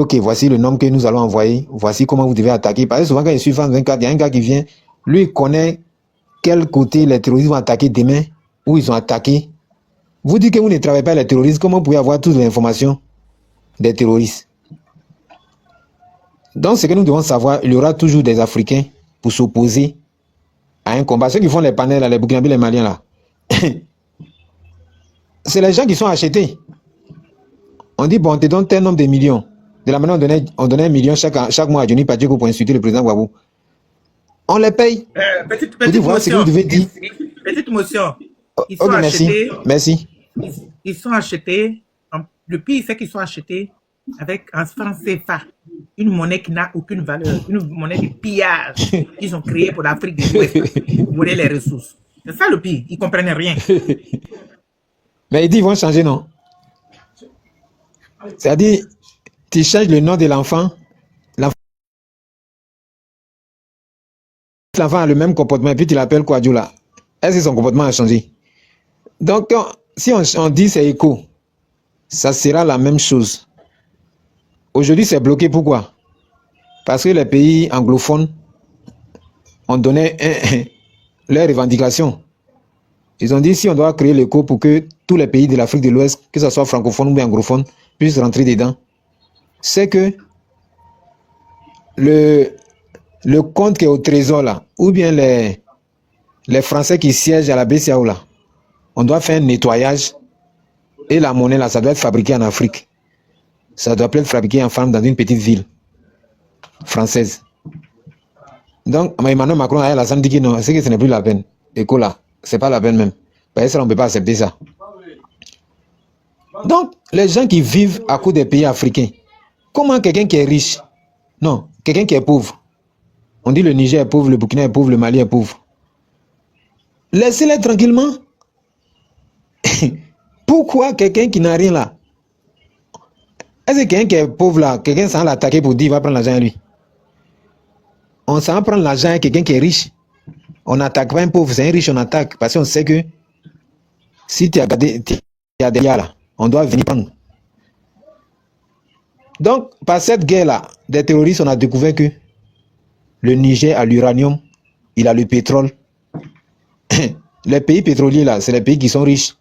Ok, voici le nombre que nous allons envoyer. Voici comment vous devez attaquer. Parce que souvent, quand je suis France 24, il y a un gars qui vient. Lui, il connaît quel côté les terroristes vont attaquer demain, où ils ont attaqué. Vous dites que vous ne travaillez pas les terroristes. Comment vous pouvez avoir toutes les informations des terroristes? Donc, ce que nous devons savoir, il y aura toujours des Africains pour s'opposer à un combat. Ceux qui font les panels, là, les Burkinabés, les Maliens, là, c'est les gens qui sont achetés. On dit, bon, on te donne tel nombre de millions. De la manière on donnait 1 million chaque mois à Johnny Pacheco pour insulter le président Gbagbo. On les paye. Petite voilà ce que vous devez dire. Petite motion. Ils Ok, sont achetés. Merci. Ils sont achetés. Le pire, c'est qu'ils sont achetés avec un franc CFA. Une monnaie qui n'a aucune valeur. Une monnaie de pillage. Ils ont créé pour l'Afrique de l'Ouest. Pour voler les ressources. C'est ça le pire. Ils ne comprennent rien. Mais ils disent qu'ils vont changer, non? C'est-à-dire, tu changes le nom de l'enfant. L'enfant a le même comportement et puis tu l'appelles Kwadjoula. Est-ce que son comportement a changé? Donc, si on dit c'est écho, ça sera la même chose. Aujourd'hui, c'est bloqué. Pourquoi? Parce que les pays anglophones ont donné leurs revendications. Ils ont dit si on doit créer l'écho pour que tous les pays de l'Afrique de l'Ouest, que ce soit francophone ou anglophone, puissent rentrer dedans, c'est que le compte qui est au trésor là, ou bien les Français qui siègent à la BCAO là, on doit faire un nettoyage et la monnaie là, ça doit être fabriqué en Afrique. Ça doit pas être fabriqué en France dans une petite ville française. Donc, Emmanuel Macron a la dit que non, c'est que ce n'est plus la peine. Écho là, c'est pas la peine même. Parce que on ne peut pas accepter ça. Donc, les gens qui vivent à cause des pays africains, comment quelqu'un qui est riche, non, quelqu'un qui est pauvre, on dit le Niger est pauvre, le Burkina est pauvre, le Mali est pauvre. Laissez-les tranquillement. Pourquoi quelqu'un qui n'a rien là? Est-ce que quelqu'un qui est pauvre là, quelqu'un s'en l'attaquer pour dire il va prendre l'argent à lui? On s'en prend l'argent à quelqu'un qui est riche. On n'attaque pas un pauvre, c'est un riche, on attaque. Parce qu'on sait que si tu as des là, on doit venir prendre. Donc, par cette guerre-là, des terroristes, on a découvert que le Niger a l'uranium, il a le pétrole. Les pays pétroliers là, c'est les pays qui sont riches.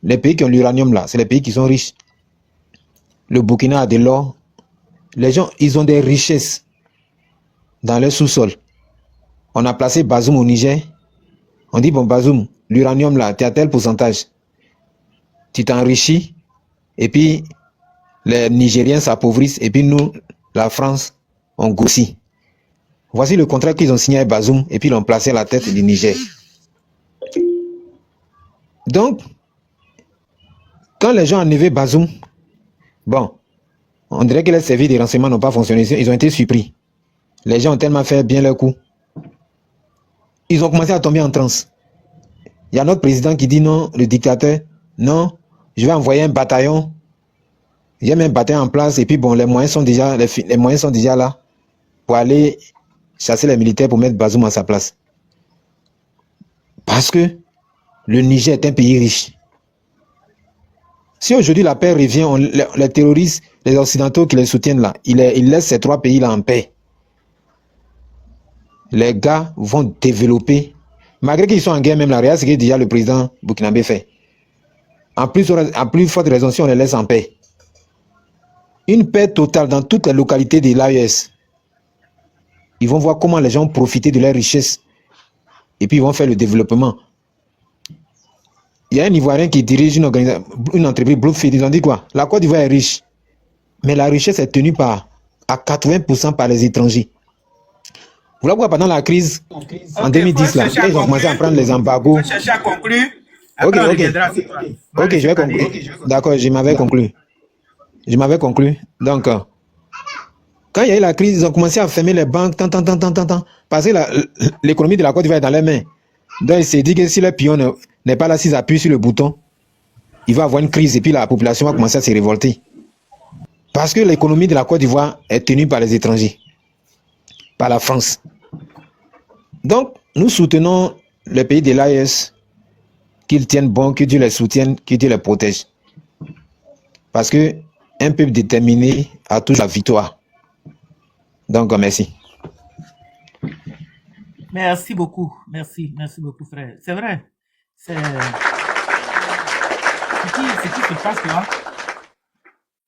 Les pays qui ont l'uranium là, c'est les pays qui sont riches. Le Burkina a de l'or. Les gens, ils ont des richesses dans leur sous-sol. On a placé Bazoum au Niger. On dit, bon, Bazoum, l'uranium là, tu as tel pourcentage. Tu t'enrichis. Et puis, les Nigériens s'appauvrissent. Et puis, nous, la France, on grossit. Voici le contrat qu'ils ont signé avec Bazoum. Et puis, ils l'ont placé à la tête du Niger. Donc, quand les gens ont enlevé Bazoum, bon, on dirait que les services de renseignement n'ont pas fonctionné. Ils ont été surpris. Les gens ont tellement fait bien leur coup. Ils ont commencé à tomber en transe. Il y a notre président qui dit non, le dictateur, non, je vais envoyer un bataillon. J'ai mis un bataillon en place et puis bon, les moyens sont déjà là pour aller chasser les militaires pour mettre Bazoum à sa place. Parce que le Niger est un pays riche. Si aujourd'hui la paix revient, les terroristes, les Occidentaux qui les soutiennent là, ils laissent ces 3 pays là en paix. Les gars vont développer, malgré qu'ils sont en guerre même, la réalité, c'est que déjà le président burkinabé fait. En plus forte raison, si on les laisse en paix. Une paix totale dans toutes les localités de l'AES. Ils vont voir comment les gens profiter de leur richesse. Et puis ils vont faire le développement. Il y a un Ivoirien qui dirige une entreprise Bluefield. Ils ont dit quoi? La Côte d'Ivoire est riche. Mais la richesse est tenue à 80% par les étrangers. Voilà pourquoi pendant la crise, en 2010, là, ils ont commencé à prendre les embargos. Chercher à conclure. Ok, je vais conclure. D'accord, je m'avais conclu. Donc, quand il y a eu la crise, ils ont commencé à fermer les banques, parce que l'économie de la Côte d'Ivoire est dans les mains. Donc, il s'est dit que si le pion n'est pas là, s'ils appuient sur le bouton, il va avoir une crise et puis la population va commencer à se révolter. Parce que l'économie de la Côte d'Ivoire est tenue par les étrangers, par la France. Donc, nous soutenons les pays de l'AES, qu'ils tiennent bon, que Dieu les soutienne, que Dieu les protège. Parce que Un peuple déterminé a toujours la victoire. Donc, merci. Merci beaucoup. Merci beaucoup, frère. C'est vrai. C'est ce qui se passe là.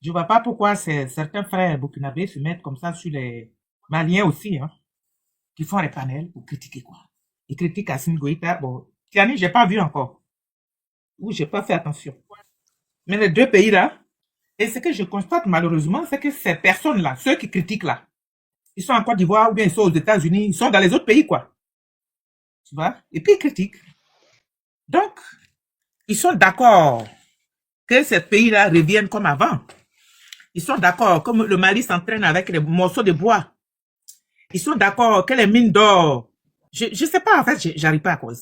Je vois pas pourquoi certains frères burkinabés se mettent comme ça sur les Maliens aussi, hein, qui font les panels pour critiquer quoi. Ils critiquent Assimi Goïta. Bon, Tiani, j'ai pas vu encore. Ou j'ai pas fait attention. Mais les deux pays là, et ce que je constate malheureusement, c'est que ces personnes-là, ceux qui critiquent là, ils sont en Côte d'Ivoire ou bien ils sont aux États-Unis, ils sont dans les autres pays, quoi. Tu vois? Et puis ils critiquent. Donc, ils sont d'accord que ces pays-là reviennent comme avant. Ils sont d'accord, comme le Mali s'entraîne avec les morceaux de bois. Ils sont d'accord que les mines d'or. Je sais pas, en fait, j'arrive pas, quoi.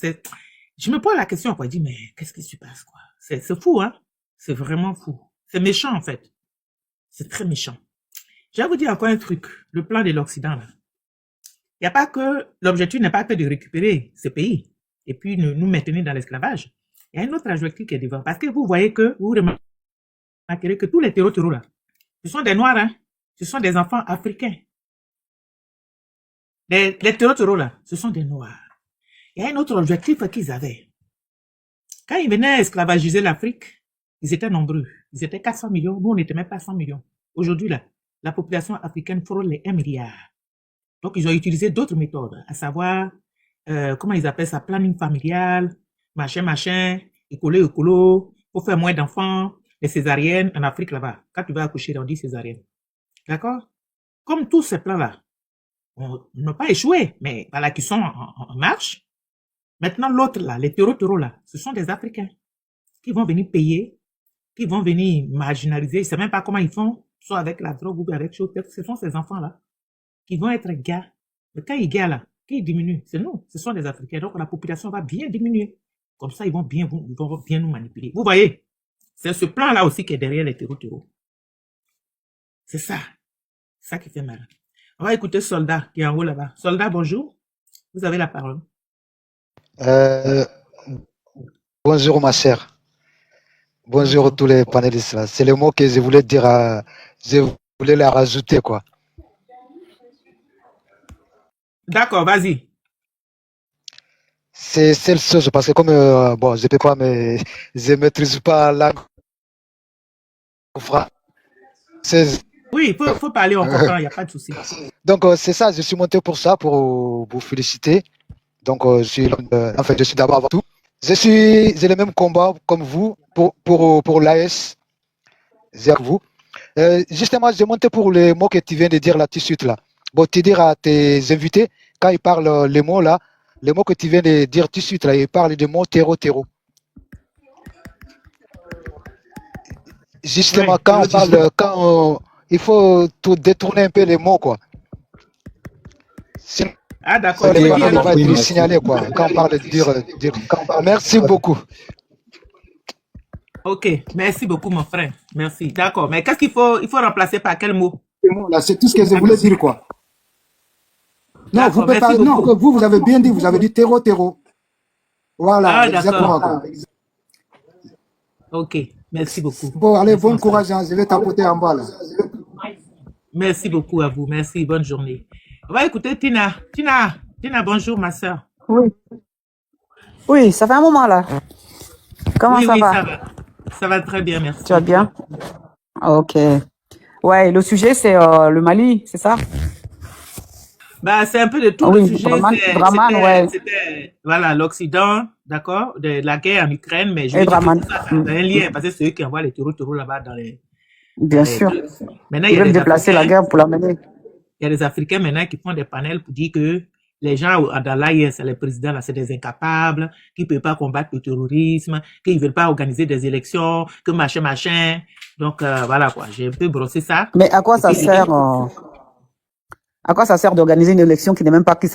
Je me pose la question, quoi. Je dis, mais qu'est-ce qui se passe, quoi? C'est fou, hein? C'est vraiment fou. C'est méchant, en fait. C'est très méchant. Je vais vous dire encore un truc. Le plan de l'Occident, là. Il n'y a pas que, l'objectif n'est pas que de récupérer ces pays et puis nous maintenir dans l'esclavage. Il y a un autre objectif qui est devant. Parce que vous voyez que, vous remarquerez que tous les terreaux là, ce sont des Noirs, hein. Ce sont des enfants africains. Les terreaux là, ce sont des Noirs. Il y a un autre objectif qu'ils avaient. Quand ils venaient esclavagiser l'Afrique, ils étaient nombreux. Ils étaient 400 millions. Nous, on n'était même pas 100 millions. Aujourd'hui, là, la population africaine frôle les 1 milliard. Donc, ils ont utilisé d'autres méthodes, à savoir, comment ils appellent ça, planning familial, machin, écolo, pour faire moins d'enfants, les césariennes en Afrique là-bas. Quand tu vas accoucher, on dit césarienne. D'accord? Comme tous ces plans-là n'ont pas échoué, mais voilà, qui sont en marche. Maintenant, l'autre là, les terreaux là, ce sont des Africains qui vont venir payer, qui vont venir marginaliser. Ils ne savent même pas comment ils font, soit avec la drogue ou avec chose. Ce sont ces enfants-là qui vont être gars. Mais quand ils gars là, qui diminuent, c'est nous, ce sont des Africains. Donc la population va bien diminuer. Comme ça, ils vont bien nous manipuler. Vous voyez, c'est ce plan-là aussi qui est derrière les terreaux. C'est ça. C'est ça qui fait mal. On va écouter Soldat qui est en haut là-bas. Soldat, bonjour. Vous avez la parole. Bonjour ma chère. Bonjour tous les panélistes là. C'est le mot que je voulais dire, je voulais la rajouter quoi. D'accord, vas-y. C'est celle chose parce que comme bon, je peux pas mais je maîtrise pas la française. Oui, il faut parler, on comprend, il n'y a pas de souci. Donc c'est ça, je suis monté pour ça, pour vous féliciter. Donc je suis d'abord avant tout. J'ai le même combat comme vous pour l'AS. J'ai avec vous. Justement, j'ai monté pour les mots que tu viens de dire là tout de suite là. Bon, tu dire à tes invités, quand ils parlent les mots là, les mots que tu viens de dire tout de suite là, ils parlent des mots terreau. Justement, Oui, quand on parle, il faut tout détourner un peu les mots quoi. Sinon, ah d'accord, les paroles vont être signalées quoi. Quand on parle de dire. Merci beaucoup. Ok, merci beaucoup mon frère. Merci. D'accord, mais qu'est-ce qu'il faut remplacer par quel mot? Là, c'est tout ce que je voulais dire quoi. Non, vous pouvez pas. Non, vous avez bien dit, vous avez dit terreau. Voilà, ah, exactement. Quoi. Ok, merci beaucoup. Bon, allez, bon courage, hein, je vais tapoter en bas là. Merci beaucoup à vous, merci, bonne journée. On va écouter Tina. Tina, bonjour ma soeur. Oui, ça fait un moment là. Comment ça va? Ça va très bien, merci. Tu vas bien? Ok. Ouais, le sujet c'est le Mali, c'est ça? Bah, c'est un peu de tout oui, le sujet. C'était voilà, l'Occident, d'accord, de la guerre en Ukraine, mais je veux dire que ça a un lien, parce que c'est eux qui envoient les terreaux là-bas dans les... Bien sûr. Maintenant, ils veulent déplacer la guerre pour la mener. Il y a des Africains maintenant qui font des panels pour dire que les gens dans l'AIS, les présidents, là, c'est des incapables, qui ne peuvent pas combattre le terrorisme, qu'ils ne veulent pas organiser des élections, que machin. Donc, voilà quoi, j'ai un peu brossé ça. Mais à quoi ça sert à quoi ça sert d'organiser une élection qui n'est même pas et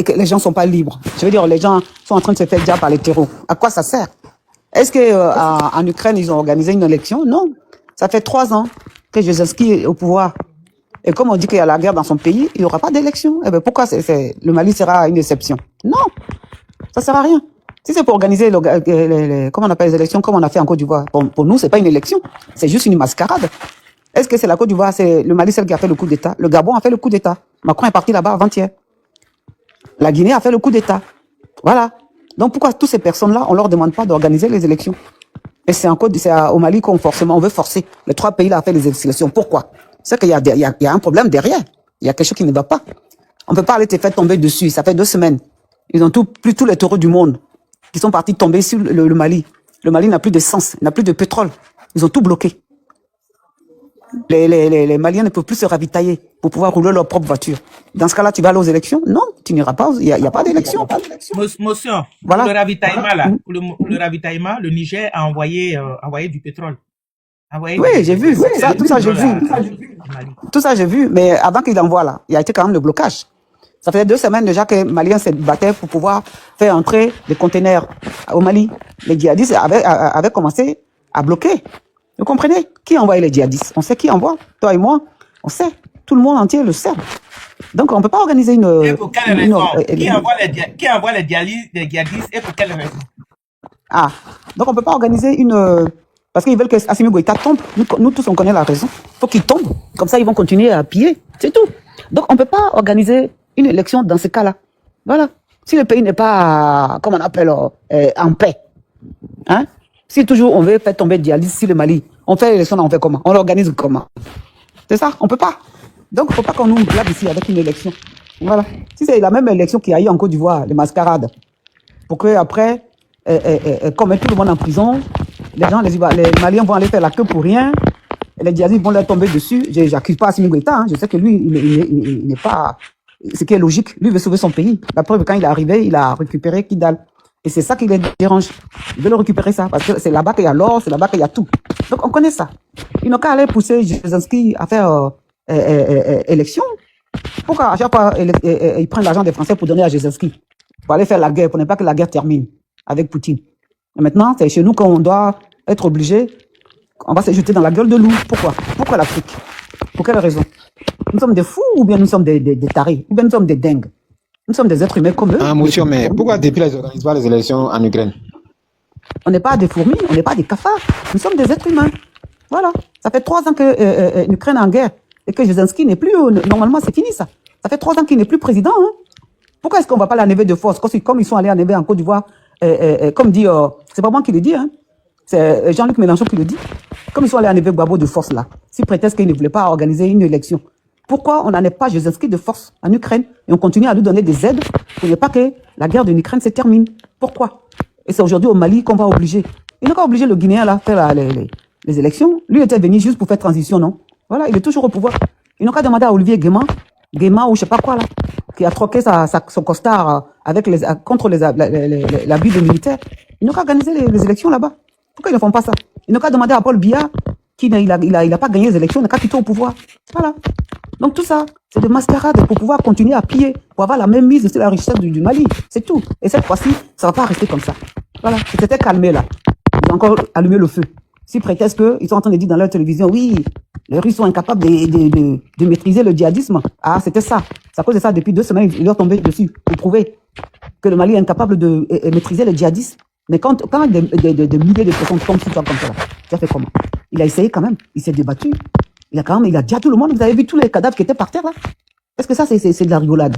que les gens sont pas libres? Je veux dire, les gens sont en train de se faire diable par les terreaux. À quoi ça sert? Est-ce que en Ukraine ils ont organisé une élection? Non. Ça fait 3 ans que Zelensky est au pouvoir. Et comme on dit qu'il y a la guerre dans son pays, il n'y aura pas d'élection. Eh bien, pourquoi le Mali sera une exception? Non, ça sert à rien. Si c'est pour organiser, comment on appelle les élections, comme on a fait en Côte d'Ivoire, pour nous, c'est pas une élection, c'est juste une mascarade. Est-ce que c'est la Côte d'Ivoire, c'est le Mali, celle qui a fait le coup d'État? Le Gabon a fait le coup d'État. Macron est parti là-bas avant-hier. La Guinée a fait le coup d'État. Voilà. Donc pourquoi toutes ces personnes-là, on leur demande pas d'organiser les élections? Et c'est au Mali qu'on forcément, on veut forcer les 3 pays là à faire les élections. Pourquoi? C'est qu'il y a un problème derrière. Il y a quelque chose qui ne va pas. On peut pas aller te faire tomber dessus. Ça fait 2 semaines. Ils ont plus tous les taureaux du monde qui sont partis tomber sur le Mali. Le Mali n'a plus d'essence, n'a plus de pétrole. Ils ont tout bloqué. Les Maliens ne peuvent plus se ravitailler pour pouvoir rouler leur propre voiture. Dans ce cas-là, tu vas aller aux élections? Non, tu n'iras pas. Il y a pas d'élection. Motion, Voilà. pour le ravitaillement, là, pour le ravitaillement, le Niger a envoyé du pétrole. Oui, j'ai vu. Tout ça, j'ai vu. Tout ça, j'ai vu. Mais avant qu'il envoie là, il y a été quand même le blocage. Ça faisait 2 semaines déjà que les Maliens se battaient pour pouvoir faire entrer des conteneurs au Mali. Les djihadistes avaient commencé à bloquer. Vous comprenez? Qui envoie les djihadistes? On sait qui envoie. Toi et moi, on sait. Tout le monde entier le sait. Donc, on ne peut pas organiser une... Et pour quelle raison? Qui envoie les djihadistes et pour quelle raison? Ah, donc on ne peut pas organiser une... Parce qu'ils veulent que Assimi Goïta tombe. Nous tous, on connaît la raison. Il faut qu'il tombe. Comme ça, ils vont continuer à piller. C'est tout. Donc, on ne peut pas organiser une élection dans ce cas-là. Voilà. Si le pays n'est pas, comme on appelle, en paix. Hein? Si toujours on veut faire tomber djihadistes si le Mali, on fait l'élection, on fait comment? On l'organise comment? C'est ça, on peut pas. Donc, il ne faut pas qu'on nous blague ici avec une élection. Voilà. Si c'est la même élection qu'il y a eu en Côte d'Ivoire, les mascarades, pour que après, qu'on mette tout le monde en prison, les Maliens vont aller faire la queue pour rien, et les djihadistes vont leur tomber dessus. Je n'accuse pas Assimi Goïta, hein. Je sais que lui, il n'est pas... Ce qui est logique, lui veut sauver son pays. La preuve, quand il est arrivé, il a récupéré Kidal. Et c'est ça qui les dérange. Ils veulent récupérer ça, parce que c'est là-bas qu'il y a l'or, c'est là-bas qu'il y a tout. Donc, on connaît ça. Ils n'ont qu'à aller pousser Zelensky à faire élection. Pourquoi à chaque fois, ils prennent l'argent des Français pour donner à Zelensky? Pour aller faire la guerre, pour ne pas que la guerre termine avec Poutine. Et maintenant, c'est chez nous qu'on doit être obligé, on va se jeter dans la gueule de loup. Pourquoi? Pourquoi l'Afrique? Pour quelle raison? Nous sommes des fous ou bien nous sommes des tarés? Ou bien nous sommes des dingues? Nous sommes des êtres humains comme eux. Ah, monsieur, mais pourquoi depuis ils n'organisent pas les élections en Ukraine? On n'est pas des fourmis, on n'est pas des cafards. Nous sommes des êtres humains. Voilà. Ça fait 3 ans que l'Ukraine est en guerre et que Zelensky n'est plus... normalement, c'est fini ça. Ça fait 3 ans qu'il n'est plus président. Hein. Pourquoi est-ce qu'on ne va pas l'enlever de force? Comme ils sont allés enlever en Côte d'Ivoire, comme dit... c'est pas moi qui le dis, hein. C'est Jean-Luc Mélenchon qui le dit. Comme ils sont allés enlever Gbagbo de force là, si prétexte qu'ils ne voulaient pas organiser une élection. Pourquoi on n'en est pas Zelensky de force en Ukraine et on continue à lui donner des aides pour ne pas que la guerre de l'Ukraine se termine? Pourquoi? Et c'est aujourd'hui au Mali qu'on va obliger. Il n'a pas obligé le Guinéen là à faire les élections. Lui était venu juste pour faire transition, non? Voilà, il est toujours au pouvoir. Il n'a qu'à demander à Olivier Guéma ou je sais pas quoi là, qui a troqué son costard avec contre l'abus des militaires. Il n'a qu'à organiser les élections là-bas. Pourquoi ils ne font pas ça? Il n'a qu'à demander à Paul Biya, qui n'a pas gagné les élections, il n'a qu'à quitter au pouvoir. Voilà. Donc tout ça, c'est de mascarade pour pouvoir continuer à piller, pour avoir la même mise sur la richesse du Mali. C'est tout. Et cette fois-ci, ça ne va pas rester comme ça. Voilà. C'était calmé là. Ils ont encore allumé le feu. Si prétexte qu'ils sont en train de dire dans leur télévision, oui, les Russes sont incapables de maîtriser le djihadisme. Ah, c'était ça. C'est à cause de ça, depuis 2 semaines, ils leur tombaient dessus pour prouver que le Mali est incapable de maîtriser le djihadisme. Mais quand des milliers de personnes tombent sur toi comme ça, tu as fait comment? Il a essayé quand même. Il s'est débattu. Il a dit à tout le monde, vous avez vu tous les cadavres qui étaient par terre là? Est-ce que ça, c'est de la rigolade?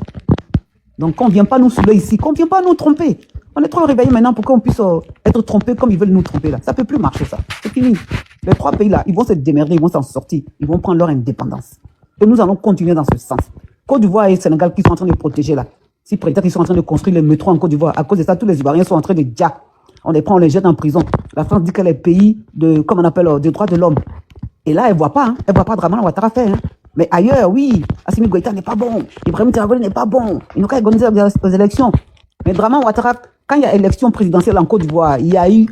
Donc, qu'on ne vient pas nous saouler ici, qu'on ne vient pas nous tromper. On est trop réveillés maintenant pour qu'on puisse être trompés comme ils veulent nous tromper là. Ça ne peut plus marcher ça. C'est fini. Les 3 pays là, ils vont se démerder, ils vont s'en sortir. Ils vont prendre leur indépendance. Et nous allons continuer dans ce sens. Côte d'Ivoire et Sénégal qui sont en train de protéger là. Si peut-être qu'ils sont en train de construire le métro en Côte d'Ivoire, à cause de ça, tous les Ivoiriens sont en train de dire. On les prend, on les jette en prison. La France dit qu'elle est pays de, comme on appelle, des droits de l'homme. Et là, elle voit pas, hein. Elle voit pas Dramane Ouattara faire, hein. Mais ailleurs, oui, Assimi Goïta n'est pas bon. Ibrahim Traoré n'est pas bon. Ils n'ont qu'à organiser les élections. Mais Dramane Ouattara, quand il y a élection présidentielle en Côte d'Ivoire, il y a eu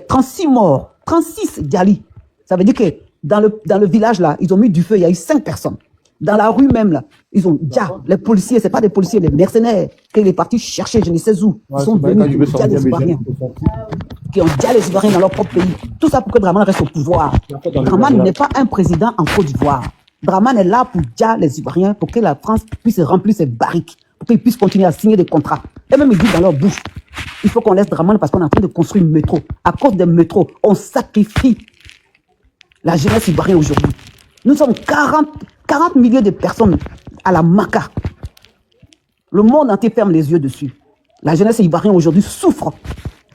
36 morts, 36 Djali. Ça veut dire que dans le village là, ils ont mis du feu, il y a eu 5 personnes. Dans la rue même là, ils ont les policiers, c'est pas des policiers, des mercenaires, qu'il est parti chercher, je ne sais où. Ils sont venus déjà les Ivoiriens. Qui ont déjà les Ivoiriens dans leur propre pays. Tout ça pour que Dramane reste au pouvoir. Dramane n'est pas un président en Côte d'Ivoire. Dramane est là pour déjà les Ivoiriens, pour que la France puisse remplir ses barriques, pour qu'ils puissent continuer à signer des contrats. Et même ils disent dans leur bouche Il faut qu'on laisse Dramane parce qu'on est en train de construire un métro. À cause des métros, on sacrifie la jeunesse ivoirienne aujourd'hui. Nous sommes 40 millions de personnes à la Maca. Le monde entier ferme les yeux dessus. La jeunesse ivoirienne aujourd'hui souffre.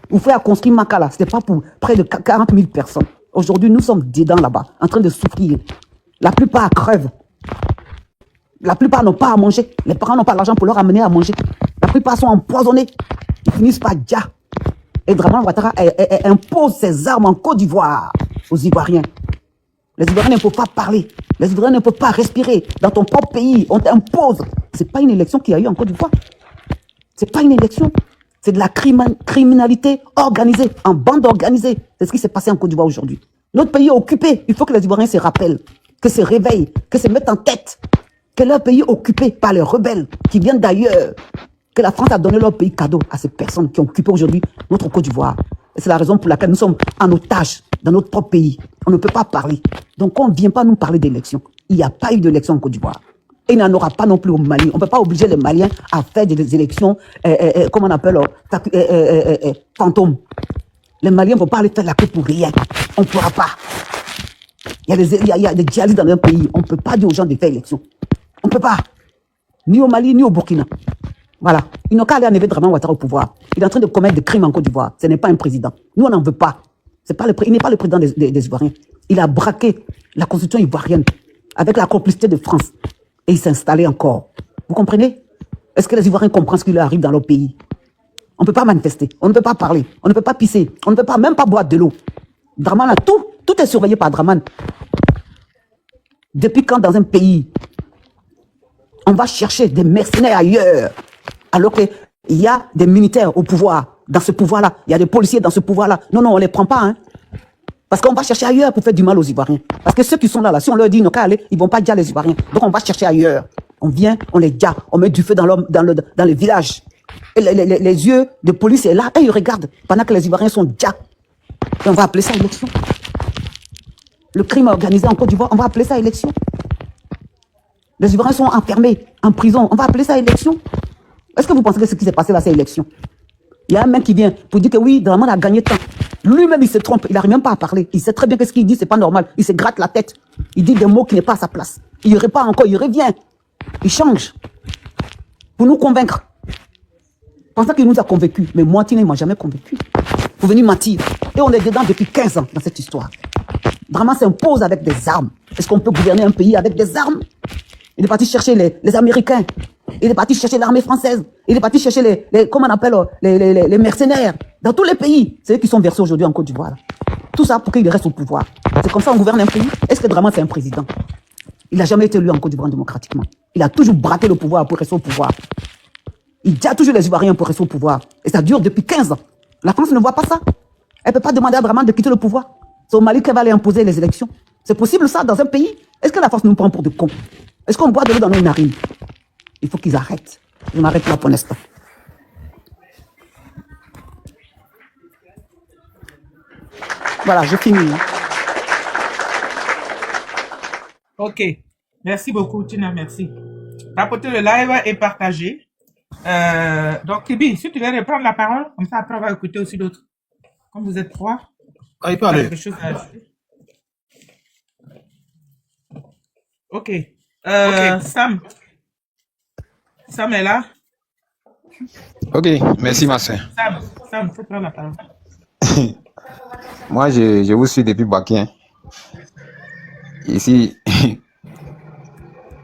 Vous faites construire Maca là, ce n'était pas pour près de 40 000 personnes. Aujourd'hui, nous sommes dedans là-bas, en train de souffrir. La plupart crèvent. La plupart n'ont pas à manger. Les parents n'ont pas l'argent pour leur amener à manger. La plupart sont empoisonnés. Ils finissent par dia. Et Dramane Ouattara impose ses armes en Côte d'Ivoire aux Ivoiriens. Les Ivoiriens ne peuvent pas parler. Les Ivoiriens ne peuvent pas respirer. Dans ton propre pays, on t'impose. Ce n'est pas une élection qu'il y a eu en Côte d'Ivoire. Ce n'est pas une élection. C'est de la criminalité organisée, en bande organisée. C'est ce qui s'est passé en Côte d'Ivoire aujourd'hui. Notre pays est occupé. Il faut que les Ivoiriens se rappellent, que se réveillent, que se mettent en tête que leur pays est occupé par les rebelles qui viennent d'ailleurs, que la France a donné leur pays cadeau à ces personnes qui ont occupé aujourd'hui notre Côte d'Ivoire. Et c'est la raison pour laquelle nous sommes en otage dans notre propre pays. On ne peut pas parler. Donc on ne vient pas nous parler d'élection. Il n'y a pas eu d'élection en Côte d'Ivoire. Et il n'y en aura pas non plus au Mali. On ne peut pas obliger les Maliens à faire des élections, comment on appelle, fantômes. Les Maliens ne vont pas aller faire la queue pour rien. On ne pourra pas. Il y a des djihadistes dans un pays. On ne peut pas dire aux gens de faire élection. On ne peut pas. Ni au Mali, ni au Burkina. Voilà. Ils n'ont qu'à aller enlever Dramane Ouattara au pouvoir. Il est en train de commettre des crimes en Côte d'Ivoire. Ce n'est pas un président. Nous, on n'en veut pas. Il n'est pas le président des Ivoiriens. Il a braqué la constitution ivoirienne avec la complicité de France. Et il s'est installé encore. Vous comprenez? Est-ce que les Ivoiriens comprennent ce qui leur arrive dans leur pays? On ne peut pas manifester. On ne peut pas parler. On ne peut pas pisser. On ne peut pas même pas boire de l'eau. Dramane, tout est surveillé par Dramane. Depuis quand dans un pays, on va chercher des mercenaires ailleurs, alors qu'il y a des militaires au pouvoir, dans ce pouvoir-là, il y a des policiers dans ce pouvoir-là. Non, on ne les prend pas, hein. Parce qu'on va chercher ailleurs pour faire du mal aux Ivoiriens. Parce que ceux qui sont là, si on leur dit, ils n'ont qu'à aller, ils ne vont pas dire les Ivoiriens. Donc on va chercher ailleurs. On vient, on les dia, on met du feu dans les villages. Et les yeux de police sont là, et ils regardent, pendant que les Ivoiriens sont dia. Et on va appeler ça élection. Le crime organisé en Côte d'Ivoire, on va appeler ça élection. Les Ivoiriens sont enfermés, en prison, on va appeler ça élection. Est-ce que vous pensez que ce qui s'est passé là, c'est élection? Il y a un mec qui vient pour dire que oui, Dramane a gagné tant. Lui-même, il se trompe, il n'arrive même pas à parler. Il sait très bien que ce qu'il dit, c'est pas normal. Il se gratte la tête. Il dit des mots qui n'est pas à sa place. Il répond encore, il revient. Il change. Pour nous convaincre. Pensant qu'il nous a convaincus. Mais moi, il ne m'a jamais convaincu. Pour venir mentir. Et on est dedans depuis 15 ans dans cette histoire. Dramane s'impose avec des armes. Est-ce qu'on peut gouverner un pays avec des armes? Il est parti chercher les Américains. Il est parti chercher l'armée française. Il est parti chercher comment on appelle, les mercenaires. Dans tous les pays. C'est eux qui sont versés aujourd'hui en Côte d'Ivoire. Tout ça pour qu'il reste au pouvoir. C'est comme ça qu'on gouverne un pays. Est-ce que Dramane c'est un président? Il n'a jamais été élu en Côte d'Ivoire démocratiquement. Il a toujours braqué le pouvoir pour rester au pouvoir. Il dit à toujours les Ivoiriens pour rester au pouvoir. Et ça dure depuis 15 ans. La France ne voit pas ça. Elle ne peut pas demander à Dramane de quitter le pouvoir. C'est au Mali qu'elle va aller imposer les élections. C'est possible ça dans un pays? Est-ce que la France nous prend pour des cons? Est-ce qu'on boit de l'eau dans nos narines? Il faut qu'ils arrêtent. Je m'arrête là pour l'instant. Voilà, je finis. Ok. Merci beaucoup, Tina, merci. Rapportez le live et partagez. Donc, Kibi, si tu veux reprendre la parole, comme ça après on va écouter aussi d'autres. Comme vous êtes trois, Ah, il peut aller. quelque chose à ajouter. Ok. Sam est là. Ok, merci ma soeur. Sam, faut prendre la parole. Moi, je vous suis depuis Bakin. Ici,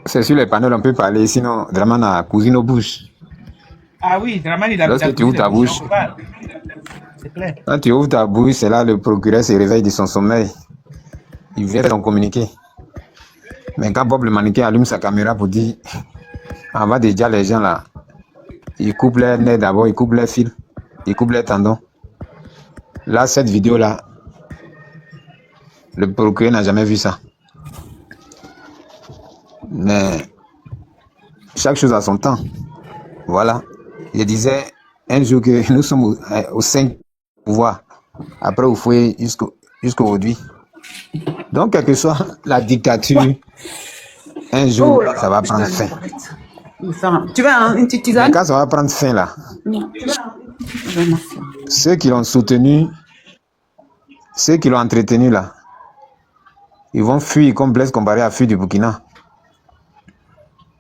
c'est sur les panneaux on peut parler, sinon Dramane a cousu nos bouches. Ah oui, Dramane, il a Lorsque tu ouvres ta bouche, c'est clair. quand tu ouvres ta bouche, c'est là le procureur se réveille de son sommeil. Il vient faire son communiqué. Mais quand Bob le mannequin allume sa caméra pour dire, on va déjà les gens là, ils coupent les nez d'abord, ils coupent les fils, ils coupent les tendons. Là, cette vidéo-là, le procureur n'a jamais vu ça. Mais chaque chose a son temps. Voilà. Je disais un jour que nous sommes au 5 pouvoirs. Après, vous fouillez jusqu'aujourd'hui. Donc, quelle que soit la dictature, un jour, ça va prendre fin. Tu veux une petite tisane? Mais quand ça va prendre fin là, Ceux qui l'ont soutenu, ceux qui l'ont entretenu là, ils vont fuir comme Blaise Compaoré a fui du Burkina.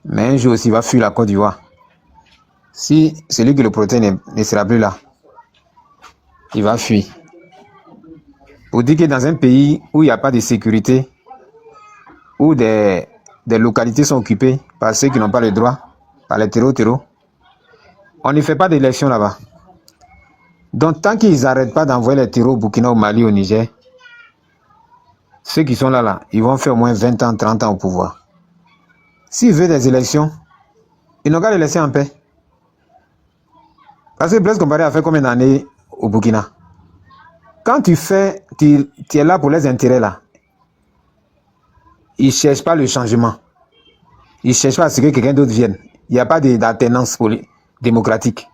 Mais un jour aussi, il va fuir la Côte d'Ivoire. Si celui qui le protège ne sera plus là, il va fuir. Pour dire que dans un pays où il n'y a pas de sécurité, où des localités sont occupées par ceux qui n'ont pas le droit, par les terreaux, on ne fait pas d'élection là-bas. Donc tant qu'ils n'arrêtent pas d'envoyer les terreaux au Burkina, au Mali, au Niger, ceux qui sont là, ils vont faire au moins 20 ans, 30 ans au pouvoir. S'ils veulent des élections, ils n'ont qu'à les laisser en paix. Parce que Blaise Compaoré a fait combien d'années au Burkina? Quand tu es là pour les intérêts là, ils ne cherchent pas le changement. Ils ne cherchent pas à ce que quelqu'un d'autre vienne. Il n'y a pas d'alternance démocratique.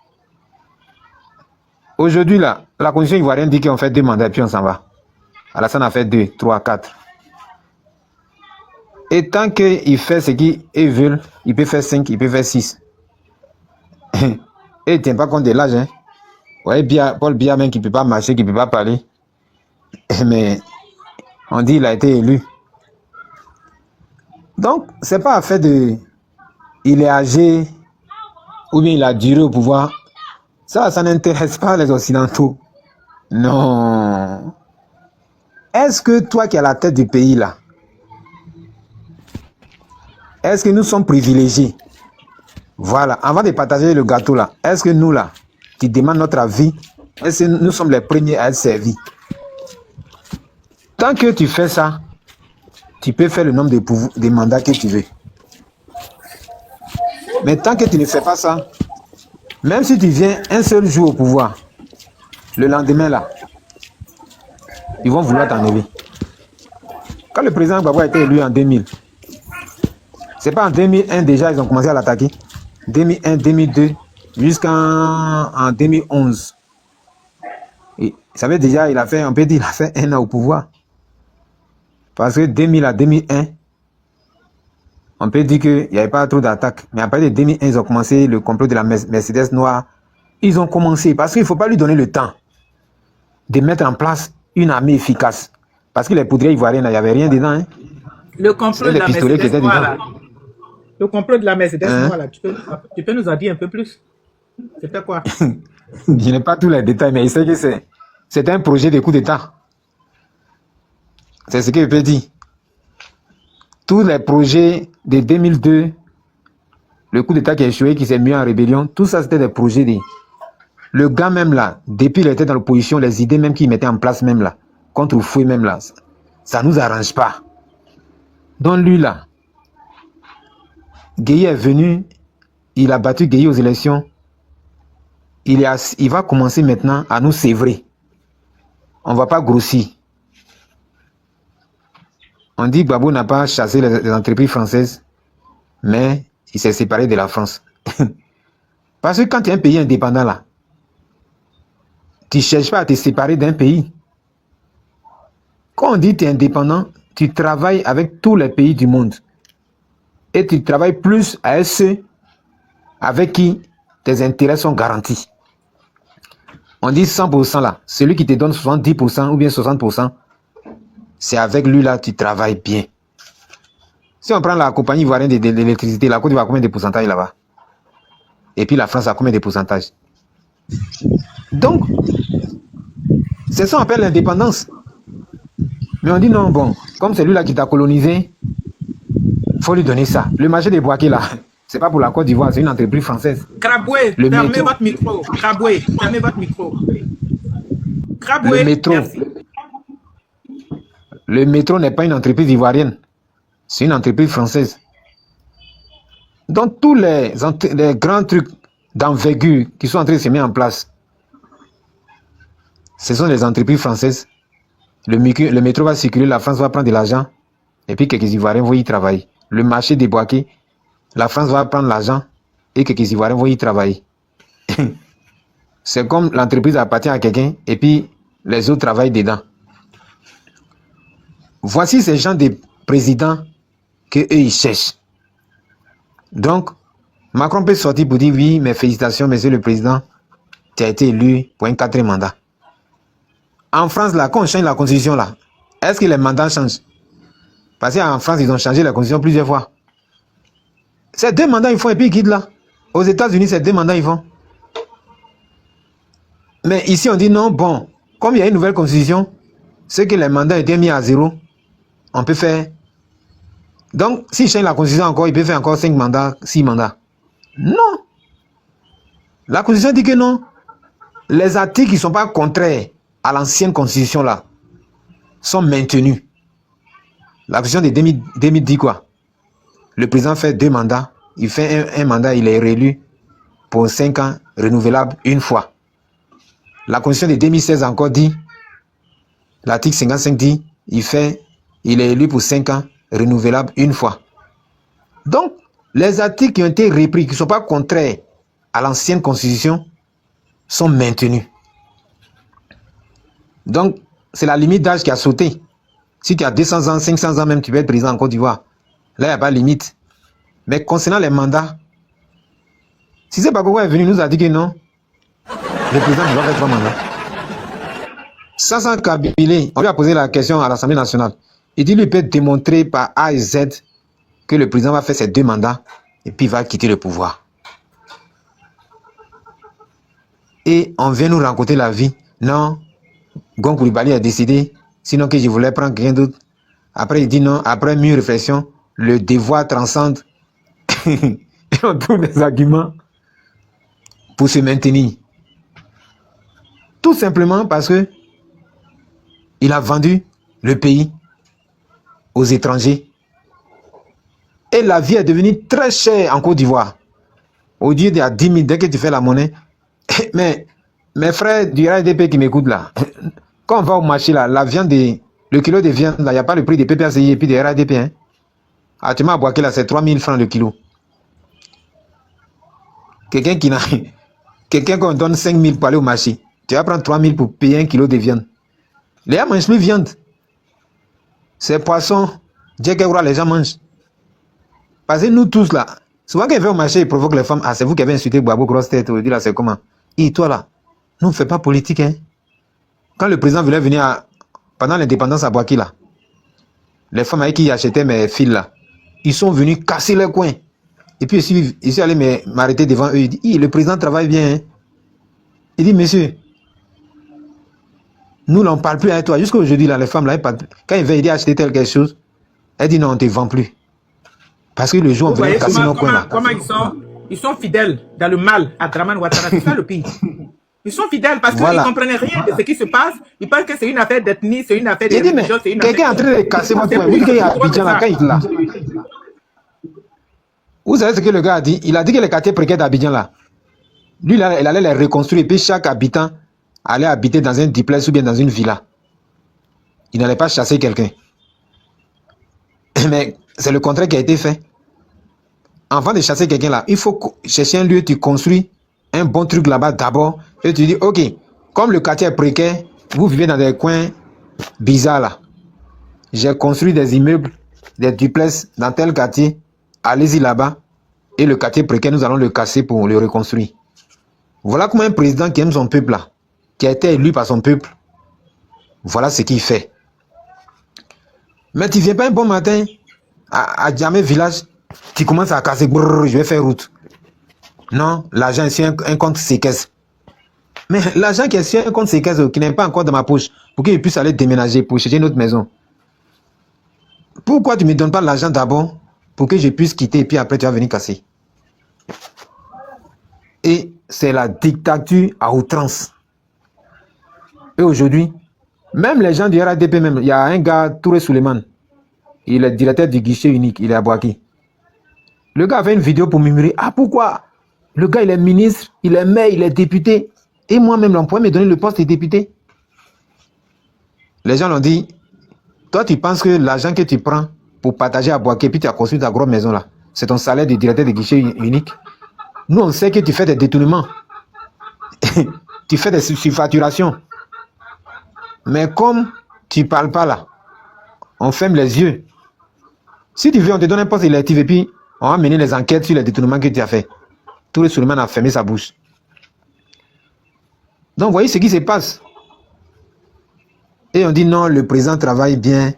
Aujourd'hui, là, la constitution ivoirienne dit qu'on fait 2 mandats et puis on s'en va. Alassane a fait 2, 3, 4. Et tant qu'il fait ce qu'ils veulent, il peut faire 5, il peut faire 6. Et il ne tient pas compte de l'âge. Hein. Ouais, Paul Biya même qui ne peut pas marcher, qui ne peut pas parler. Mais on dit qu'il a été élu. Donc, ce n'est pas affaire de... Il est âgé ou bien il a duré au pouvoir. Ça n'intéresse pas les Occidentaux. Non. Est-ce que toi qui es à la tête du pays là, est-ce que nous sommes privilégiés? Voilà, avant de partager le gâteau là, est-ce que nous là, qui demandent notre avis, est-ce que nous sommes les premiers à être servis? Tant que tu fais ça, tu peux faire le nombre de mandats que tu veux. Mais tant que tu ne fais pas ça, même si tu viens un seul jour au pouvoir, le lendemain là, ils vont vouloir t'enlever. Quand le président Gbagbo a été élu en 2000, c'est pas en 2001 déjà ils ont commencé à l'attaquer. 2001, 2002, jusqu'en 2011. Et ça veut déjà, il a fait 1 an au pouvoir. Parce que 2000 à 2001, on peut dire qu'il n'y avait pas trop d'attaques. Mais après de 2001, ils ont commencé le complot de la Mercedes noire. Ils ont commencé parce qu'il ne faut pas lui donner le temps de mettre en place une armée efficace. Parce que les poudriers ivoiriens, il n'y avait rien dedans. Hein. Le complot de la Mercedes noire, là. Le complot de la Mercedes noire, là, tu peux nous en dire un peu plus? C'était quoi? Je n'ai pas tous les détails, mais il sait que c'est un projet de coup d'État. C'est ce que je peux dire. Tous les projets de 2002, le coup d'État qui a échoué, qui s'est mis en rébellion, tout ça c'était des projets de... Le gars même là, depuis qu'il était dans l'opposition, les idées même qu'il mettait en place même là, contre Fouet même là, ça ne nous arrange pas. Donc lui là, Gueye est venu, il a battu Gueye aux élections, il va commencer maintenant à nous sévrer. On ne va pas grossir. On dit que Gbagbo n'a pas chassé les entreprises françaises, mais il s'est séparé de la France. Parce que quand tu es un pays indépendant là, tu ne cherches pas à te séparer d'un pays. Quand on dit que tu es indépendant, tu travailles avec tous les pays du monde. Et tu travailles plus avec ceux avec qui tes intérêts sont garantis. On dit 100% là, celui qui te donne 70% ou bien 60%, c'est avec lui là tu travailles bien. Si on prend la compagnie ivoirienne de l'électricité, la Côte d'Ivoire a combien de pourcentage là-bas? Et puis la France a combien de pourcentage? Donc, c'est ça qu'on appelle l'indépendance. Mais on dit non, bon, comme c'est lui là qui t'a colonisé, il faut lui donner ça. Le marché des Boaké là, c'est pas pour la Côte d'Ivoire, c'est une entreprise française. Kraboué, fermez votre micro. Kraboué, fermez votre micro. Kraboué, le métro. Merci. Le métro n'est pas une entreprise ivoirienne, c'est une entreprise française. Donc tous les grands trucs d'envergure qui sont en train de se mettre en place, ce sont des entreprises françaises. Le métro va circuler, la France va prendre de l'argent, et puis quelques Ivoiriens vont y travailler. Le marché des Boaké, la France va prendre l'argent, et quelques Ivoiriens vont y travailler. C'est comme l'entreprise appartient à quelqu'un, et puis les autres travaillent dedans. Voici ces gens de présidents qu'eux ils cherchent. Donc, Macron peut sortir pour dire oui, mais félicitations, monsieur le président. tu as été élu pour un 4e mandat. En France, là, quand on change la constitution, là, est-ce que les mandats changent? Parce qu'en France, ils ont changé la constitution plusieurs fois. C'est 2 mandats, ils font et puis ils quittent là. Aux États-Unis, c'est 2 mandats, ils font. Mais ici, on dit non, bon, comme il y a une nouvelle constitution, c'est que les mandats étaient mis à 0, on peut faire. Donc, s'il change la constitution encore, il peut faire encore 5 mandats, 6 mandats. Non. La constitution dit que non. Les articles qui ne sont pas contraires à l'ancienne constitution là sont maintenus. La constitution de 2000 dit quoi? Le président fait 2 mandats, il fait un mandat, il est réélu pour 5 ans, renouvelable une fois. La constitution de 2016 encore dit, l'article 55 dit, il est élu pour 5 ans, renouvelable une fois. Donc, les articles qui ont été repris, qui ne sont pas contraires à l'ancienne constitution, sont maintenus. Donc, c'est la limite d'âge qui a sauté. Si tu as 200 ans, 500 ans même, tu peux être président en Côte d'Ivoire. Là, il n'y a pas de limite. Mais concernant les mandats, si c'est pas pourquoi est venu, nous a dit que non, le président doit faire 3 mandats. Sans Kabylie, on lui a posé la question à l'Assemblée nationale. Il dit, lui peut démontrer par A et Z que le président va faire ses 2 mandats et puis il va quitter le pouvoir. Et on vient nous raconter la vie. Non, Gon Coulibaly a décidé, sinon que je voulais prendre quelqu'un d'autre. Après, il dit non, après mûre réflexion, le devoir transcende. Et on trouve des arguments pour se maintenir. Tout simplement parce que il a vendu le pays aux étrangers. Et la vie est devenue très chère en Côte d'Ivoire. Au lieu de 10 000, dès que tu fais la monnaie. Mais mes frères du RDP qui m'écoutent là, quand on va au marché là, la viande, le kilo de viande là, il n'y a pas le prix des PPACI et puis des RDP. Hein. Actuellement à Boaké là, c'est 3 000 francs le kilo. Quelqu'un qu'on donne 5 000 pour aller au marché, tu vas prendre 3 000 pour payer 1 kilo de viande. Les gens mangent plus viande. C'est poisson, les gens mangent. Parce que nous tous là, souvent quand ils vont au marché, ils provoquent les femmes. Ah, c'est vous qui avez insulté Boabo grosse tête. On dit là, c'est comment? Et toi là, nous on ne fait pas politique. Hein? Quand le président voulait venir pendant l'indépendance à Boaké là, les femmes avec qui achetaient mes fils là, ils sont venus casser les coins. Et puis ils sont allés m'arrêter devant eux. Ils disent, le président travaille bien. Hein? Il dit, monsieur, nous n'en parle plus avec toi. Jusqu'à aujourd'hui, là, les femmes, là, quand ils veulent acheter quelque chose, elles disent non, on ne te vend plus. Parce que le jour, on veut casser nos coins là. Comment ils sont fidèles dans le mal à Draman Ouattara. C'est ça le pire. Ils sont fidèles parce qu'ils ne comprennent rien de ce qui se passe. Ils pensent que c'est une affaire d'ethnie, c'est une affaire de religion, c'est une affaire... Quelqu'un est en train de casser mon coin. Vous dites qu'il y a Abidjan là, quand il est là. Vous savez ce que le gars a dit? Il a dit que les quartiers précaires d'Abidjan là, lui, là, il allait les reconstruire. Et puis chaque habitant allait habiter dans un duplex ou bien dans une villa. Il n'allait pas chasser quelqu'un. Mais c'est le contraire qui a été fait. Avant de chasser quelqu'un là, il faut chercher un lieu, tu construis un bon truc là-bas d'abord. Et tu dis, ok, comme le quartier est précaire, vous vivez dans des coins bizarres là. J'ai construit des immeubles, des duplex dans tel quartier. Allez-y là-bas. Et le quartier précaire, nous allons le casser pour le reconstruire. Voilà comment un président qui aime son peuple là, qui a été élu par son peuple, voilà ce qu'il fait. Mais tu ne viens pas un bon matin à Djamé village, tu commences à casser, brrr, je vais faire route. Non, l'argent est sur un compte séquestre. Mais l'argent qui est sur un compte séquestre, qui n'est pas encore dans ma poche, pour qu'il puisse aller déménager, pour chercher une autre maison. Pourquoi tu ne me donnes pas l'argent d'abord pour que je puisse quitter et puis après tu vas venir casser? Et c'est la dictature à outrance. Et aujourd'hui, même les gens du RADP, même, il y a un gars, Touré Suleiman, il est directeur du guichet unique, il est à Boaké. Le gars a fait une vidéo pour murmurer, ah pourquoi? Le gars il est ministre, il est maire, il est député, et moi-même l'on pourrait me donner le poste de député. Les gens l'ont dit, toi tu penses que l'argent que tu prends pour partager à Boaké, puis tu as construit ta grosse maison là, c'est ton salaire de directeur de guichet unique. Nous on sait que tu fais des détournements, tu fais des surfacturations. Mais comme tu ne parles pas là, on ferme les yeux. Si tu veux, on te donne un poste électif et puis on va mener les enquêtes sur les détournements que tu as fait. Tout le Suleiman a fermé sa bouche. Donc, vous voyez ce qui se passe. Et on dit non, le président travaille bien.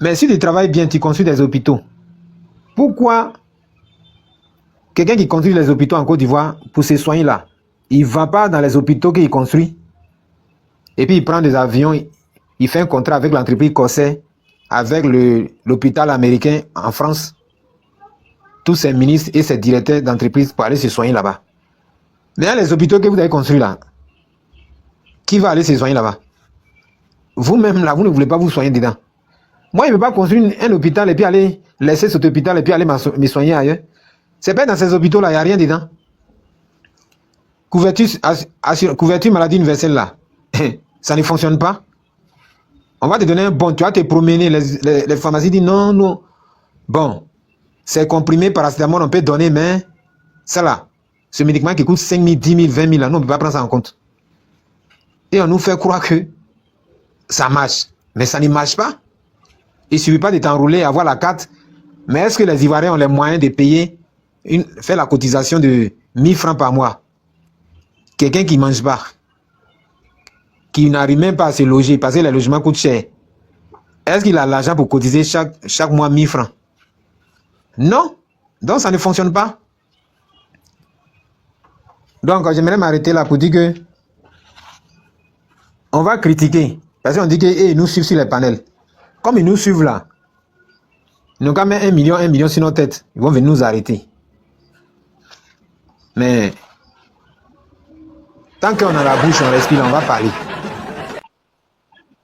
Mais si tu travailles bien, tu construis des hôpitaux. Pourquoi quelqu'un qui construit les hôpitaux en Côte d'Ivoire, pour se soigner là, il ne va pas dans les hôpitaux qu'il construit et puis il prend des avions, il fait un contrat avec l'entreprise Corsair, avec l'hôpital américain en France, tous ses ministres et ses directeurs d'entreprise pour aller se soigner là-bas. Mais dans les hôpitaux que vous avez construits là, qui va aller se soigner là-bas? Vous-même là, vous ne voulez pas vous soigner dedans. Moi, je ne veux pas construire un hôpital et puis aller laisser cet hôpital et puis aller me soigner ailleurs. C'est pas dans ces hôpitaux-là, il n'y a rien dedans. Couverture maladie universelle là, ça ne fonctionne pas. On va te donner un bon, tu vas te promener, les pharmacies disent non, non. Bon, c'est comprimé paracétamol, on peut donner, mais ça là, ce médicament qui coûte 5 000, 10 000, 20 000, là, nous, on ne peut pas prendre ça en compte. Et on nous fait croire que ça marche. Mais ça ne marche pas. Il ne suffit pas de t'enrouler, avoir la carte. Mais est-ce que les Ivoiriens ont les moyens de payer, faire la cotisation de 1000 francs par mois? Quelqu'un qui ne mange pas, qui n'arrive même pas à se loger parce que les logements coûtent cher. Est-ce qu'il a l'argent pour cotiser chaque mois 1000 francs? Non. Donc ça ne fonctionne pas. Donc j'aimerais m'arrêter là pour dire que on va critiquer. Parce qu'on dit qu'ils nous suivent sur les panels. Comme ils nous suivent là, ils n'ont qu'à mettre 1 million sur nos têtes. Ils vont venir nous arrêter. Mais tant qu'on a la bouche, on respire, on va parler.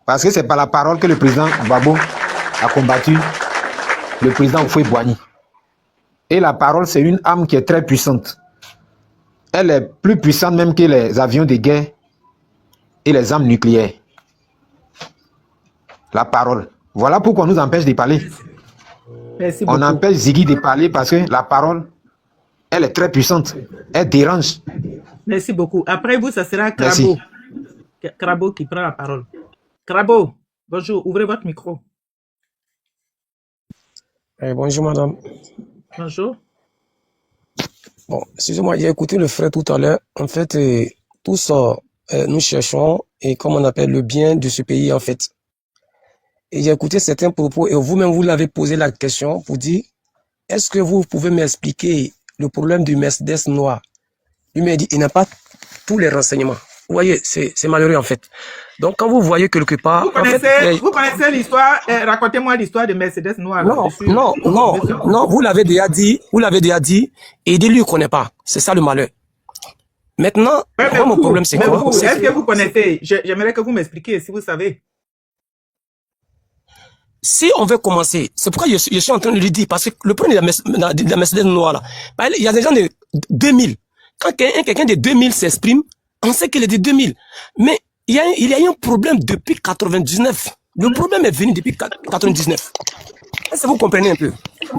Parce que c'est par la parole que le président Gbagbo a combattu le président Houphouët-Boigny. Et la parole, c'est une arme qui est très puissante. Elle est plus puissante même que les avions de guerre et les armes nucléaires. La parole. Voilà pourquoi on nous empêche de parler. Merci On beaucoup. empêche Ziggy de parler parce que la parole, elle est très puissante. Elle dérange. Merci beaucoup. Après vous, ça sera Merci. Krabo. Krabo qui prend la parole. Krabo, bonjour, ouvrez votre micro. Bonjour madame. Bonjour. Bon, excusez-moi, j'ai écouté le frère tout à l'heure. En fait, tous nous cherchons et comme on appelle le bien de ce pays en fait. Et j'ai écouté certains propos et vous-même vous l'avez posé la question pour dire est-ce que vous pouvez m'expliquer le problème du Mercedes noir? Lui m'a dit il n'a pas tous les renseignements. Vous voyez, c'est malheureux en fait. Donc quand vous voyez quelque part, Vous connaissez l'histoire, racontez-moi l'histoire de Mercedes noir. Non, vous l'avez déjà dit, et il dit lui il connaît pas. C'est ça le malheur. Maintenant, moi, mon problème c'est quoi? Est-ce que vous connaissez? J'aimerais que vous m'expliquiez si vous savez. Si on veut commencer, c'est pourquoi je suis en train de lui dire, parce que le problème de la Mercedes noire là, il y a des gens de 2000. Quand quelqu'un de 2000 s'exprime, on sait qu'il est de 2000. Mais il y a eu un problème depuis 99. Le problème est venu depuis 99. Est-ce que vous comprenez un peu?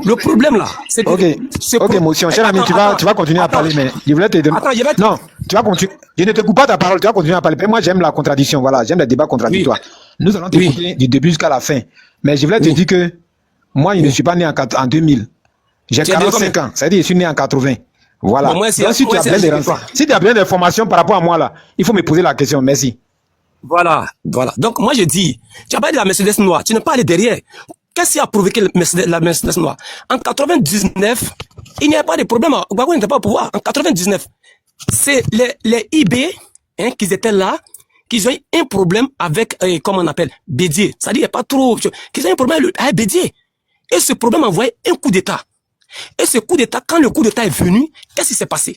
Le problème là, c'est que... Ok, mon cher ami, tu vas continuer à parler, mais je voulais te demander... Non, tu vas continuer. Je ne te coupe pas ta parole, tu vas continuer à parler. Moi, j'aime la contradiction, voilà, j'aime les débats contradictoires. Oui. Nous allons t'écouter du début jusqu'à la fin. Mais je voulais te dire que moi, je ne suis pas né en 2000. J'ai 45 ans, c'est-à-dire je suis né en 80. Voilà. Bon, donc, si tu as besoin d'informations par rapport à moi, là, il faut me poser la question. Merci. Voilà. Donc, moi, je dis, tu as parlé de la Mercedes noire, tu n'es pas allé derrière. Qu'est-ce qui a provoqué la Mercedes noire? En 99, il n'y a pas de problème. Gbagbo n'était pas au pouvoir. En 99, c'est les IB qui étaient là, qui ont eu un problème avec, comment on appelle, Bédié. C'est-à-dire, il n'y a pas trop... Qu'ils ont eu un problème avec Bédié. Et ce problème a envoyé un coup d'État. Et ce coup d'État, quand le coup d'État est venu, qu'est-ce qui s'est passé?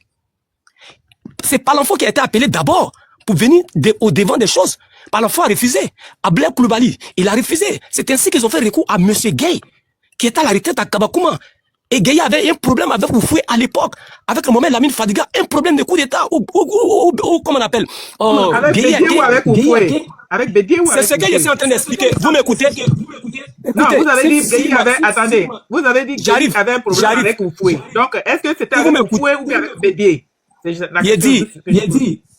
C'est Palanfo qui a été appelé d'abord pour venir au devant des choses. Palanfo a refusé. Ablaye Coulibaly, il a refusé. C'est ainsi qu'ils ont fait recours à M. Gueye, qui était à la retraite à Kabakouma. Et Gueye avait un problème avec Houphouët à l'époque, avec le moment Lamine Fadiga, un problème de coup d'État, ou comment on appelle? Avec Bédié ou avec Houphouët? Avec Bédié ou avec C'est ce que je suis en train d'expliquer. Vous m'écoutez? Non, vous avez dit Gueye avait... Attendez. Vous avez dit Gueye avait un problème avec Houphouët. Donc, est-ce que c'était avec Houphouët ou avec Bédié? Il dit,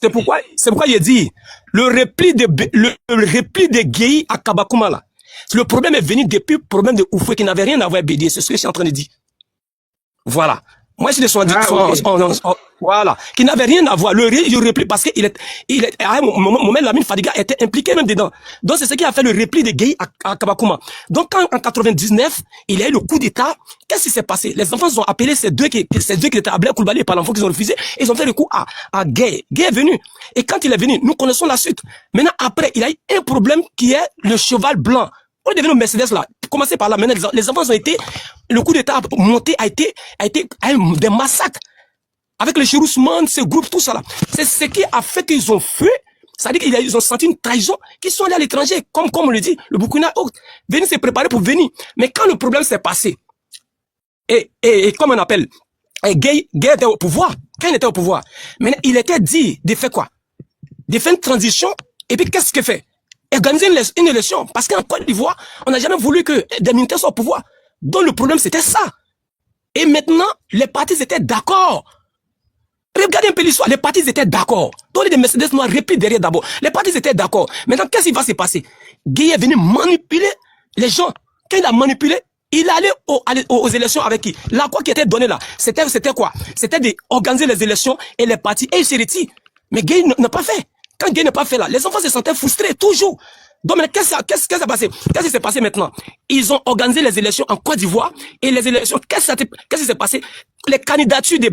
c'est pourquoi il dit, le repli de Gueye à Kabakouma là, le problème est venu depuis le problème de Houphouët qui n'avait rien à voir avec Bédié, c'est ce que je suis en train de dire. Voilà. Moi, je suis de son, Ah, ok. voilà, qui n'avait rien à voir. Le repli, parce à un moment, Lamine Fadiga était impliqué même dedans. Donc, c'est ce qui a fait le repli de Gueye à Kabakuma. Donc, quand, en 99, il y a eu le coup d'État, qu'est-ce qui s'est passé? Les enfants ont appelé ces deux qui étaient à Blair Koulibaly et par l'enfant qu'ils ont refusé, ils ont fait le coup à Gueye. Gueye est venu. Et quand il est venu, nous connaissons la suite. Maintenant, après, il y a eu un problème qui est le cheval blanc. On est devenu au Mercedes là. Commencez par là. Maintenant, les enfants ont été, le coup d'État monté a été des massacres. Avec les Chirousman, ce groupe, tout ça là. C'est ce qui a fait qu'ils ont fait. C'est-à-dire qu'ils ont senti une trahison, qu'ils sont allés à l'étranger, comme on le dit, le Burkina, venir se préparer pour venir. Mais quand le problème s'est passé, et comme on appelle, Gueye était au pouvoir. Quand il était au pouvoir, maintenant, il était dit de faire quoi? De faire une transition, et puis qu'est-ce qu'il fait? Organiser une élection. Parce qu'en Côte d'Ivoire, on n'a jamais voulu que des militaires soient au pouvoir. Donc le problème, c'était ça. Et maintenant, les partis étaient d'accord. Regardez un peu l'histoire. Les partis étaient d'accord. Donc les Mercedes noirs répliquent derrière d'abord. Les partis étaient d'accord. Maintenant, qu'est-ce qui va se passer? Gueye est venu manipuler les gens. Quand il a manipulé, il allait aux élections avec qui? L'accord qui était donné là, c'était quoi? C'était d'organiser les élections et les partis. Et il se retire. Mais Gueye n'a pas fait. Quand Gueye n'a pas fait là, les enfants se sentaient frustrés, toujours. Donc, mais qu'est-ce qui s'est passé? Qu'est-ce qui s'est passé maintenant? Ils ont organisé les élections en Côte d'Ivoire, et les élections, qu'est-ce qui s'est passé? Les candidatures de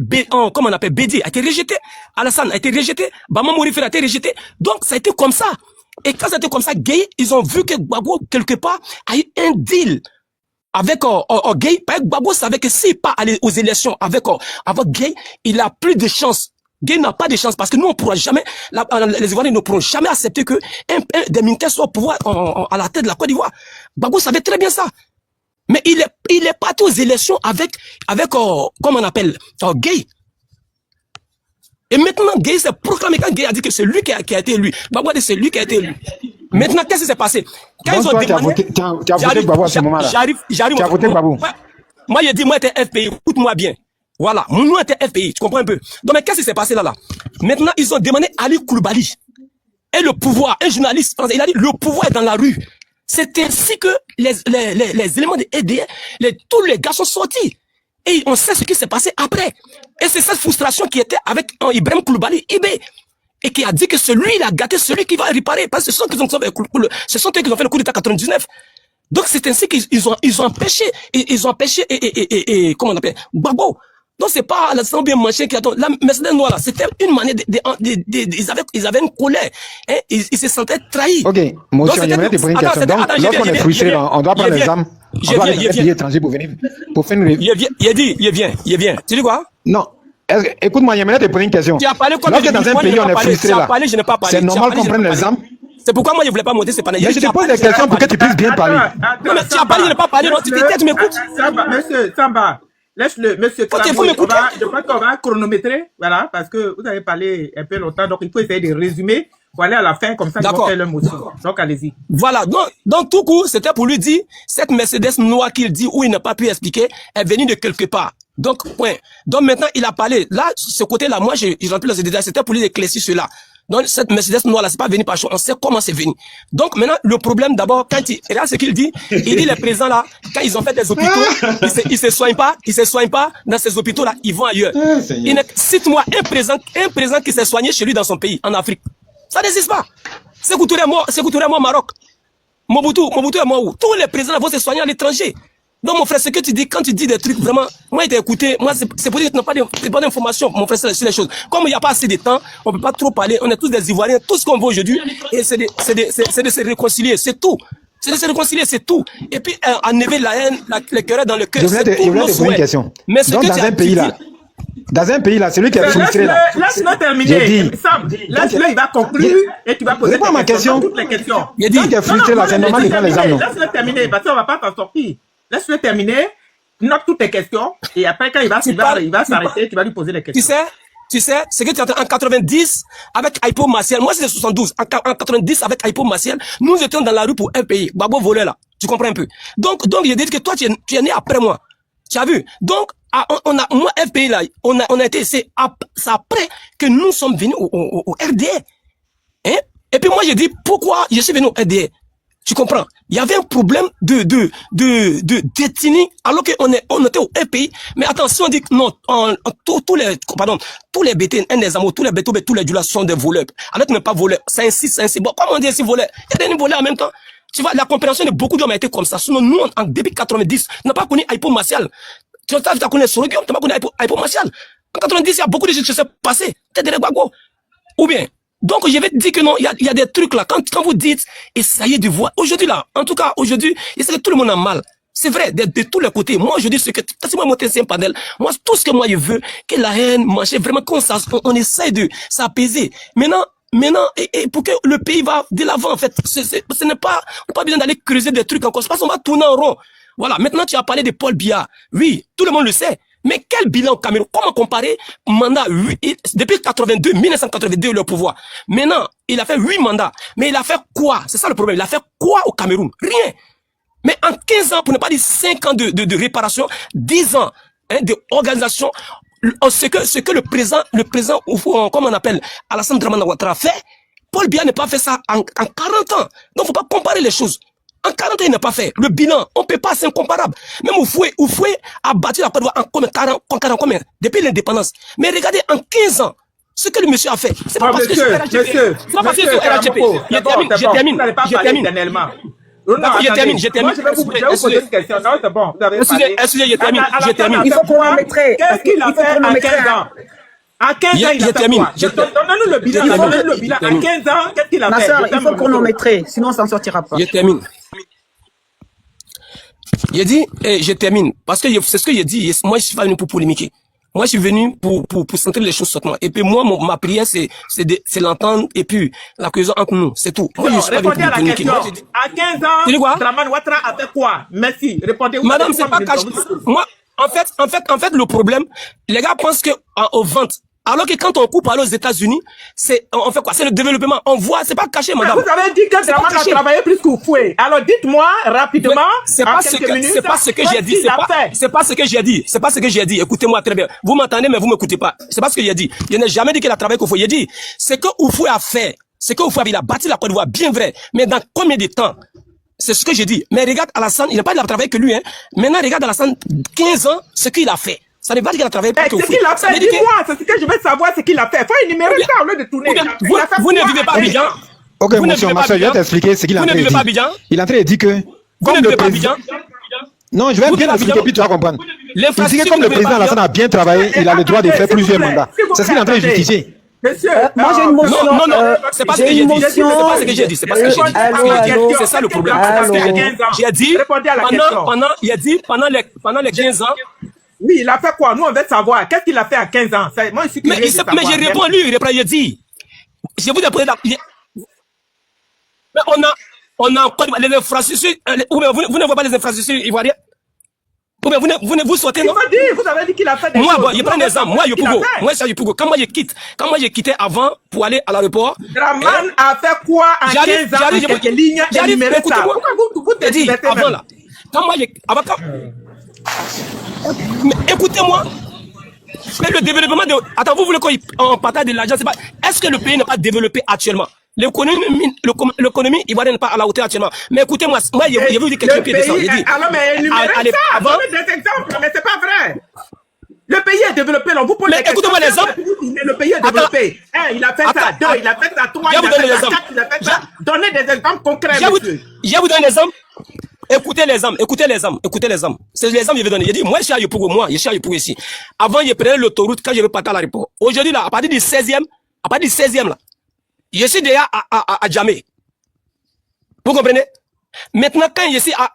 comment on appelle, Bédi a été rejetées, Alassane a été rejeté, Bama Mourifera a été rejeté. Donc, ça a été comme ça. Et quand ça a été comme ça, Gueye, ils ont vu que Gbagbo, quelque part, a eu un deal avec Gueye. Gbagbo savait que s'il pas aller aux élections avec Gueye, il a plus de chance. Gueye n'a pas de chance parce que nous, on pourra jamais, les Ivoiriens ne pourront jamais accepter que des militaires soient au pouvoir à la tête de la Côte d'Ivoire. Gbagbo savait très bien ça. Mais il est parti aux élections avec comment on appelle, Gueye. Et maintenant, Gueye s'est proclamé quand Gueye a dit que c'est lui qui a été élu. Gbagbo a dit c'est lui qui a été élu. Maintenant, qu'est-ce qui s'est passé? Quand Donc, ils ont toi, demandé, tu as voté Gbagbo à ce moment-là. J'arrive. Tu as voté Gbagbo. Moi, j'ai dit, moi, j'étais FPI. Écoute-moi bien. Voilà, nous était FPI, tu comprends un peu. Donc, mais qu'est-ce qui s'est passé là? Maintenant, ils ont demandé Ali Koulibaly. Et le pouvoir, un journaliste français, il a dit, le pouvoir est dans la rue. C'est ainsi que les éléments de EDR, tous les gars sont sortis. Et on sait ce qui s'est passé après. Et c'est cette frustration qui était avec Ibrahim Koulibaly, Ibé. Et qui a dit que celui, il a gâté celui qui va réparer. Parce que ce sont eux qui ont fait le coup d'État 99. Donc, c'est ainsi qu'ils ont empêché, et comment on appelle, Gbagbo. Donc, c'est pas la bien manché qui attend. La Mercedes noire, là, c'était une manière ils avaient une colère. Hein, ils se sentaient trahis. Ok, monsieur, j'aimerais te poser une question. Donc, lorsqu'on est frustré, on doit prendre l'examen. On doit aller faire étranger pour venir, pour faire une Il vient. Tu dis quoi? Non. Écoute-moi, j'aimerais te poser une question. Tu as parlé comme lorsque dans un pays, on est frustré là, c'est normal qu'on prenne l'examen. C'est pourquoi moi je voulais pas monter ce panel. Mais je te pose des questions pour que tu puisses bien parler. Non, mais tu as parlé, je n'ai pas parlé, non, tu m'écoutes. Monsieur Samba, laisse-le, monsieur Krabou, je pense qu'on va chronométrer, voilà, parce que vous avez parlé un peu longtemps, donc il faut essayer de résumer pour aller à la fin, comme ça, ils vont faire leur motion. Donc, allez-y. Voilà, donc tout court, c'était pour lui dire, cette Mercedes noire qu'il dit, où il n'a pas pu expliquer, est venue de quelque part. Donc, point. Donc maintenant, il a parlé. Là, ce côté-là, moi, j'ai rempli les détails, c'était pour lui éclaircir cela. Donc, cette Mercedes noire-là, c'est pas venu par choix. On sait comment c'est venu. Donc, maintenant, le problème, d'abord, regarde ce qu'il dit. Il dit, les présents, là, quand ils ont fait des hôpitaux, ils se soignent pas dans ces hôpitaux-là, ils vont ailleurs. Cite-moi un présent qui s'est soigné chez lui dans son pays, en Afrique. Ça n'existe pas. Sékou Touré est mort au Maroc. Mobutu est mort où? Tous les présidents vont se soigner à l'étranger. Donc, mon frère, ce que tu dis, quand tu dis des trucs, vraiment, moi, il t'a écouté, moi, c'est pour dire que tu n'as pas d'informations, mon frère, sur les choses. Comme il n'y a pas assez de temps, on peut pas trop parler, on est tous des Ivoiriens, tout ce qu'on veut aujourd'hui, et c'est de se réconcilier, c'est tout. C'est de se réconcilier, c'est tout. Et puis, enlever la haine, les querelles dans le cœur, c'est tout. Je voulais te poser une question. Mais donc, dans un pays là, celui qui est frustré là. Laisse-le terminer. Laisse-le, il va conclure et tu vas poser toutes les questions. Il dit qu'il est frustré là, c'est normal de faire les armes. Laisse-le terminer, parce qu'on va pas t'en sortir. Laisse-le terminer, note toutes tes questions, et après, quand il va s'arrêter, tu vas lui poser les questions. Tu sais, ce que tu entends en 90, avec Aipo Maciel, moi c'est 72, en 90, avec Aipo Maciel, nous étions dans la rue pour un pays, Gbagbo volait là, tu comprends un peu. Donc, je dis que toi, tu es né après moi, tu as vu. Donc, moi, FPI là, on a été, c'est après que nous sommes venus au RDR. Hein? Et puis moi, je dis, pourquoi je suis venu au RDR? Tu comprends? Il y avait un problème d'ethnie, alors qu'on était au pays. Mais attends, si on dit que non, tous les BT, des amours, tous les BT, tous les Djula sont des voleurs. Alors que n'est pas voleur. C'est ainsi. Bon, comment on dit ainsi voleur? Il y a des voleurs en même temps. Tu vois, la compréhension de beaucoup d'hommes a été comme ça. Sinon, nous, depuis 90, on n'a pas connu Aipo Martial. Tu as connu Sorogium, tu n'as pas connu Aipo Martial. En 90, il y a beaucoup de choses qui se sont passées. T'es des Bagbo. Ou bien, donc je vais te dire que non, il y a des trucs là. Quand vous dites, essayez de voir. Aujourd'hui là, en tout cas, aujourd'hui, il sait que tout le monde a mal. C'est vrai, de tous les côtés. Moi, je dis ce que, c'est moi, c'est un panel. Moi, tout ce que moi, je veux, que la haine, marche vraiment, on essaye de s'apaiser. Maintenant, et pour que le pays va de l'avant, en fait, ce n'est pas, on n'a pas besoin d'aller creuser des trucs encore. C'est parce qu'on va tourner en rond. Voilà. Maintenant, tu as parlé de Paul Biya. Oui, tout le monde le sait. Mais quel bilan au Cameroun? Comment comparer mandat 8, depuis 1982, le pouvoir. Maintenant, il a fait 8 mandats. Mais il a fait quoi? C'est ça le problème. Il a fait quoi au Cameroun? Rien. Mais en 15 ans, pour ne pas dire 5 ans de réparation, 10 ans, hein, d'organisation, ce que le président, comment on appelle, Alassane Dramane Ouattara fait, Paul Biya n'a pas fait ça en 40 ans. Donc, faut pas comparer les choses. En 40 ans, il n'a pas fait. Le bilan, on peut pas, c'est incomparable. Même Oufoué a battu la Côte d'Ivoire en combien? Depuis l'indépendance. Mais regardez, en 15 ans, ce que le monsieur a fait. C'est pas parce que c'est RHDP. C'est pas parce que c'est RHDP. Je termine. Je termine. Moi, je vais vous poser une question. Non, c'est bon. Vous avez parlé. Excusez, je termine. Il faut chronométrer. Qu'est-ce qu'il a fait en 15 ans? En 15 ans, il a fait quoi? Donnez-nous le bilan. En 15 ans, qu'est-ce qu'il a fait? Ma soeur, il faut chronométrer, sinon on s'en sortira pas. Je termine. J'ai dit, je termine, parce que c'est ce que j'ai dit. Moi, je suis pas venu pour polémiquer. Moi, je suis venu pour centrer les choses sur moi. Et puis moi, ma prière, c'est l'entendre et puis la cohésion entre nous. C'est tout. Moi, je suis pas venu pour polémiquer. À 15 ans, Dramane Ouattara a fait quoi? Merci. Répondez. Madame, c'est pas caché. Moi, en fait, le problème, les gars pensent que aux ventes. Alors que quand on coupe aller aux États-Unis, on fait quoi? C'est le développement. On voit, c'est pas caché, madame. Vous avez dit que Dramane a travaillé plus qu'Oufoué. Alors dites-moi rapidement. C'est pas ce que j'ai dit. C'est pas ce que j'ai dit. C'est pas ce que j'ai dit. Écoutez-moi très bien. Vous m'entendez, mais vous m'écoutez pas. C'est pas ce que j'ai dit. Je n'ai jamais dit qu'il a travaillé qu'Oufoué. J'ai dit, ce que Oufoué a fait, c'est que Oufoué, il a bâti la Côte d'Ivoire, bien vrai. Mais dans combien de temps? C'est ce que j'ai dit. Mais regarde Alassane, il n'a pas travaillé que lui, hein. Maintenant, regarde Alassane, 15 ans, ce qu'il a fait. Ça ne veut pas dire qu'il a travaillé pour ce qu'il a fait, dis-moi, c'est ce que je veux savoir, ce qu'il a fait. Faut énumérer ça au lieu de tourner. Vous ne vivez pas Abidjan. Ok, monsieur, ma soeur, je vais t'expliquer ce qu'il a en train de dire. Il est en train de dire que... Vous ne vivez pas Abidjan. Non, je vais bien expliquer, puis tu vas comprendre. Il dit que comme le président Alassane a bien travaillé, il a le droit de faire plusieurs mandats. C'est ce qu'il est en train de justifier. Monsieur, moi j'ai une motion. Non, c'est pas ce que j'ai dit. C'est pas ce que j'ai dit. C'est pas ce que j'ai dit. C'est ça le problème. J'ai dit, pendant les 15 ans. Oui, il a fait quoi? Nous, on veut savoir. Qu'est-ce qu'il a fait à 15 ans? Moi, je suis curieux de savoir. Mais je réponds à lui, il répond, il dit. Je vous ai posé mais on a encore les infrastructures, ou bien vous ne voyez pas les infrastructures ivoiriennes? Ou bien vous souhaitez, non? Vous avez dit qu'il a fait des choses. Moi, bon, je prends un exemple. Moi, Yopougo. Quand moi, je quittais avant pour aller à l'aéroport. Dramane a fait quoi en 15 ans? Quelques lignes, énumérez ça. Pourquoi vous dit avant là? Quand moi, mais écoutez-moi. Mais le développement de... Attends, vous voulez qu'on partage de l'argent? Est-ce que le pays n'est pas développé actuellement? L'économie ivoirienne n'est pas à la hauteur actuellement. Mais écoutez-moi, j'ai vu quelques pieds descendre. Alors, mais énumérez ça. Donnez des exemples, mais c'est pas vrai. Le pays est développé, donc vous posez des questions. Écoutez-moi les exemples. Le pays est développé. Il a fait ça. 2, il a fait ça. 3, il a fait ça. 4, il a fait ça. Donnez des exemples concrets, monsieur. Je vous donne l'exemple. Écoutez les hommes. C'est les hommes que je vais donner. J'ai dit, moi, je suis à Yopougo, ici. Avant, je prenais l'autoroute quand je vais partir à l'aéroport. Aujourd'hui, là, à partir du 16e, là, je suis déjà à Djamé. Vous comprenez? Maintenant, quand je suis à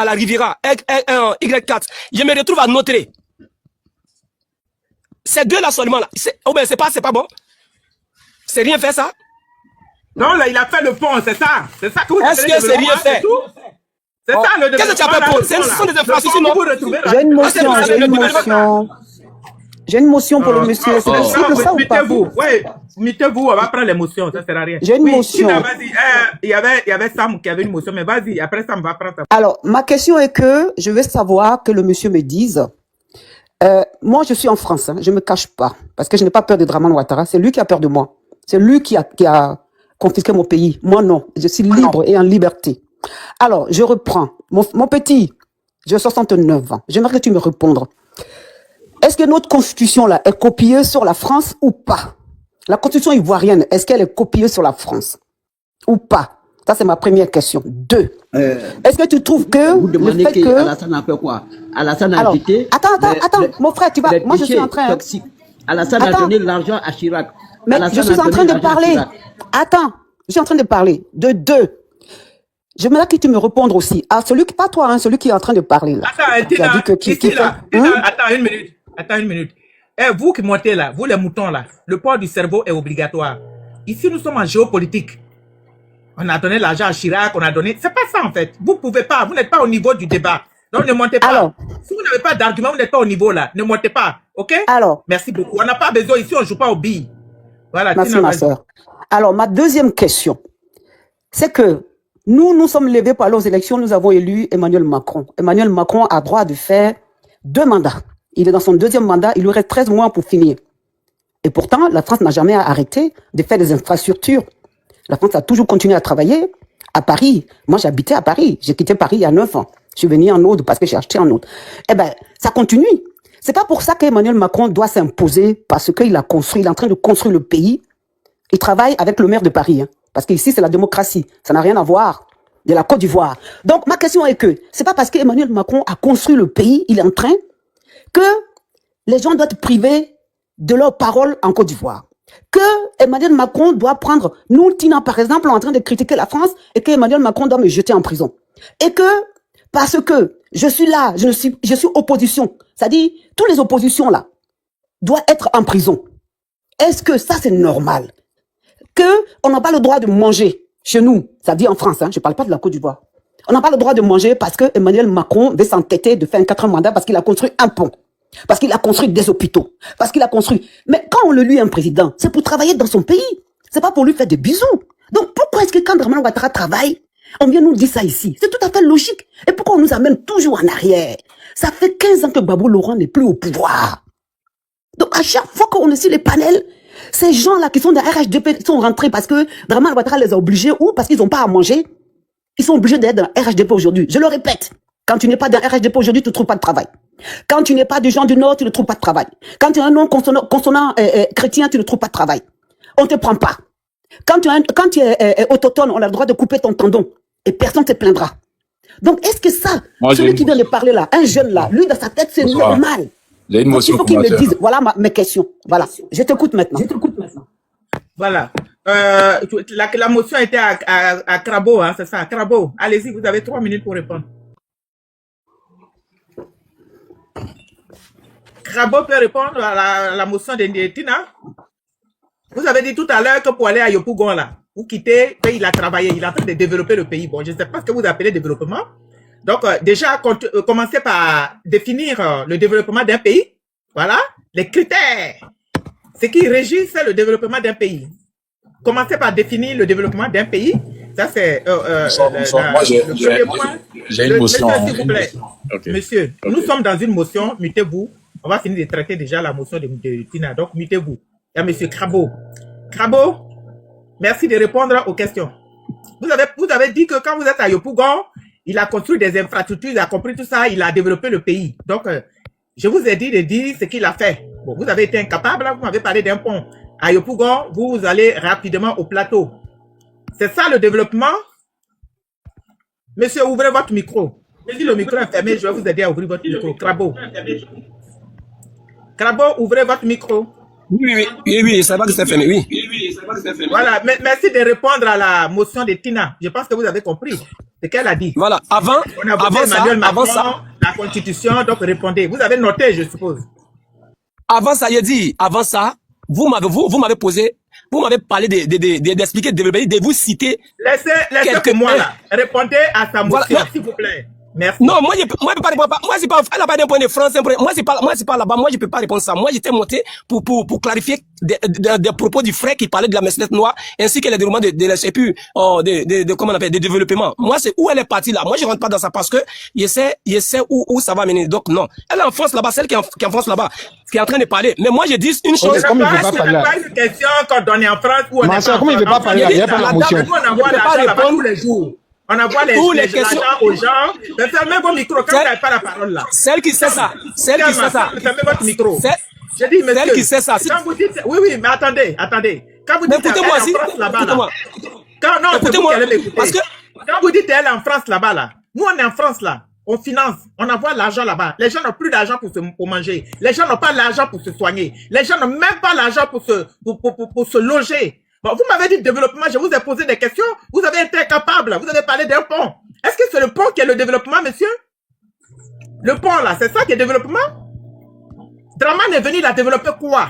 la Riviera, Y4, je me retrouve à Notré. Ces deux-là seulement, là. C'est pas bon? C'est rien fait, ça? Non, là, il a fait le pont, c'est ça? C'est ça que vous est-ce que c'est rien fait? C'est ça le développement. Qu'est-ce que tu appelles pour? Ce sont des infrastructures, non? J'ai une motion pour le monsieur. C'est possible ça ou pas? Mettez-vous, on va prendre les motions, ça sert à rien. J'ai une motion. Il y avait Sam qui avait une motion, mais vas-y, après Sam va prendre ta. Alors, ma question est que je veux savoir que le monsieur me dise. Moi, je suis en France, hein, je me cache pas, parce que je n'ai pas peur de Dramane Ouattara. C'est lui qui a peur de moi. C'est lui qui a confisqué mon pays. Moi, non. Je suis libre et en liberté. Alors, je reprends. Mon petit, j'ai 69 ans. J'aimerais que tu me répondes. Est-ce que notre constitution là est copiée sur la France ou pas? La constitution ivoirienne, est-ce qu'elle est copiée sur la France ou pas? Ça, c'est ma première question. 2. Est-ce que tu trouves que vous demandez le fait que... Alassane a fait quoi? Alassane a Alors, jeté... attends, mon frère, tu vas... Moi, je suis en train... Toxiques. Alassane a donné l'argent à Chirac. Mais Alassane je suis en train de parler. Attends, je suis en train de parler. De 2. J'aimerais que tu me répondes aussi à celui qui, pas toi, hein, celui qui est en train de parler là. Attends, Tina, attends une minute. Attends une minute. Eh, vous qui montez là, vous les moutons là, le port du cerveau est obligatoire. Ici, nous sommes en géopolitique. On a donné l'argent à Chirac, on a donné... C'est pas ça en fait. Vous pouvez pas, vous n'êtes pas au niveau du débat. Donc ne montez pas. Alors, si vous n'avez pas d'argument, vous n'êtes pas au niveau là. Ne montez pas, ok? Alors. Merci beaucoup. On n'a pas besoin ici, on ne joue pas aux billes. Voilà. Merci ma soeur. Alors, ma deuxième question, c'est que nous sommes levés pour aller aux élections, nous avons élu Emmanuel Macron. Emmanuel Macron a droit de faire 2 mandats. Il est dans son 2e mandat, il lui reste 13 mois pour finir. Et pourtant, la France n'a jamais arrêté de faire des infrastructures. La France a toujours continué à travailler à Paris. Moi, j'habitais à Paris. J'ai quitté Paris il y a 9 ans. Je suis venu en Aude parce que j'ai acheté en Aude. Eh ben, ça continue. C'est pas pour ça qu'Emmanuel Macron doit s'imposer parce qu'il a construit, il est en train de construire le pays. Il travaille avec le maire de Paris, hein, parce qu'ici, c'est la démocratie. Ça n'a rien à voir de la Côte d'Ivoire. Donc, ma question est que, c'est pas parce qu'Emmanuel Macron a construit le pays, il est en train, que les gens doivent être privés de leur parole en Côte d'Ivoire. Que Emmanuel Macron doit prendre, nous, Tina, par exemple, en train de critiquer la France, et que Emmanuel Macron doit me jeter en prison. Et que, parce que je suis là, je suis opposition, c'est-à-dire, toutes les oppositions là, doivent être en prison. Est-ce que ça, c'est normal? On n'a pas le droit de manger chez nous, ça dit en France, hein, je ne parle pas de la Côte d'Ivoire. On n'a pas le droit de manger parce que Emmanuel Macron veut s'entêter de faire un 4e mandat parce qu'il a construit un pont, parce qu'il a construit des hôpitaux, parce qu'il a construit... Mais quand on le lui un président, c'est pour travailler dans son pays, c'est pas pour lui faire des bisous. Donc pourquoi est-ce que quand Dramane Ouattara travaille, on vient nous dire ça ici? C'est tout à fait logique. Et pourquoi on nous amène toujours en arrière? Ça fait 15 ans que Gbagbo Laurent n'est plus au pouvoir. Donc à chaque fois qu'on est sur les panels, ces gens-là qui sont dans RHDP sont rentrés parce que Dramane Ouattara les a obligés ou parce qu'ils n'ont pas à manger. Ils sont obligés d'être dans RHDP aujourd'hui. Je le répète, quand tu n'es pas dans RHDP aujourd'hui, tu ne trouves pas de travail. Quand tu n'es pas du genre du Nord, tu ne trouves pas de travail. Quand tu es un nom consonant chrétien, tu ne trouves pas de travail. On ne te prend pas. Quand tu es autochtone, on a le droit de couper ton tendon et personne ne te plaindra. Donc, est-ce que ça, celui qui vient de parler là, un jeune là, lui dans sa tête, c'est normal? J'ai une motion. Il faut qu'il me dise, voilà mes questions. Voilà, je t'écoute maintenant. Voilà. La motion était à Krabo, hein, c'est ça. Krabo, allez-y, vous avez 3 minutes pour répondre. Krabo peut répondre à la motion de Tina. Vous avez dit tout à l'heure que pour aller à Yopougon, là, vous quittez, il a travaillé, il est en train de développer le pays. Bon, je ne sais pas ce que vous appelez développement. Donc, déjà, commencez par définir le développement d'un pays. Voilà, les critères. Ce qui régit, c'est le développement d'un pays. Commencez par définir le développement d'un pays. Ça, c'est moi, j'ai une motion. Monsieur, s'il vous plaît. Okay. Monsieur, nous sommes dans une motion, mutez-vous. On va finir de traiter déjà la motion de Tina. Donc, mutez-vous. Il y a monsieur Krabo. Krabo, merci de répondre aux questions. Vous avez dit que quand vous êtes à Yopougon, il a construit des infrastructures, il a compris tout ça, il a développé le pays. Donc, je vous ai dit de dire ce qu'il a fait. Bon, vous avez été incapable, vous m'avez parlé d'un pont. À Yopougon, vous allez rapidement au plateau. C'est ça le développement? Monsieur, ouvrez votre micro. Si le micro est fermé, je vais vous aider à ouvrir votre micro. Krabo. Krabo, ouvrez votre micro. Oui, ça va que c'est fermé, oui. Voilà, merci de répondre à la motion de Tina. Je pense que vous avez compris ce qu'elle a dit. Voilà, avant ça, la Constitution, donc répondez. Vous avez noté, je suppose. Avant ça, il a dit, avant ça, vous m'avez posé, vous m'avez parlé d'expliquer, de vous citer. Laissez que moi là. Répondez à sa motion, voilà, s'il vous plaît. Merci. Non, moi, je peux pas répondre. Moi, c'est pas, elle n'a pas d'un point de France. Moi, c'est pas là-bas. Moi, je peux pas répondre ça. Moi, j'étais monté pour clarifier des propos du frère qui parlait de la Mercedes noire, ainsi que les déroulements comment on appelle, de développement. Moi, c'est où elle est partie là. Moi, je rentre pas dans ça parce que je sais où ça va mener. Donc, non. Elle est en France là-bas, celle qui est en France là-bas, qui est en train de parler. Mais moi, je dis une chose. Comme il veut pas parler. C'est pas une question quand on est en France ou on est comment il veut pas parler, il n'y a pas la motion. On envoie l'argent là-bas tous les jours. On envoie l'argent aux gens. Mais fermez vos micros quand vous n'avez pas la parole là. Celle qui sait ça. Celle qui sait ça. Fermez votre micro. J'ai dit, monsieur. Celle qui sait ça. Quand vous dites, oui, mais attendez. Quand vous dites écoutez-moi, elle en France là-bas, écoutez-moi. Non, c'est vous qui allez m'écouter. Parce que quand vous dites elle en France là-bas, là, nous on est en France là. On finance, on envoie l'argent là-bas. Les gens n'ont plus d'argent pour manger. Les gens n'ont pas l'argent pour se soigner. Les gens n'ont même pas l'argent pour se loger. Bon, vous m'avez dit développement, je vous ai posé des questions. Vous avez été incapable. Vous avez parlé d'un pont. Est-ce que c'est le pont qui est le développement, monsieur? Le pont là, c'est ça qui est développement? Draman est venu, il a développé quoi?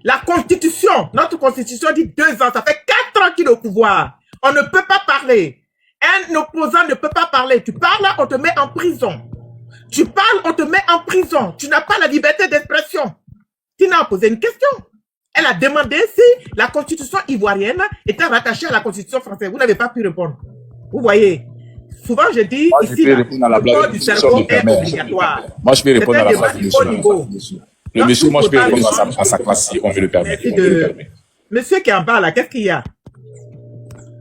La constitution. Notre constitution dit 2 ans. Ça fait 4 ans qu'il est au pouvoir. On ne peut pas parler. Un opposant ne peut pas parler. Tu parles, on te met en prison. Tu parles, on te met en prison. Tu n'as pas la liberté d'expression. Tina a posé une question. Elle a demandé si la constitution ivoirienne était rattachée à la constitution française. Vous n'avez pas pu répondre. Vous voyez, souvent je dis Moi, ici, je peux répondre à la blague du cerveau est obligatoire. Moi, je peux répondre à la C'est un phrase débat du de haut monsieur. niveau. Le monsieur, moi, je peux répondre à sa classe si on veut le permettre. Monsieur qui est en bas là, qu'est-ce qu'il y a?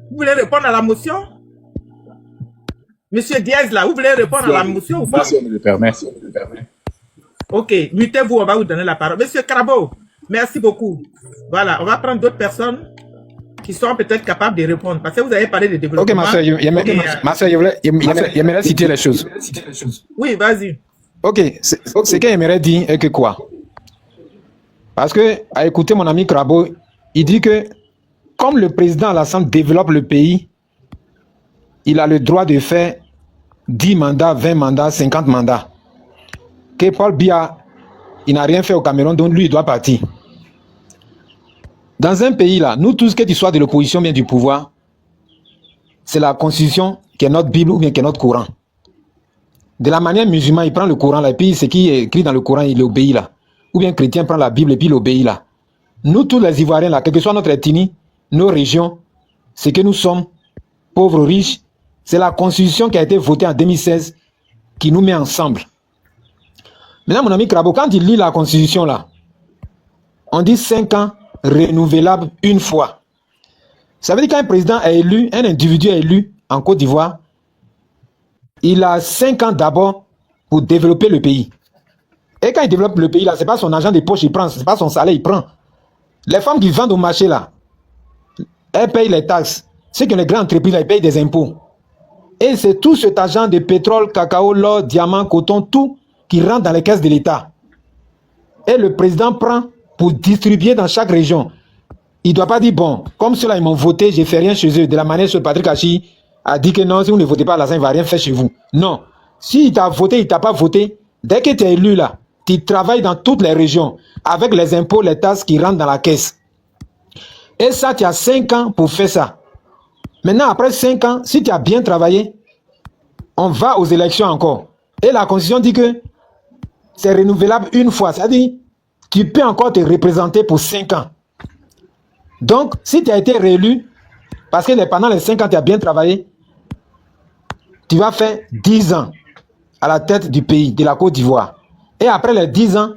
Vous voulez répondre à la motion? Monsieur Diaz là, vous voulez répondre à la motion ou pas? Si on me le permet. Ok, mutez-vous, on va vous donner la parole. Monsieur Karabo, merci beaucoup. Voilà, on va prendre d'autres personnes qui sont peut-être capables de répondre. Parce que vous avez parlé de développement. Ok, ma soeur, j'aimerais citer les choses. Oui, vas-y. Ok, ce qu'il aimerait dire est que quoi? Parce que, à écouter mon ami Krabo, il dit que comme le président Alassane développe le pays, il a le droit de faire 10 mandats, 20 mandats, 50 mandats. Que Paul Biya, il n'a rien fait au Cameroun, donc lui, il doit partir. Dans un pays là, nous tous, que tu sois de l'opposition, bien du pouvoir, c'est la constitution qui est notre Bible ou bien qui est notre Coran. De la manière musulmane, il prend le Coran là, et puis ce qui est écrit dans le Coran, il obéit là. Ou bien chrétien prend la Bible et puis il obéit là. Nous tous les Ivoiriens là, quelle que soit notre ethnie, nos régions, ce que nous sommes, pauvres, riches, c'est la constitution qui a été votée en 2016 qui nous met ensemble. Maintenant, mon ami Krabo, quand il lit la constitution là, on dit 5 ans renouvelable une fois. Ça veut dire qu'un président est élu, un individu est élu en Côte d'Ivoire, il a 5 ans d'abord pour développer le pays. Et quand il développe le pays là, c'est pas son argent de poche il prend, c'est pas son salaire il prend. Les femmes qui vendent au marché là, elles payent les taxes. Ceux qui ont les grandes entreprises là, ils payent des impôts. Et c'est tout cet argent de pétrole, cacao, l'or, diamant, coton, tout qui rentre dans les caisses de l'État. Et le président prend pour distribuer dans chaque région. Il ne doit pas dire, bon, comme ceux-là, ils m'ont voté, je ne fais rien chez eux. De la manière que Patrick Hachi a dit que non, si vous ne votez pas à la fin, il ne va rien faire chez vous. Non. S'il t'a voté, il ne t'a pas voté, dès que tu es élu là, tu travailles dans toutes les régions, avec les impôts, les taxes qui rentrent dans la caisse. Et ça, tu as 5 ans pour faire ça. Maintenant, après 5 ans, si tu as bien travaillé, on va aux élections encore. Et la Constitution dit que c'est renouvelable une fois. C'est-à-dire, tu peux encore te représenter pour 5 ans. Donc, si tu as été réélu, parce que pendant les 5 ans, tu as bien travaillé, tu vas faire 10 ans à la tête du pays, de la Côte d'Ivoire. Et après les 10 ans,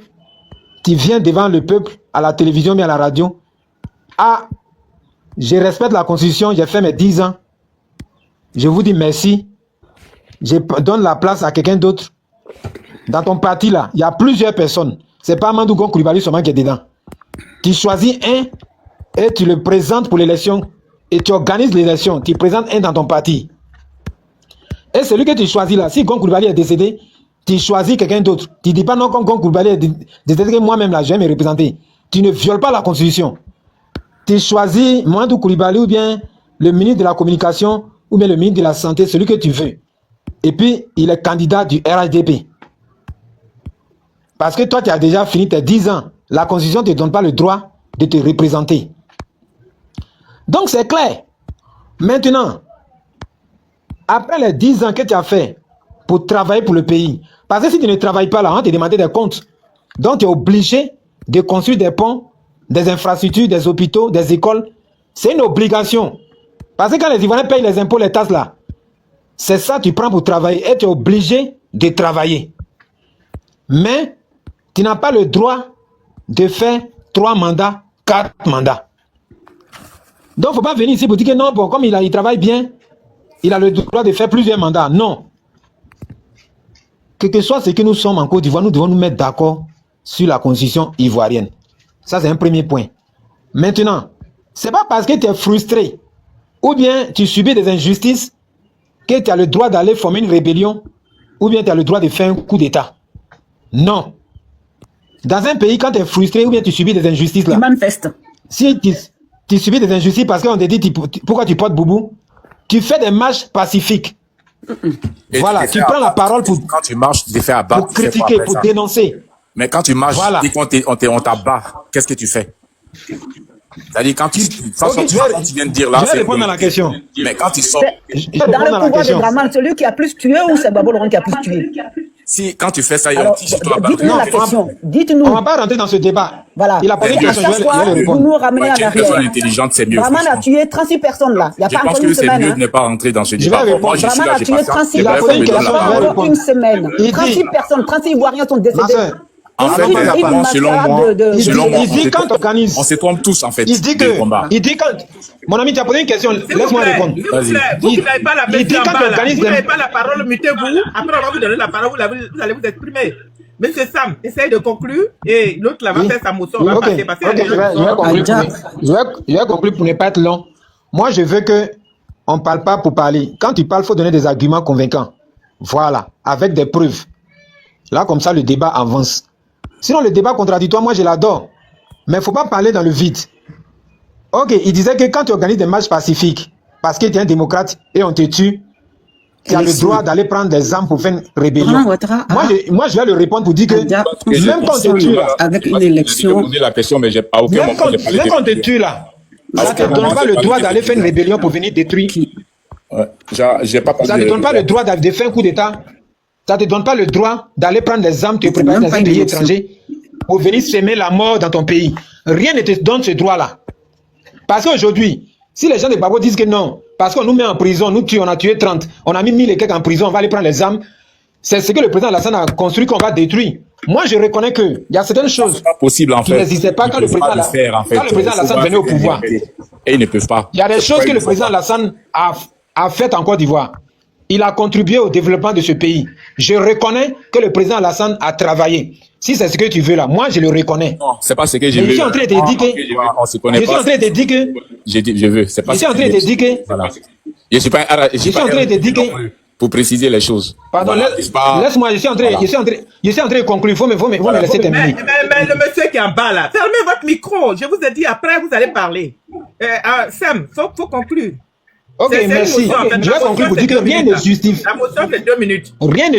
tu viens devant le peuple, à la télévision, mais à la radio. Ah, je respecte la Constitution, j'ai fait mes 10 ans. Je vous dis merci. Je donne la place à quelqu'un d'autre. Dans ton parti là, il y a plusieurs personnes. C'est pas Amadou Gon Coulibaly seulement qui est dedans. Tu choisis un et tu le présentes pour l'élection. Et tu organises l'élection. Tu présentes un dans ton parti. Et celui que tu choisis là, si Gon Coulibaly est décédé, tu choisis quelqu'un d'autre. Tu ne dis pas non, comme Gon Coulibaly est décédé, moi-même là, je vais me représenter. Tu ne violes pas la Constitution. Tu choisis Amadou Coulibaly ou bien le ministre de la Communication ou bien le ministre de la Santé, celui que tu veux. Et puis, il est candidat du RHDP. Parce que toi, tu as déjà fini tes 10 ans. La Constitution ne te donne pas le droit de te représenter. Donc, c'est clair. Maintenant, après les 10 ans que tu as fait pour travailler pour le pays, parce que si tu ne travailles pas là, on va te demander des comptes. Donc, tu es obligé de construire des ponts, des infrastructures, des hôpitaux, des écoles. C'est une obligation. Parce que quand les Ivoiriens payent les impôts, les taxes là, c'est ça que tu prends pour travailler et tu es obligé de travailler. Mais tu n'as pas le droit de faire 3 mandats, 4 mandats. Donc, il ne faut pas venir ici pour dire que non, bon, comme il travaille bien, il a le droit de faire plusieurs mandats. Non. Quel que soit ce que nous sommes en Côte d'Ivoire, nous devons nous mettre d'accord sur la constitution ivoirienne. Ça, c'est un premier point. Maintenant, c'est pas parce que tu es frustré ou bien tu subis des injustices que tu as le droit d'aller former une rébellion ou bien tu as le droit de faire un coup d'État. Non. Dans un pays, quand tu es frustré ou bien tu subis des injustices là, Tu manifestes. si tu subis des injustices parce qu'on te dit pourquoi tu portes boubou, tu fais des marches pacifiques. Et Voilà, te tu fais prends la abattre. parole pour Quand tu marches, tu te fais abattre. tu fais quoi critiquer, après pour ça? dénoncer. Mais quand tu marches, Voilà. dès on t'abat, qu'est-ce que tu fais? C'est-à-dire, quand tu, façon, Ok, quand tu viens de dire là, je vais répondre à la question. Mais quand tu sors, Je vais Dans répondre le à la pouvoir de question. Draman, celui qui a plus tué ou c'est Babo Laurent qui a plus tué? quand tu fais ça, il y a un Alors, petit sur toi. dites-nous la question. On ne Dites-nous. va pas rentrer dans ce débat. Voilà. Il a posé une À question, chaque je vais fois, lui vous répondre. nous ramenez Ouais, en tu es une personne arrière. intelligente, c'est mieux. Draman a franchement. tué 36 personnes là. Il n'y a Je pas pense encore que une c'est semaine. mieux hein. de ne pas rentrer dans ce vais débat. répondre. Moi, je suis Draman là, a j'ai tué pas ça. 36 Il a posé une personnes. Il n'y question, a je vais pas encore répondre. une semaine. Il dit- 36 personnes, 36 Ivoiriens sont Ma décédés. soeur, En fait, Une moi, selon mascarade moi, il selon dit, moi, il dit quand on organise, on se trompe tous, en fait, il dit des combats. que, il dit quand, mon ami, tu as posé une question, S'il vous laisse-moi plaît, répondre. s'il vous Vas-y. plaît, vous qui n'avez pas la Il dit main en quand bas, on là, organise vous des- n'avez pas la parole, mutez-vous. Après, on va vous donner la parole, vous allez vous exprimer. Monsieur Sam, essaye de conclure et l'autre là va Oui. faire sa motion. On Oui, va ok, passer, parce qu'il y a ok, des je gens vais qui sont- conclure Adja. je vais conclure pour ne pas être long. Moi, je veux que on ne parle pas pour parler. Quand tu parles, il faut donner des arguments convaincants. Voilà, avec des preuves. Là, comme ça, le débat avance. Sinon, le débat contradictoire, moi, je l'adore. Mais il ne faut pas parler dans le vide. Ok, il disait que quand tu organises des marches pacifiques, parce que tu es un démocrate et on te tue, tu as le Élection. droit d'aller prendre des armes pour faire une rébellion. Laurent Ouattara Moi, je vais le répondre pour dire que Adja, même quand on te tue là, avec une J'ai élection. posé la question, mais à aucun même moment, quand, j'ai parlé même de quand on te tue là, ça ne te donne pas le droit d'aller faire une rébellion pour venir détruire. Ouais, j'ai pas parlé Ça ne te donne pas le droit de faire un coup d'État. Ça ne te donne pas le droit d'aller prendre des armes, te préparer même dans pas un une pays élection. étranger pour venir semer la mort dans ton pays. Rien ne te donne ce droit-là. Parce qu'aujourd'hui, si les gens de Babo disent que non, parce qu'on nous met en prison, nous tuons, on a tué 30, on a mis 1000 et quelques en prison, on va aller prendre les armes, c'est ce que le président Alassane a construit qu'on va détruire. Moi, je reconnais qu'il y a certaines choses C'est pas possible, en qui fait. n'existaient pas Ils quand le peuvent président, pas le faire, en fait. quand le président Faut Alassane voir venait au ce qu'ils pouvoir. ont fait. Et ils ne peuvent pas. Il y a des C'est choses pourquoi que ils le ne président font pas. Alassane a faites en Côte d'Ivoire. Il a contribué au développement de ce pays. Je reconnais que le président Alassane a travaillé. Si c'est ce que tu veux là, moi je le reconnais. Non, c'est pas ce que j'ai Mais vu. je suis en train de te dire que, On se connaît je suis en pas. train de te dire que, J'ai dit, je veux. C'est pas je suis ce en train de te dire que, Voilà. Je suis pas un arabe. je suis en train de te dire que, Pour préciser les choses. pardon, Voilà, c'est pas- laisse-moi, je suis en train de conclure. Il faut me laisser terminer. Mais le monsieur qui est en bas là, fermez votre micro. Je vous ai dit après, vous allez parler. Sam, faut conclure. Ok, C'est une merci. motion, en fait. Je vais La conclure motion, pour c'est dire que 2 rien minutes, ne là. justifie. La motion, c'est 2 minutes. Rien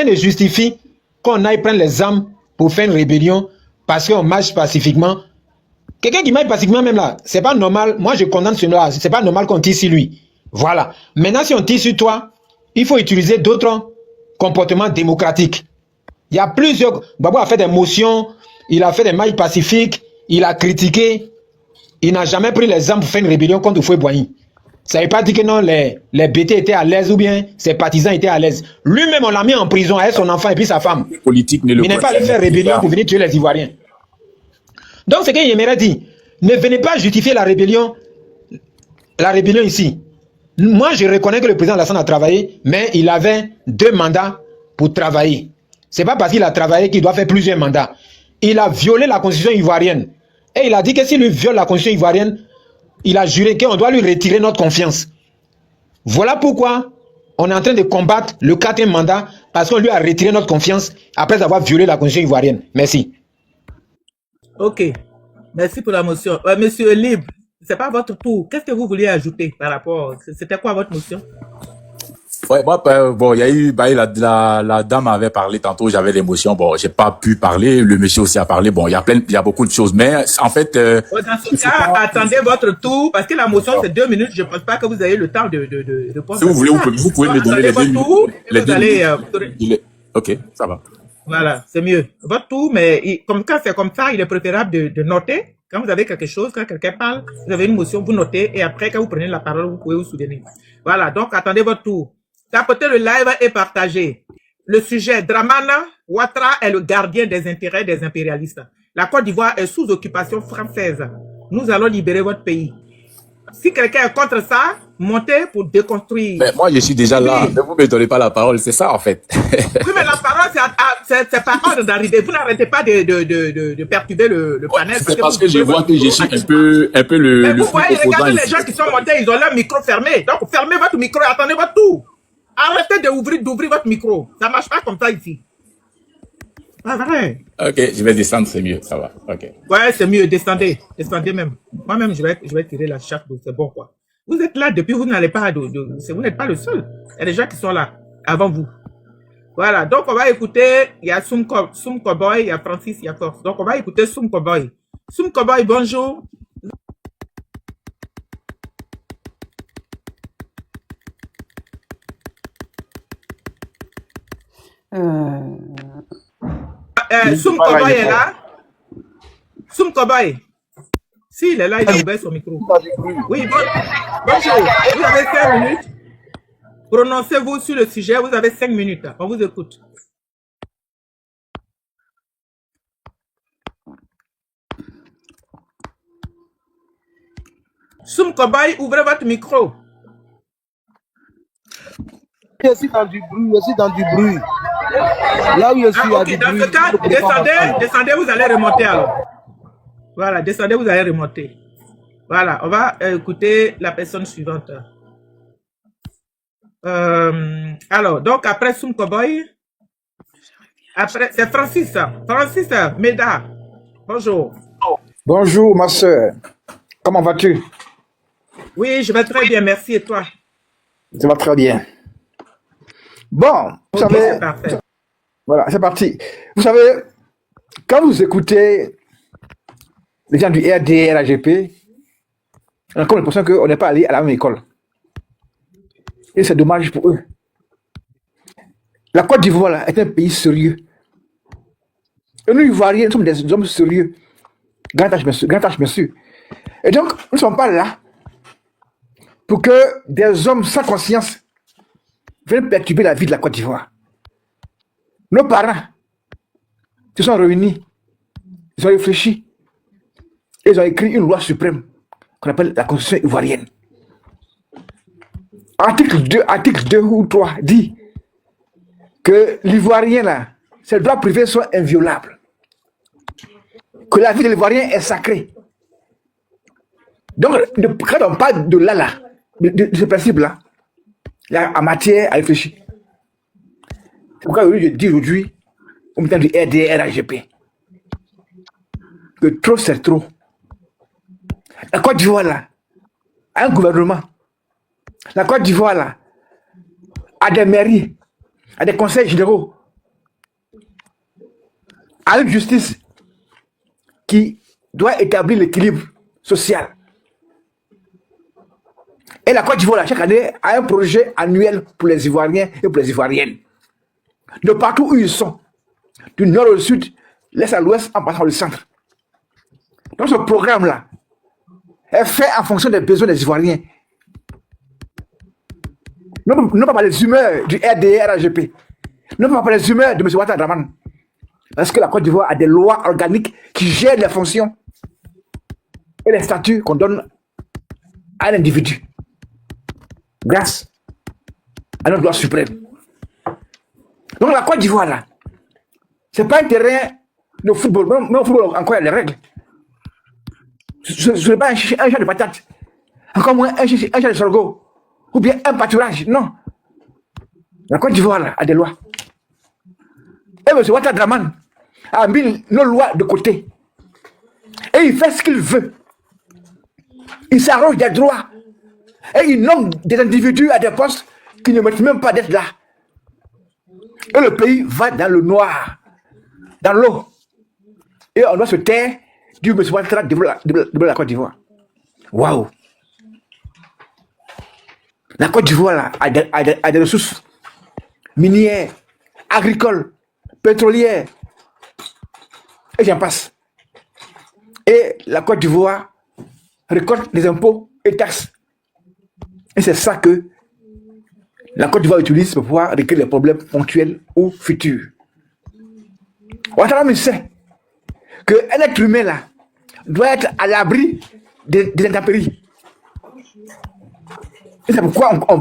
ne justifie qu'on aille prendre les armes pour faire une rébellion parce qu'on marche pacifiquement. Quelqu'un qui marche pacifiquement même là, c'est pas normal. Moi, je condamne cela. C'est pas normal qu'on tire sur lui. Voilà. Maintenant, si on tire sur toi, il faut utiliser d'autres comportements démocratiques. Il y a plusieurs. Babo a fait des motions, il a fait des marches pacifiques, il a critiqué. Il n'a jamais pris les armes pour faire une rébellion contre Houphouët-Boigny. Ça ne veut pas dire que non, les BT étaient à l'aise ou bien ses partisans étaient à l'aise. Lui-même, on l'a mis en prison avec son enfant et puis sa femme. Politique ne le Il n'est pas allé faire rébellion pour venir tuer les Ivoiriens. Donc, c'est qu'il aimerait dire, ne venez pas justifier la rébellion ici. Moi, je reconnais que le président Alassane a travaillé, mais il avait 2 mandats pour travailler. C'est pas parce qu'il a travaillé qu'il doit faire plusieurs mandats. Il a violé la constitution ivoirienne. Et il a dit que s'il lui viole la constitution ivoirienne, il a juré qu'on doit lui retirer notre confiance. Voilà pourquoi on est en train de combattre le 4e mandat, parce qu'on lui a retiré notre confiance après avoir violé la constitution ivoirienne. Merci. Ok. Merci pour la motion. Monsieur Libre, c'est pas votre tour. Qu'est-ce que vous vouliez ajouter par rapport? C'était quoi votre motion? Ouais, moi, bon, il y a eu, la dame avait parlé tantôt, j'avais l'émotion, bon, j'ai pas pu parler, le monsieur aussi a parlé, bon, il y a beaucoup de choses, mais, en fait, Dans ce cas, attendez votre tour, parce que la motion, c'est 2 minutes. Je pense pas que vous ayez le temps de répondre. si vous voulez, vous pouvez me donner les 2 votre tour, minutes. et vous allez, Ok, ça va. voilà, c'est mieux. Votre tour, mais comme quand c'est comme ça, il est préférable de noter. Quand vous avez quelque chose, quand quelqu'un parle, vous avez une motion, vous notez, et après, quand vous prenez la parole, vous pouvez vous souvenir. Voilà, donc attendez votre tour. Tapotez le live et partagez. Le sujet, Dramana Ouattara est le gardien des intérêts des impérialistes. La Côte d'Ivoire est sous occupation française. Nous allons libérer votre pays. Si quelqu'un est contre ça, monter pour déconstruire. Mais moi, je suis déjà là. Ne vous me donnez pas la parole, c'est ça en fait. Oui, mais la parole, c'est par ordre d'arrivée. Vous n'arrêtez pas de perturber le panel. C'est parce que je vois que je suis un peu Mais le vous flux voyez, opposant regardez les ici. gens qui sont montés, ils ont leur micro fermé. Donc, fermez votre micro et attendez votre tour. Arrêtez d'ouvrir votre micro. Ça ne marche pas comme ça ici. Pas vrai. Ok, je vais descendre, c'est mieux, ça va. Ok. Ouais, c'est mieux, descendez. Descendez même. Moi-même, je vais tirer la chape, c'est bon, quoi. Vous êtes là depuis, vous n'allez pas vous n'êtes pas le seul. Il y a des gens qui sont là avant vous. Voilà, donc on va écouter, il y a Soum Cowboy, il y a Francis, il y a Force. Donc on va écouter Soum Cowboy. Soum Cowboy, bonjour. Soum Cowboy est là. Soum Cowboy. Si, il est là, il a ouvert son micro. Oui, bonjour. Vous avez 5 minutes. Prononcez-vous sur le sujet. Vous avez 5 minutes. On vous écoute. Soum Cowboy, ouvrez votre micro. Je suis dans du bruit, je suis dans du bruit. Là où je suis, Ok, dans ce cas, descendez, vous allez remonter alors. Voilà, descendez, vous allez remonter. Voilà, on va écouter la personne suivante. Alors, donc après Soum Cowboy, après, c'est Francis. Francis Meda. Bonjour. Bonjour, ma soeur. Comment vas-tu? Oui, je vais très bien, merci. Et toi? Ça va très bien. Bon, vous Ok, savez, c'est parfait. voilà, c'est parti. Vous savez, quand vous écoutez les gens du RDR, AGP, on a comme l'impression qu'on n'est pas allé à la même école. Et c'est dommage pour eux. La Côte d'Ivoire là, est un pays sérieux. Et nous, Ivoiriens, nous sommes des hommes sérieux. Grand tâche, bien sûr. Et donc, nous ne sommes pas là pour que des hommes sans conscience viennent perturber la vie de la Côte d'Ivoire. Nos parents se sont réunis, ils ont réfléchi, et ils ont écrit une loi suprême qu'on appelle la Constitution ivoirienne. Article 2 ou 3 dit que l'Ivoirien, là, ses droits privés sont inviolables. Que la vie de l'Ivoirien est sacrée. Donc, quand on parle de là, de ce principe-là, il y a en matière à réfléchir. C'est pourquoi je dis aujourd'hui, au milieu du RDR-AGP, que trop c'est trop. La Côte d'Ivoire, là, a un gouvernement. La Côte d'Ivoire, là, a des mairies, a des conseils généraux, a une justice qui doit établir l'équilibre social. Et la Côte d'Ivoire, chaque année, a un projet annuel pour les Ivoiriens et pour les Ivoiriennes. De partout où ils sont, du nord au sud, l'est à l'ouest, en passant au centre. Donc ce programme-là est fait en fonction des besoins des Ivoiriens. Non pas par les humeurs du RDR-AGP, non pas par les humeurs de M. Ouattara Dramane. Parce que la Côte d'Ivoire a des lois organiques qui gèrent les fonctions et les statuts qu'on donne à un individu. Grâce à notre loi suprême. Donc la Côte d'Ivoire, là, c'est pas un terrain de football. Même au football, encore, il y a les règles. Ce n'est pas un champ de patates. Encore moins un champ de sorgho. Ou bien un pâturage. Non. La Côte d'Ivoire, là, a des lois. Et M. Ouattara Dramane a mis nos lois de côté. Et il fait ce qu'il veut. Il s'arroge des droits. Et il nomme des individus à des postes qui ne méritent même pas d'être là. Et le pays va dans le noir, dans l'eau. Et on doit se taire du M. Ouattara de la Côte d'Ivoire. Waouh! La Côte d'Ivoire là, a des ressources minières, agricoles, pétrolières, et j'en passe. Et la Côte d'Ivoire récolte des impôts et taxes. Et c'est ça que la Côte d'Ivoire utilise pour pouvoir régler les problèmes ponctuels ou futurs. Ouattara me sait qu'un être humain là doit être à l'abri des intempéries. Et c'est pourquoi on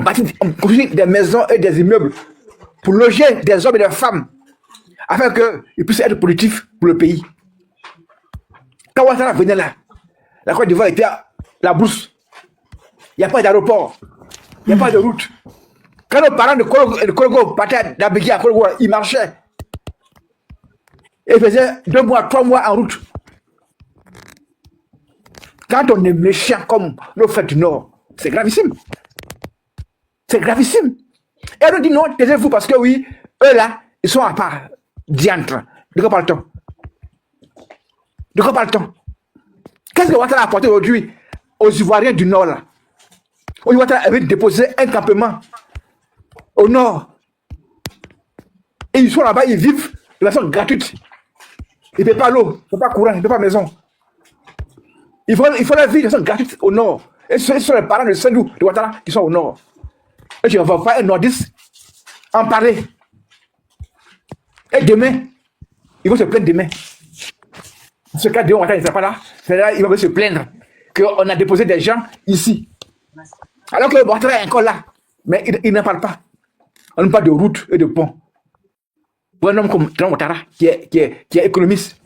construit des maisons et des immeubles pour loger des hommes et des femmes, afin qu'ils puissent être productifs pour le pays. Quand Ouattara venait là, la Côte d'Ivoire était à la brousse. Il n'y a pas d'aéroport, il n'y a pas de route. Quand nos parents de Kologo partaient d'Abidjan à Kologo, ils marchaient. Et ils faisaient 2 mois, 3 mois en route. Quand on est méchant comme nos frères du Nord, c'est gravissime. C'est gravissime. Et on nous dit non, taisez-vous parce que oui, eux là, ils sont à part. Diantre. De quoi parle-t-on? De quoi parle-t-on? Qu'est-ce que Ouattara a apporté aujourd'hui aux Ivoiriens du Nord là? Ouattara avait déposé un campement au Nord. Et ils sont là-bas, ils vivent de façon gratuite. Ils ne paient pas l'eau, ils ne paient pas courant, ils ne paient pas maison. Il faut la vie de façon gratuite au Nord. Et ce sont les parents de Sendou, de Ouattara, qui sont au Nord. Et je ne vois pas un nordiste en parler. Et demain, ils vont se plaindre demain. Ce cas de Ouattara, il ne sera pas là. C'est là, ils vont se plaindre qu'on a déposé des gens ici. Alors que Ouattara est encore là. Mais il n'en parle pas. On ne parle pas de route et de pont. Pour un homme comme Ouattara, qui est économiste,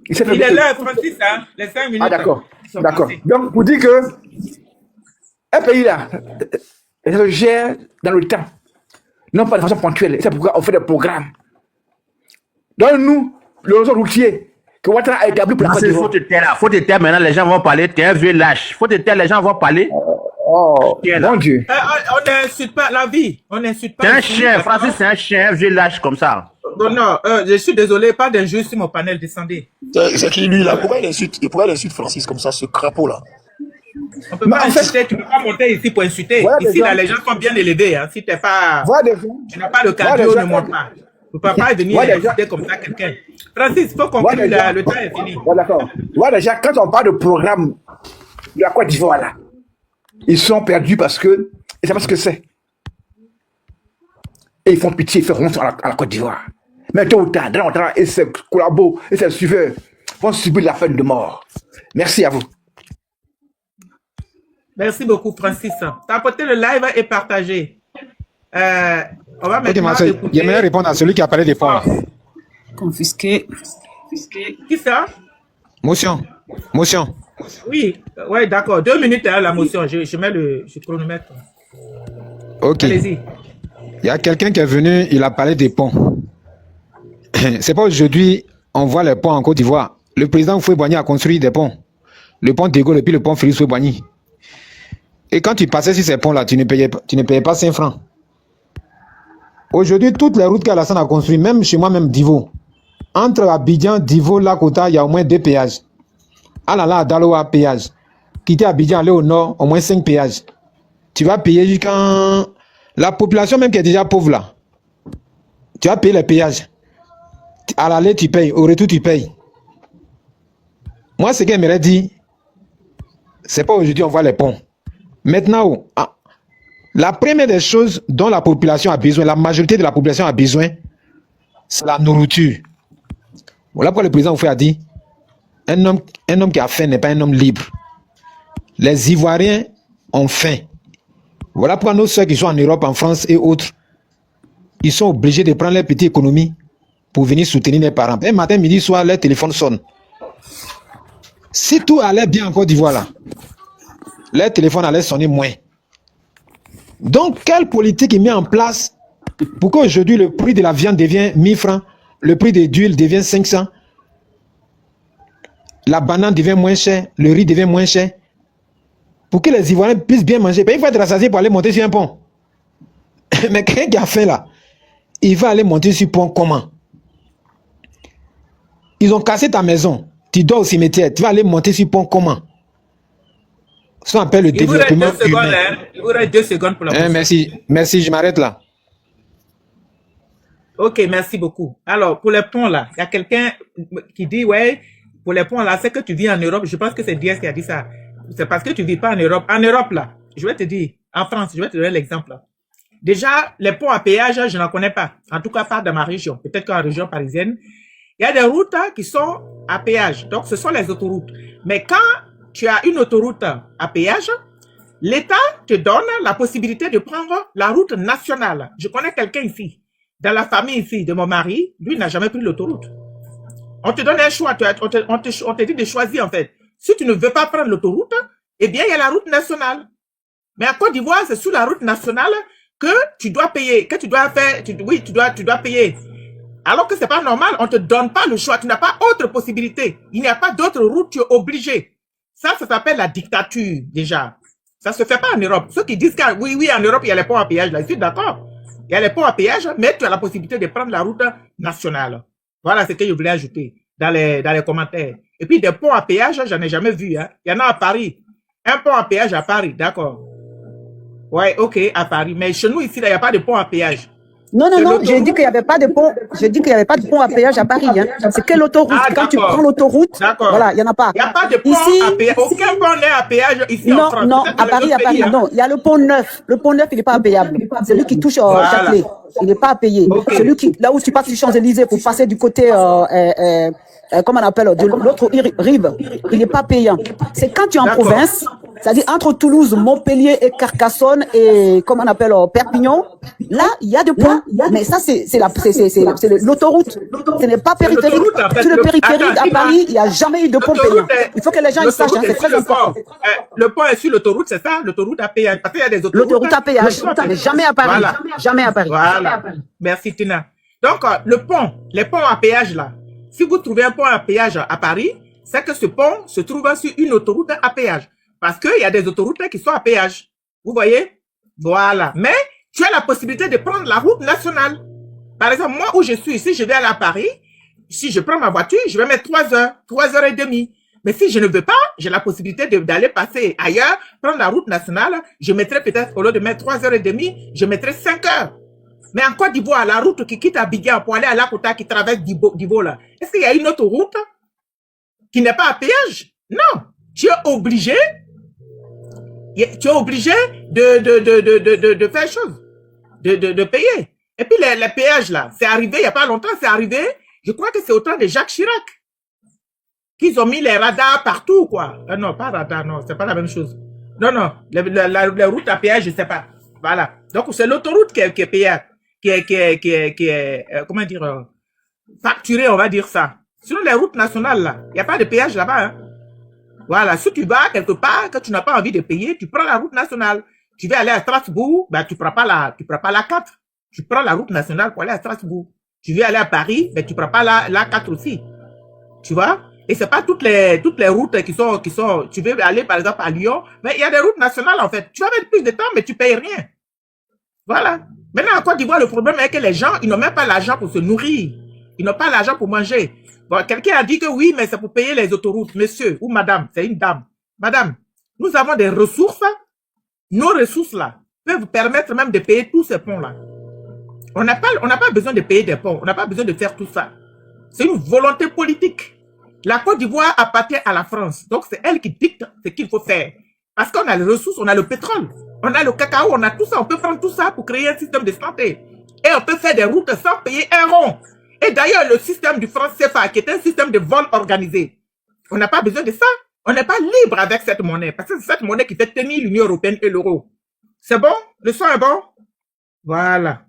il est là, Francis, hein, les 5 minutes. Ah, d'accord. D'accord. Donc, pour dire que un pays là, ça se gère dans le temps, non pas de façon ponctuelle. C'est pourquoi on fait des programmes. Donc, nous, le réseau routier que Ouattara a établi pour la Côte d'Ivoire. Faut te taire maintenant, les gens vont parler. T'es un vieux lâche. Faut te taire, les gens vont parler. Oh, mon Dieu. On n'insulte pas la vie. On n'insulte pas. C'est un chien, Francis, c'est un chien, un vieux lâche comme ça. Non, je suis désolé, pas d'injure sur mon panel, descendez. C'est qui lui là? Pourquoi il insulte Francis comme ça, ce crapaud là? On peut pas insulter, tu ne peux pas monter ici pour insulter. Ici, là, les gens sont bien élevés. Hein. Si tu n'as pas de cardio, ne monte pas. Tu ne peux pas venir insulter comme ça quelqu'un. Francis, il faut conclure, le temps est fini. D'accord. Voilà, déjà, quand on parle de programme de la Côte d'Ivoire là, ils sont perdus parce que, ils savent pas ce que c'est. Et ils font pitié, ils font honte à la Côte d'Ivoire. Mais tôt ou tard, dans longtemps, et ses collabos, et ses suiveurs vont subir la peine de mort. Merci à vous. Merci beaucoup, Francis. Tapotez le live et partagez. On va maintenant écouter... J'aimerais répondre à celui qui a parlé des ponts. Confisqué. Qui ça? Motion. Oui, d'accord. 2 minutes à la motion. Je mets le chronomètre. Ok. Allez-y. Il y a quelqu'un qui est venu, il a parlé des ponts. C'est pas aujourd'hui, on voit les ponts en Côte d'Ivoire. Le président Houphouët-Boigny a construit des ponts. Le pont de Gaulle et puis le pont Félix Houphouët-Boigny. Et quand tu passais sur ces ponts-là, tu ne payais pas 5 francs. Aujourd'hui, toutes les routes qu'Alassane a construites, même chez moi, même Divo, entre Abidjan, Divo, Lakota, il y a au moins 2 péages. Alala, Daloa, péage. Quitter Abidjan, aller au nord, au moins 5 péages. Tu vas payer jusqu'à... La population même qui est déjà pauvre là, tu vas payer les péages. À l'aller, tu payes. Au retour, tu payes. Moi, ce qu'elle m'aurait dit, c'est pas aujourd'hui on voit les ponts. Maintenant, la première des choses dont la population a besoin, la majorité de la population a besoin, c'est la nourriture. Voilà pourquoi le président Houphouët a dit, un homme qui a faim n'est pas un homme libre. Les Ivoiriens ont faim. Voilà pourquoi nos soeurs qui sont en Europe, en France et autres, ils sont obligés de prendre leur petite économie pour venir soutenir les parents. Un matin, midi, soir, leur téléphone sonne. Si tout allait bien en Côte d'Ivoire là, leur téléphone allait sonner moins. Donc, quelle politique est mise en place pour qu'aujourd'hui le prix de la viande devienne 1000 francs, le prix de l'huile devient 500, la banane devient moins chère, le riz devient moins cher, pour que les Ivoiriens puissent bien manger. Il faut être rassasié pour aller monter sur un pont. Mais quelqu'un qui a faim là, il va aller monter sur le pont comment? Ils ont cassé ta maison, tu dors au cimetière, tu vas aller monter sur le pont comment? Ça on appelle le développement humain. Il vous reste 2 secondes pour la motion. Merci, je m'arrête là. Ok, merci beaucoup. Alors, pour les ponts là, il y a quelqu'un qui dit, ouais, pour les ponts là, c'est que tu vis en Europe. Je pense que c'est Diaz qui a dit ça. C'est parce que tu vis pas en Europe. En Europe là, je vais te dire, en France, je vais te donner l'exemple là. Déjà, les ponts à péage, je n'en connais pas. En tout cas, pas dans ma région. Peut-être qu'en région parisienne, il y a des routes qui sont à péage. Donc, ce sont les autoroutes. Mais quand tu as une autoroute à péage, L'État te donne la possibilité de prendre la route nationale. Je connais quelqu'un ici, dans la famille ici de mon mari, lui n'a jamais pris l'autoroute. On te donne un choix, on te dit de choisir en fait. Si tu ne veux pas prendre l'autoroute, eh bien il y a la route nationale. Mais en Côte d'Ivoire, c'est sur la route nationale que tu dois payer, que tu dois faire, tu dois payer. Alors que c'est pas normal, on te donne pas le choix, tu n'as pas autre possibilité. Il n'y a pas d'autre route, tu es obligé. Ça s'appelle la dictature, déjà. Ça se fait pas en Europe. Ceux qui disent que oui, en Europe, il y a les ponts à péage, là, je suis d'accord. Il y a les ponts à péage, mais tu as la possibilité de prendre la route nationale. Voilà ce que je voulais ajouter dans les commentaires. Et puis des ponts à péage, j'en ai jamais vu, hein. Il y en a à Paris. Un pont à péage à Paris, d'accord. Ouais, ok, à Paris. Mais chez nous, ici, il n'y a pas de pont à péage. Non, j'ai dit qu'il n'y avait pas de pont. J'ai dit qu'il n'y avait pas de pont à péage à Paris. Hein. C'est que l'autoroute. Quand tu prends l'autoroute, voilà, il n'y en a pas. Il n'y a pas de pont à péage. Aucun pont n'est à péage ici en France. Non, à Paris, non. Il y a le pont neuf. Le pont neuf, il n'est pas payable. C'est lui qui touche Châtelet. Il n'est pas à payer. Okay. Celui qui, là où tu passes du Champs-Élysées pour passer du côté, comment on appelle, de l'autre rive, il n'est pas payant. C'est quand tu es en province, c'est-à-dire entre Toulouse, Montpellier et Carcassonne et, comment on appelle, Perpignan, là, il y a des ponts. Mais ça, c'est l'autoroute. Ce n'est pas périphérique. Sur le périphérique à Paris, il n'y a jamais eu de pont payant. Il faut que les gens ils sachent, c'est très important. Le pont est sur l'autoroute, c'est ça? L'autoroute à péage. Parce qu'il y a des autoroutes. L'autoroute à péage. Mais jamais à Paris. Voilà. Jamais à Paris. Voilà. Merci, Tina. Donc, le pont, les ponts à péage, là. Si vous trouvez un pont à péage à Paris, c'est que ce pont se trouve sur une autoroute à péage. Parce qu'il y a des autoroutes qui sont à péage. Vous voyez? Voilà. Mais tu as la possibilité de prendre la route nationale. Par exemple, moi où je suis, si je vais aller à Paris, si je prends ma voiture, je vais mettre 3 heures, 3 heures et demie. Mais si je ne veux pas, j'ai la possibilité d'aller passer ailleurs, prendre la route nationale. Je mettrai peut-être, au lieu de mettre 3 heures et demie, je mettrai 5 heures. Mais en Côte d'Ivoire, la route qui quitte Abidjan pour aller à Lakota, qui traverse Divo là, est-ce qu'il y a une autre route qui n'est pas à péage? Non. Tu es obligé de faire chose, de payer. Et puis les péages là, c'est arrivé il n'y a pas longtemps, c'est arrivé, je crois que c'est au temps de Jacques Chirac qu'ils ont mis les radars partout, quoi. Non, pas radar, non, c'est pas la même chose. Non, les routes à péage, je sais pas. Voilà. Donc c'est l'autoroute qui est payée, qui est comment dire, facturée, on va dire ça. Sinon les routes nationales là, il n'y a pas de péage là-bas, hein. Voilà, si tu vas quelque part que tu n'as pas envie de payer, tu prends la route nationale. Tu veux aller à Strasbourg, ben tu prends pas la 4. Tu prends la route nationale pour aller à Strasbourg. Tu veux aller à Paris, ben tu prends pas la 4 aussi. Tu vois? Et c'est pas toutes les routes qui sont, tu veux aller par exemple à Lyon, mais il y a des routes nationales en fait. Tu vas mettre plus de temps, mais tu payes rien. Voilà. Maintenant, en Côte d'Ivoire, le problème est que les gens, ils n'ont même pas l'argent pour se nourrir. Ils n'ont pas l'argent pour manger. Bon, quelqu'un a dit que oui, mais c'est pour payer les autoroutes. Monsieur ou madame, c'est une dame. Madame, nous avons des ressources. Nos ressources là peuvent vous permettre même de payer tous ces ponts là. On n'a pas besoin de payer des ponts. On n'a pas besoin de faire tout ça. C'est une volonté politique. La Côte d'Ivoire appartient à la France. Donc c'est elle qui dicte ce qu'il faut faire. Parce qu'on a les ressources, on a le pétrole, on a le cacao, on a tout ça. On peut prendre tout ça pour créer un système de santé. Et on peut faire des routes sans payer un rond. Et d'ailleurs, le système du franc CFA, qui est un système de vol organisé, on n'a pas besoin de ça. On n'est pas libre avec cette monnaie, parce que c'est cette monnaie qui fait tenir l'Union européenne et l'euro. C'est bon? Le son est bon? Voilà.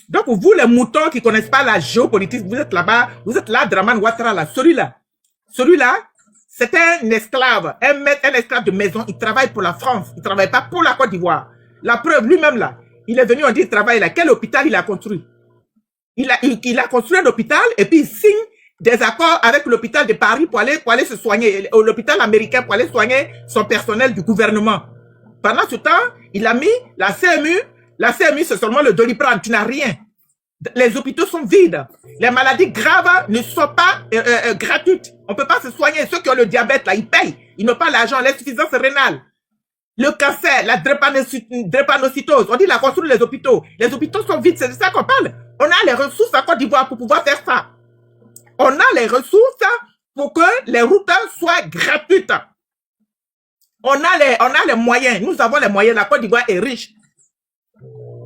Donc, vous, les moutons qui ne connaissent pas la géopolitique, vous êtes là-bas, vous êtes là, Draman Ouattara, là, celui-là, c'est un esclave, un esclave de maison, il travaille pour la France, il ne travaille pas pour la Côte d'Ivoire. La preuve, lui-même, là, il est venu, on dit, il travaille là. Quel hôpital il a construit? Il a construit un hôpital et puis il signe des accords avec l'hôpital de Paris pour aller se soigner, l'hôpital américain pour aller soigner son personnel du gouvernement. Pendant ce temps, il a mis la CMU. La CMU, c'est seulement le Doliprane, tu n'as rien. Les hôpitaux sont vides. Les maladies graves ne sont pas gratuites. On peut pas se soigner. Ceux qui ont le diabète, là, ils payent. Ils n'ont pas l'argent, l'insuffisance rénale. Le cancer, la drépanocytose. On dit la construire les hôpitaux. Les hôpitaux sont vides, c'est de ça qu'on parle. On a les ressources en Côte d'Ivoire pour pouvoir faire ça. On a les ressources pour que les routes soient gratuites. On a les moyens. Nous avons les moyens. La Côte d'Ivoire est riche.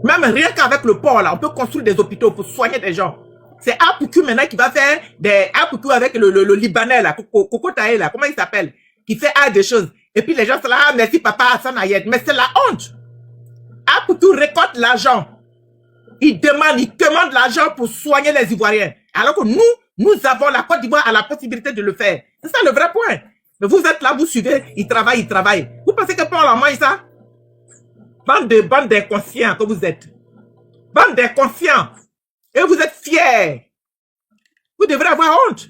Même rien qu'avec le port, là, on peut construire des hôpitaux pour soigner des gens. C'est Apoukou maintenant qui va faire des Apoukou avec le Libanais, là, Coco Taé, là, comment il s'appelle? Qui fait des choses. Et puis les gens sont là, ah, merci papa Hassan Ayed. Mais c'est la honte. Apoutou récolte l'argent. Il commande l'argent pour soigner les Ivoiriens. Alors que nous avons la Côte d'Ivoire a la possibilité de le faire. C'est ça le vrai point. Mais vous êtes là, vous suivez, ils travaillent. Vous pensez que Paul en mange ça? Bande d'inconscients que vous êtes. Bande d'inconscients. Et vous êtes fiers. Vous devrez avoir honte.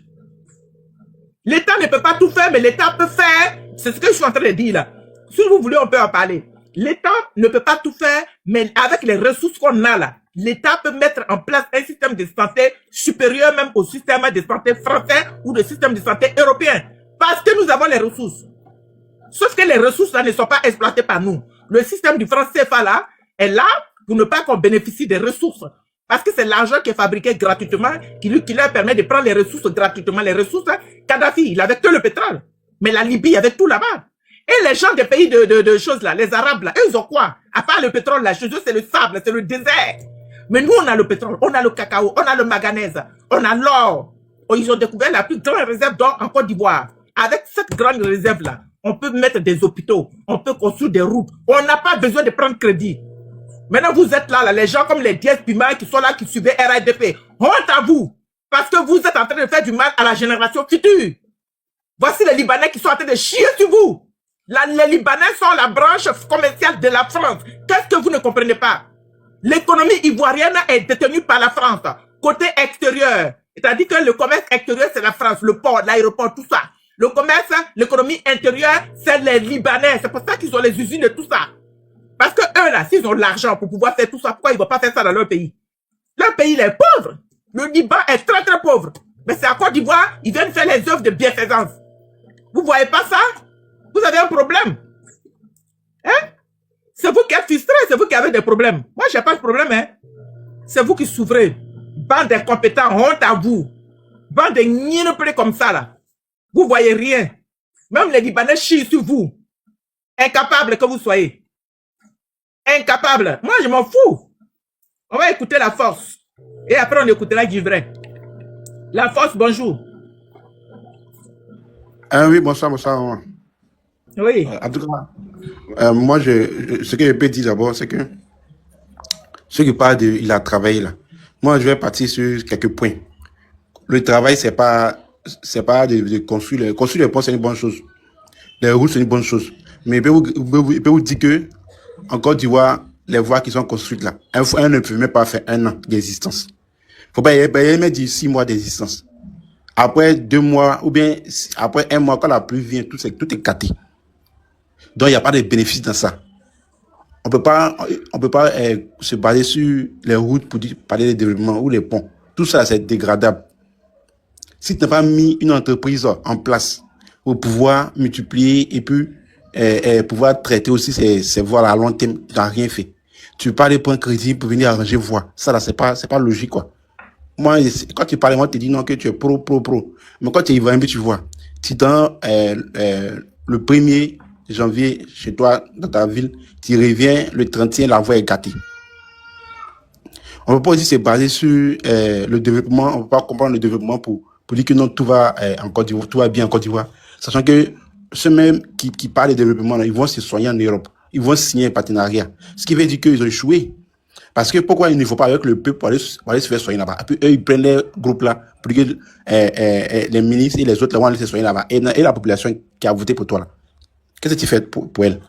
L'État ne peut pas tout faire, mais l'État peut faire. C'est ce que je suis en train de dire là. Si vous voulez, on peut en parler. L'État ne peut pas tout faire, mais avec les ressources qu'on a là, l'État peut mettre en place un système de santé supérieur même au système de santé français ou le système de santé européen. Parce que nous avons les ressources. Sauf que les ressources là ne sont pas exploitées par nous. Le système du franc CFA là est là pour ne pas qu'on bénéficie des ressources. Parce que c'est l'argent qui est fabriqué gratuitement qui leur permet de prendre les ressources gratuitement. Les ressources, Kadhafi, il avait que le pétrole. Mais la Libye avait tout là-bas. Et les gens des pays de choses là, les Arabes là, eux ils ont quoi? À part le pétrole là, chez eux c'est le sable, c'est le désert. Mais nous on a le pétrole, on a le cacao, on a le manganèse, on a l'or. Oh, ils ont découvert la plus grande réserve d'or en Côte d'Ivoire. Avec cette grande réserve là, on peut mettre des hôpitaux, on peut construire des routes. On n'a pas besoin de prendre crédit. Maintenant vous êtes là, les gens comme les Diez Pima qui sont là, qui suivaient RADP. Honte à vous! Parce que vous êtes en train de faire du mal à la génération future. Voici les Libanais qui sont en train de chier sur vous. Les Libanais sont la branche commerciale de la France. Qu'est-ce que vous ne comprenez pas? L'économie ivoirienne est détenue par la France. Côté extérieur, c'est-à-dire que le commerce extérieur, c'est la France, le port, l'aéroport, tout ça. Le commerce, l'économie intérieure, c'est les Libanais. C'est pour ça qu'ils ont les usines et tout ça. Parce que eux, là, s'ils ont l'argent pour pouvoir faire tout ça, pourquoi ils ne vont pas faire ça dans leur pays? Leur pays, il est pauvre. Le Liban est très, très pauvre. Mais c'est à Côte d'Ivoire, ils viennent faire les œuvres de bienfaisance. Vous voyez pas ça? Vous avez un problème. Hein? C'est vous qui êtes frustrés, c'est vous qui avez des problèmes. Moi, j'ai pas de problème, hein. C'est vous qui souffrez. Bande d'incompétents, honte à vous. Bande de gninoplés comme ça, là. Vous voyez rien. Même les Libanais chient sur vous. Incapables que vous soyez. Incapables. Moi, je m'en fous. On va écouter la force. Et après, on écoutera du vrai. La force, bonjour. Oui, bonsoir. Oui. En tout cas, moi, ce que je peux dire d'abord, c'est que ceux qui parlent de il a travaillé là. Moi, je vais partir sur quelques points. Le travail, c'est pas de construire. Construire les ponts, c'est une bonne chose. Les routes, c'est une bonne chose. Mais il peut vous dire que, en Côte d'Ivoire, les voies qui sont construites là, un ne peut même pas faire 1 an d'existence. Faut pas y mettre 6 mois d'existence. Après 2 mois, ou bien après 1 mois, quand la pluie vient, tout est gâté. Donc, il n'y a pas de bénéfice dans ça. On peut pas se baser sur les routes pour parler de développement ou les ponts. Tout ça, c'est dégradable. Si tu n'as pas mis une entreprise en place pour pouvoir multiplier et puis pouvoir traiter aussi ces voies à long terme, tu n'as rien fait. Tu peux pas aller prendre crédit pour venir arranger voies. Ça, là, c'est pas logique, quoi. Moi, quand tu parles, moi, tu dis non que tu es pro. Mais quand tu y vas un peu, tu vois. Tu dans le 1er janvier, chez toi, dans ta ville, tu reviens le 31, la voie est gâtée. On ne peut pas aussi se baser sur le développement, on ne peut pas comprendre le développement pour dire que non, tout va en Côte d'Ivoire, tout va bien en Côte d'Ivoire. Sachant que ceux même qui parlent de développement, là, ils vont se soigner en Europe. Ils vont signer un partenariat. Ce qui veut dire qu'ils ont échoué. Parce que pourquoi il ne faut pas avec le peuple pour aller se faire soigner là-bas? Et puis eux, ils prennent les groupes là, pour que les ministres et les autres là vont aller se soigner là-bas. Et la population qui a voté pour toi là, qu'est-ce que tu fais pour elle?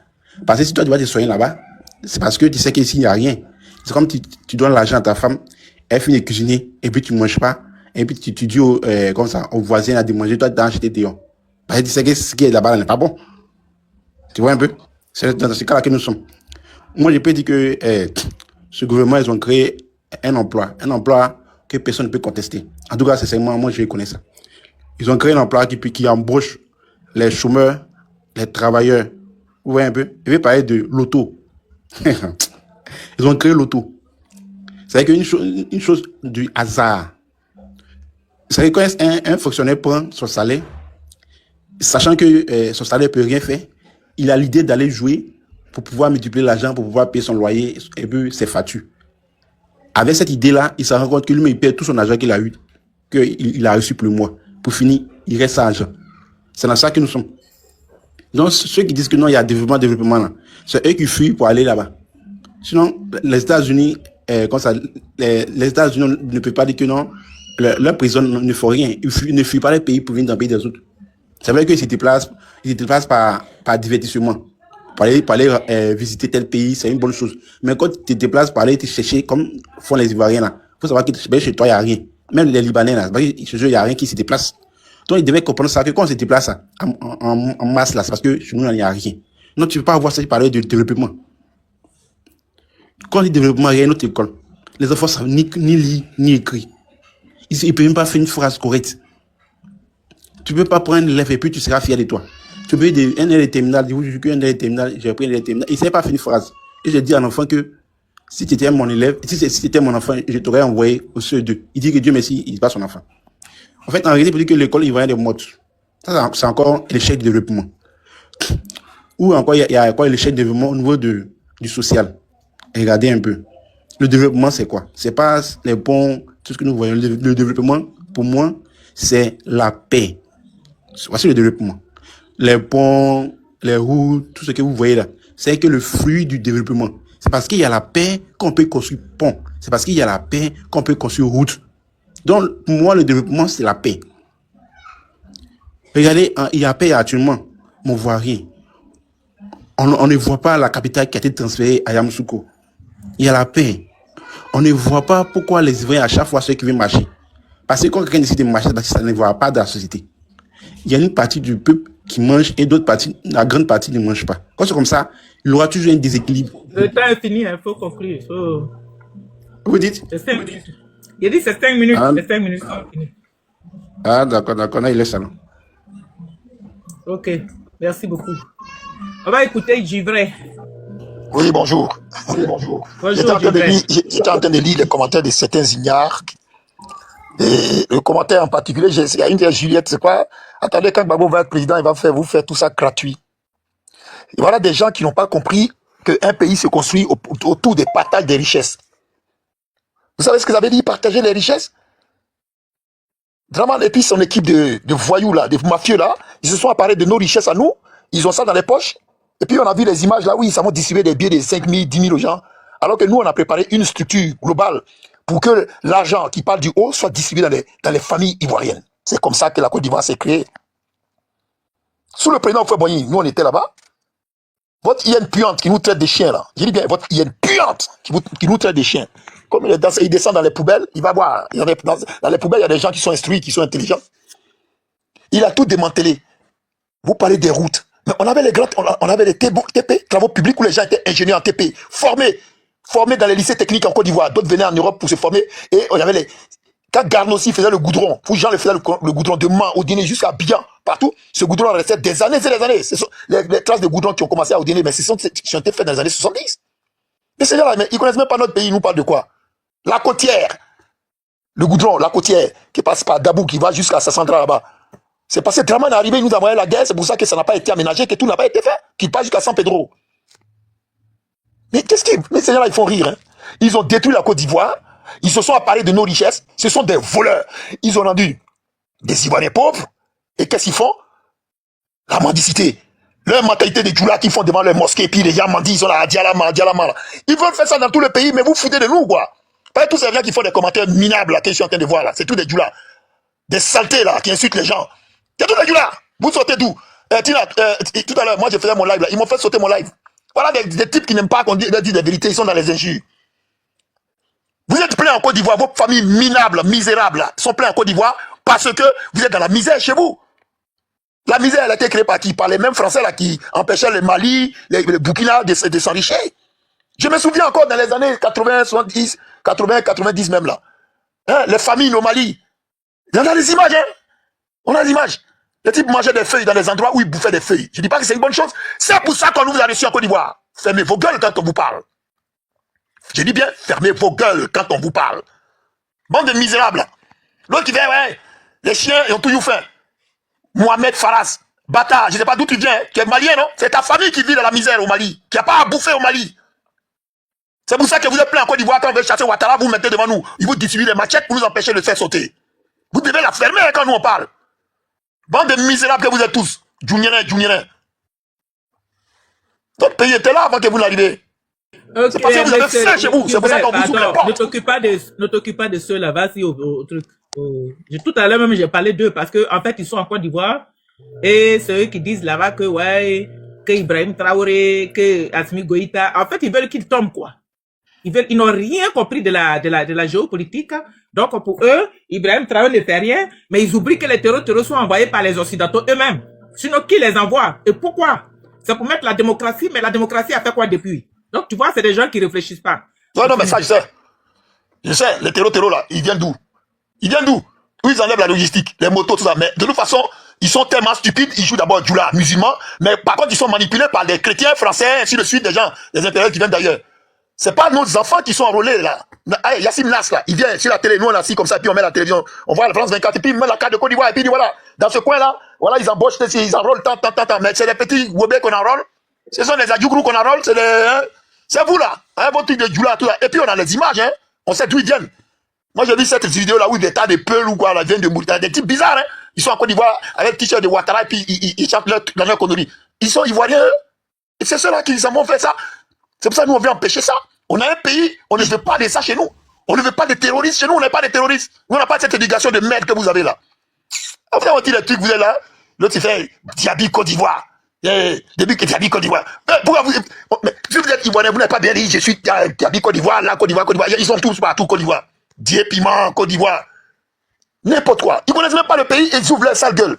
Parce que si toi tu vas te soigner là-bas, c'est parce que tu sais qu'ici il n'y a rien. C'est comme tu donnes l'argent à ta femme, elle finit de cuisiner, et puis tu ne manges pas, et puis tu dis comme ça, au voisin à de manger, toi tu dois acheter des dehors. Parce que tu sais que ce qui est là-bas n'est pas bon. Tu vois un peu? C'est dans ce cas-là que nous sommes. Moi, je peux dire que ce gouvernement, ils ont créé un emploi que personne ne peut contester. En tout cas, c'est moi, je connais ça. Ils ont créé un emploi qui embauche les chômeurs, les travailleurs. Vous voyez un peu? Je vais parler de l'auto. Ils ont créé l'auto. C'est une chose du hasard. C'est que quand un fonctionnaire prend son salaire, sachant que son salaire ne peut rien faire, il a l'idée d'aller jouer pour pouvoir multiplier l'argent, pour pouvoir payer son loyer et puis ses factures. Avec cette idée-là, il se rend compte que lui-même, il perd tout son argent qu'il a eu, qu'il a reçu pour le mois. Pour finir, il reste sans argent. C'est dans ça que nous sommes. Donc, ceux qui disent que non, il y a développement là, c'est eux qui fuient pour aller là-bas. Sinon, les États-Unis, les États-Unis ne peuvent pas dire que non, leur président ne fait rien. Ils ne fuient pas les pays pour venir dans le pays des autres. C'est vrai qu'ils se déplacent par divertissement. Pour aller visiter tel pays, c'est une bonne chose. Mais quand tu te déplaces pour aller te chercher, comme font les Ivoiriens là, il faut savoir que chez toi, il n'y a rien. Même les Libanais là, chez eux, il n'y a rien qui se déplace. Donc, ils devaient comprendre ça, que quand on se déplace en masse là, c'est parce que chez nous, il n'y a rien. Non, tu ne peux pas avoir ça parler de développement. Quand on dit développement, il y a une autre école. Les enfants savent ni lire, ni écrire. Ils ne peuvent même pas faire une phrase correcte. Tu ne peux pas prendre l'élève et puis tu seras fier de toi. Tu peux dire un élève terminal, j'ai pris un élève terminal, il ne sait pas faire une phrase. Et j'ai dit à l'enfant que si tu étais mon élève, si tu étais mon enfant, je t'aurais envoyé au CE2. Il dit que Dieu merci, il n'est pas son enfant. En fait, en réalité, pour dire que l'école, il va y avoir des modes. Ça, c'est encore l'échec de développement. Ou encore, il y a encore l'échec de développement au niveau du social. Regardez un peu. Le développement, c'est quoi? C'est pas les bons, tout ce que nous voyons. Le développement, pour moi, c'est la paix. Voici le développement. Les ponts, les routes, tout ce que vous voyez là, c'est que le fruit du développement. C'est parce qu'il y a la paix qu'on peut construire pont. C'est parce qu'il y a la paix qu'on peut construire route. Donc, pour moi, le développement, c'est la paix. Regardez, il y a paix actuellement, mais on ne voit rien. On ne voit pas la capitale qui a été transférée à Yamoussoukro. Il y a la paix. On ne voit pas pourquoi les Ivoiriens, à chaque fois, ceux qui veulent marcher. Parce que quand quelqu'un décide de marcher, ça ne voit pas de la société. Il y a une partie du peuple qui mange et d'autres parties, la grande partie ne mange pas. Quand c'est comme ça, il y aura toujours un déséquilibre. Le temps est fini, il faut conclure. Vous dites? C'est 5 minutes. Il a dit c'est 5 minutes. Ah. Les 5 minutes sont finies. Ah, d'accord, là, il est salon. Ok, merci beaucoup. On va écouter Givray. Oui, bonjour. Oui, bonjour. J'étais en train de lire les commentaires de certains ignares. Et le commentaire en particulier, il y a une de Juliette, c'est quoi? Attendez, quand Gbagbo va être président, il va vous faire tout ça gratuit. Et voilà des gens qui n'ont pas compris qu'un pays se construit autour des partages des richesses. Vous savez ce que ça veut dire, partager les richesses? Draman et puis son équipe de voyous là, de mafieux là, ils se sont apparés de nos richesses à nous, ils ont ça dans les poches, et puis on a vu les images là où ils savent distribuer des billets de 5 000, 10 000 aux gens, alors que nous on a préparé une structure globale pour que l'argent qui parle du haut soit distribué dans les familles ivoiriennes. C'est comme ça que la Côte d'Ivoire s'est créée. Sous le président Houphouët-Boigny, nous on était là-bas, votre hyène puante qui nous traite des chiens là, je dis bien votre hyène puante qui nous traite des chiens, comme il descend dans les poubelles, il va voir, dans les poubelles il y a des gens qui sont instruits, qui sont intelligents. Il a tout démantelé. Vous parlez des routes. Mais on avait les TP, travaux publics, où les gens étaient ingénieurs en TP, formés dans les lycées techniques en Côte d'Ivoire. D'autres venaient en Europe pour se former. Et on avait quand Garnossi faisait le goudron, Jean faisait le goudron de Mans, Odiné jusqu'à Abidjan, partout, ce goudron restait des années et des années. Ce sont les traces de goudron qui ont commencé à Odiné, mais qui ont été faites dans les années 70. Mais ces gens-là, ils connaissent même pas notre pays, ils nous parlent de quoi? La côtière. Le goudron, la côtière, qui passe par Dabou, qui va jusqu'à Sassandra là-bas. C'est parce que Draman est arrivé, il nous a envoyé la guerre, c'est pour ça que ça n'a pas été aménagé, que tout n'a pas été fait, qu'il passe jusqu'à San Pedro. Mais mais ces gens-là, ils font rire. Hein. Ils ont détruit la Côte d'Ivoire, ils se sont apparés de nos richesses, ce sont des voleurs. Ils ont rendu des Ivoiriens pauvres, et qu'est-ce qu'ils font? La mendicité. Leur mentalité des djoulas qu'ils font devant leur mosquée, puis les gens mendient, ils ont la dialama. Ils veulent faire ça dans tout le pays, mais vous foutez de nous, quoi. Pas tous ces gens qui font des commentaires minables, là, que je suis en train de voir, là. C'est tous des djoulas. Des saletés, là, qui insultent les gens. C'est tous des djoulas. Vous sortez d'où? Tina, tout à l'heure, moi, je faisais mon live, là. Ils m'ont fait sauter mon live. Voilà des types qui n'aiment pas qu'on dise des vérités, ils sont dans les injures. Vous êtes pleins en Côte d'Ivoire, vos familles minables, misérables, là, sont pleins en Côte d'Ivoire parce que vous êtes dans la misère chez vous. La misère, elle a été créée par qui? Par les mêmes Français là qui empêchaient les Mali, les Burkina de s'enrichir. Je me souviens encore dans les années 80, 70, 80, 90 même là. Hein, les familles au Mali. On a des images, hein? On a des images. Les types mangeaient des feuilles dans des endroits où ils bouffaient des feuilles. Je dis pas que c'est une bonne chose. C'est pour ça qu'on nous a reçus en Côte d'Ivoire. Fermez vos gueules quand on vous parle. Je dis bien, fermez vos gueules quand on vous parle. Bande de misérables. L'autre qui vient, ouais, les chiens, ils ont toujours faim. Mohamed Faras, bâtard, je ne sais pas d'où tu viens, tu es malien, non? C'est ta famille qui vit dans la misère au Mali, qui n'a pas à bouffer au Mali. C'est pour ça que vous êtes plein en Côte d'Ivoire, quand vous voulez chasser Ouattara, vous mettez devant nous. Ils vous distribuent des machettes pour nous empêcher de faire sauter. Vous devez la fermer quand nous on parle. Bande de misérables que vous êtes tous. Djounirin. Votre pays était là avant que vous n'arriviez. Ok, C'est parce que vous avez monsieur, faim chez vous. C'est pour ça qu'on vous ouvre les pardon, portes. ne t'occupe pas de ceux-là, vas-y au truc. Tout à l'heure même, j'ai parlé d'eux parce que en fait, ils sont en Côte d'Ivoire et c'est eux qui disent là-bas que ouais, que Ibrahim Traoré, que Assimi Goïta, en fait, ils veulent qu'ils tombent quoi. Ils n'ont rien compris de la géopolitique. Donc, pour eux, Ibrahim Traoré ne fait rien, mais ils oublient que les terreaux sont envoyés par les Occidentaux eux-mêmes. Sinon, qui les envoie? Et pourquoi? C'est pour mettre la démocratie, mais la démocratie a fait quoi depuis? Donc, tu vois, c'est des gens qui réfléchissent pas. Non, mais ça, je sais. Je sais, les terreaux là, ils viennent d'où? Ils viennent d'où? Où ils enlèvent la logistique, les motos, tout ça. Mais de toute façon, ils sont tellement stupides, ils jouent d'abord Djoula, musulmans, mais par contre, ils sont manipulés par des chrétiens français, ainsi de suite, des gens, des intérêts qui viennent d'ailleurs. C'est pas nos enfants qui sont enrôlés, là. Yassine Nas, là, il vient sur la télé, nous on est assis comme ça, puis on met la télévision, on voit la France 24, et puis il met la carte de Côte d'Ivoire, et puis voilà, dans ce coin-là, voilà, ils embauchent, ils enrôlent tant, mais c'est les petits Wobé qu'on enrôle, ce sont les Adjougrou qu'on enrôle, c'est c'est vous là, hein, votre truc de Djoula, tout là, et puis on a les images, hein, on sait d'où ils viennent. Moi j'ai vu cette vidéo là où des tas de peuls ou quoi, là, viennent de Mauritanie, des types bizarres, hein, ils sont en Côte d'Ivoire, avec le t-shirt de Ouattara, et puis ils chantent leur connerie. Ils sont ivoiriens, et c'est ceux-là qui ont fait ça. C'est pour ça que nous on veut empêcher ça. On a un pays, on ne veut pas de ça chez nous. On ne veut pas de terroristes chez nous, on n'a pas de terroristes. Nous, on n'a pas cette éducation de merde que vous avez là. Après, on dit les trucs, vous êtes là, l'autre il fait Diaby Côte d'Ivoire. Début que Diaby Côte d'Ivoire. Pourquoi vous, si vous êtes ivoirien, vous n'avez pas bien dit, je suis Diaby Côte d'Ivoire, là, Côte d'Ivoire, Côte d'Ivoire. Ils sont tous partout, Côte d'Ivoire. Dieu Piment, Côte d'Ivoire. N'importe quoi. Ils ne connaissent même pas le pays, ils ouvrent leur sale gueule.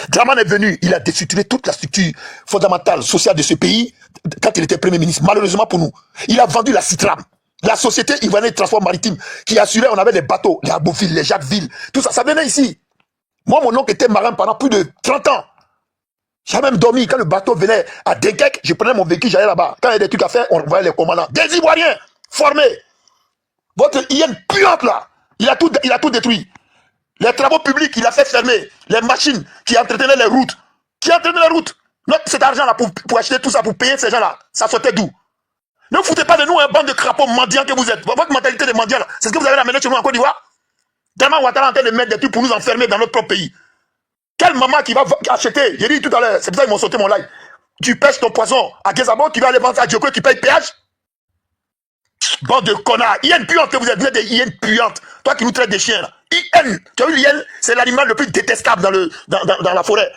Draman est venu, il a déstructuré toute la structure fondamentale, sociale de ce pays quand il était Premier ministre, malheureusement pour nous. Il a vendu la Citram, la société ivoirienne de transport maritime qui assurait, on avait les bateaux, les Aboville, les Jacquesville, tout ça, ça venait ici. Moi, mon oncle était marin pendant plus de 30 ans. J'ai même dormi, quand le bateau venait à Dunkerque, je prenais mon véhicule, j'allais là-bas. Quand il y avait des trucs à faire, on voyait les commandants. Des Ivoiriens, formés. Votre hyène puante là, il a tout détruit. Les travaux publics, il a fait fermer. Les machines qui entretenaient les routes. Cet argent-là pour acheter tout ça, pour payer ces gens-là, ça sortait d'où? Ne vous foutez pas de nous, un bande de crapauds mendiants que vous êtes. Votre mentalité de mendiant, c'est ce que vous avez ramené chez nous en Côte d'Ivoire? Tellement Ouattara est en train de mettre des trucs pour nous enfermer dans notre propre pays. Quelle maman qui va acheter? J'ai dit tout à l'heure, c'est pour ça qu'ils m'ont sauté mon live. Tu pêches ton poisson à Guézabo, tu vas aller vendre ça à Djoko qui paye péage? Bande de connards. Hyène puante que vous êtes des hyènes puantes. Toi qui nous traites des chiens là. Hyène. Tu as vu l'hyène? C'est l'animal le plus détestable dans la forêt.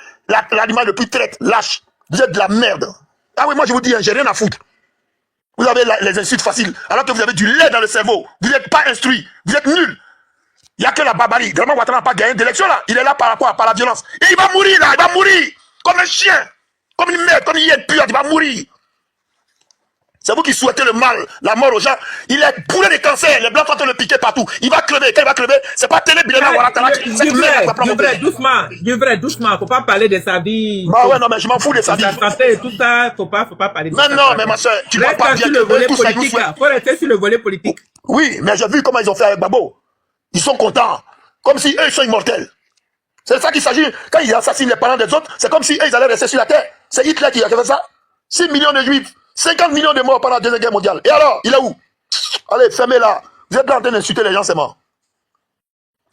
L'animal le plus traite, lâche. Vous êtes de la merde. Ah oui, moi je vous dis, hein, j'ai rien à foutre. Vous avez les insultes faciles, alors que vous avez du lait dans le cerveau. Vous n'êtes pas instruit. Vous êtes nuls. Il n'y a que la barbarie. Vraiment, Ouattara n'a pas gagné d'élection là. Il est là par quoi? Par la violence. Et il va mourir là. Il va mourir. Comme un chien. Comme une merde. Comme une hyène puante. Il va mourir. C'est vous qui souhaitez le mal, la mort aux gens. Il est bourré de cancer. Les blancs sont en train de le piquer partout. Il va crever. Quand il va crever, c'est pas télé Bilena Ouattara. Doucement. Faut pas parler de sa vie. Bah ouais, non, mais je m'en fous de sa vie. Sa santé et tout ça, faut pas parler de ça. Non, mais ma soeur, tu vois pas bien sur le volet politique, là. Faut rester sur le volet politique. Oui, mais j'ai vu comment ils ont fait avec Babo. Ils sont contents. Comme si eux, ils sont immortels. C'est ça qu'il s'agit. Quand ils assassinent les parents des autres, c'est comme si eux, ils allaient rester sur la terre. C'est Hitler qui a fait ça. 6 millions de juifs. 50 millions de morts pendant la Deuxième Guerre mondiale. Et alors, il est où? Allez, fermez là. Vous êtes là en train d'insulter les gens, c'est mort.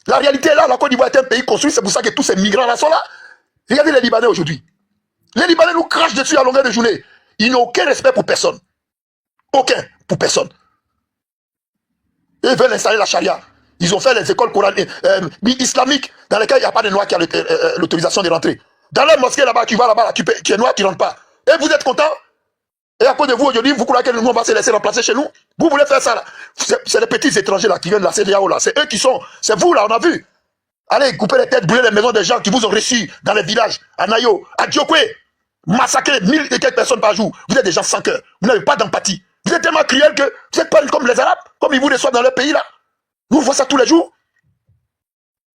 La réalité est là, la Côte d'Ivoire est un pays construit, c'est pour ça que tous ces migrants-là sont là. Regardez les Libanais aujourd'hui. Les Libanais nous crachent dessus à longueur de journée. Ils n'ont aucun respect pour personne. Aucun pour personne. Ils veulent installer la charia. Ils ont fait les écoles islamiques dans lesquelles il n'y a pas de noir qui a l'autorisation de rentrer. Dans les mosquées là-bas, tu vas là-bas, tu es noir, tu ne rentres pas. Et vous êtes content? Et à cause de vous aujourd'hui, vous croyez que nous on va se laisser remplacer chez nous? Vous voulez faire ça là? C'est les petits étrangers là qui viennent de la CEDEAO là. C'est eux qui sont. C'est vous là, on a vu. Allez, couper les têtes, brûler les maisons des gens qui vous ont reçus dans les villages, à Nayo, à Djokwe, massacrer 1000 et quelques personnes par jour. Vous êtes des gens sans cœur. Vous n'avez pas d'empathie. Vous êtes tellement cruels que vous n'êtes pas comme les Arabes, comme ils vous reçoivent dans leur pays là. Nous on voit ça tous les jours.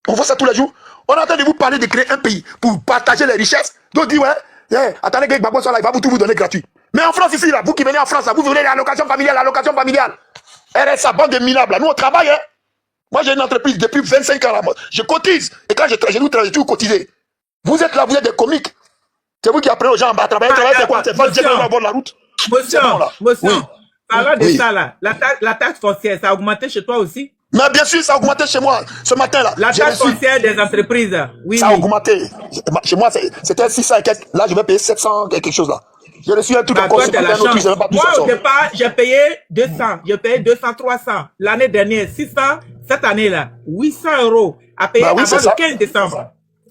On voit ça tous les jours. On est en train de vous parler de créer un pays pour partager les richesses. D'autres disent ouais, attendez que Gbagbo soit là, il va tout vous donner gratuit. Mais en France ici, là, vous qui venez en France, là, vous voulez l'allocation familiale. RSA, bande de minables, là. Nous, on travaille, hein. Moi, j'ai une entreprise depuis 25 ans, là. Je cotise. Et quand j'ai toujours cotisé. Vous êtes là, vous êtes des comiques. C'est vous qui apprenez aux gens à travailler. Travailler, c'est quoi? C'est pas le diable à bord de la route. Monsieur, oui. Parlons de ça, là. La taxe foncière, ça a augmenté chez toi aussi? Mais bien sûr, ça a augmenté chez moi, ce matin-là. La taxe foncière des entreprises, oui. Ça a augmenté. Chez moi, c'était 600 et quelques. Là, je vais payer 700 quelque chose, là. J'ai reçu un truc Bah, encore, toi, c'est t'as pas la un autre truc, chance. je sais même pas d'où Moi, ça au sort. départ, j'ai payé 200. J'ai payé 200, 300. L'année dernière, 600. Cette année-là, 800 € à payer Bah oui, avant c'est le ça. 15 décembre.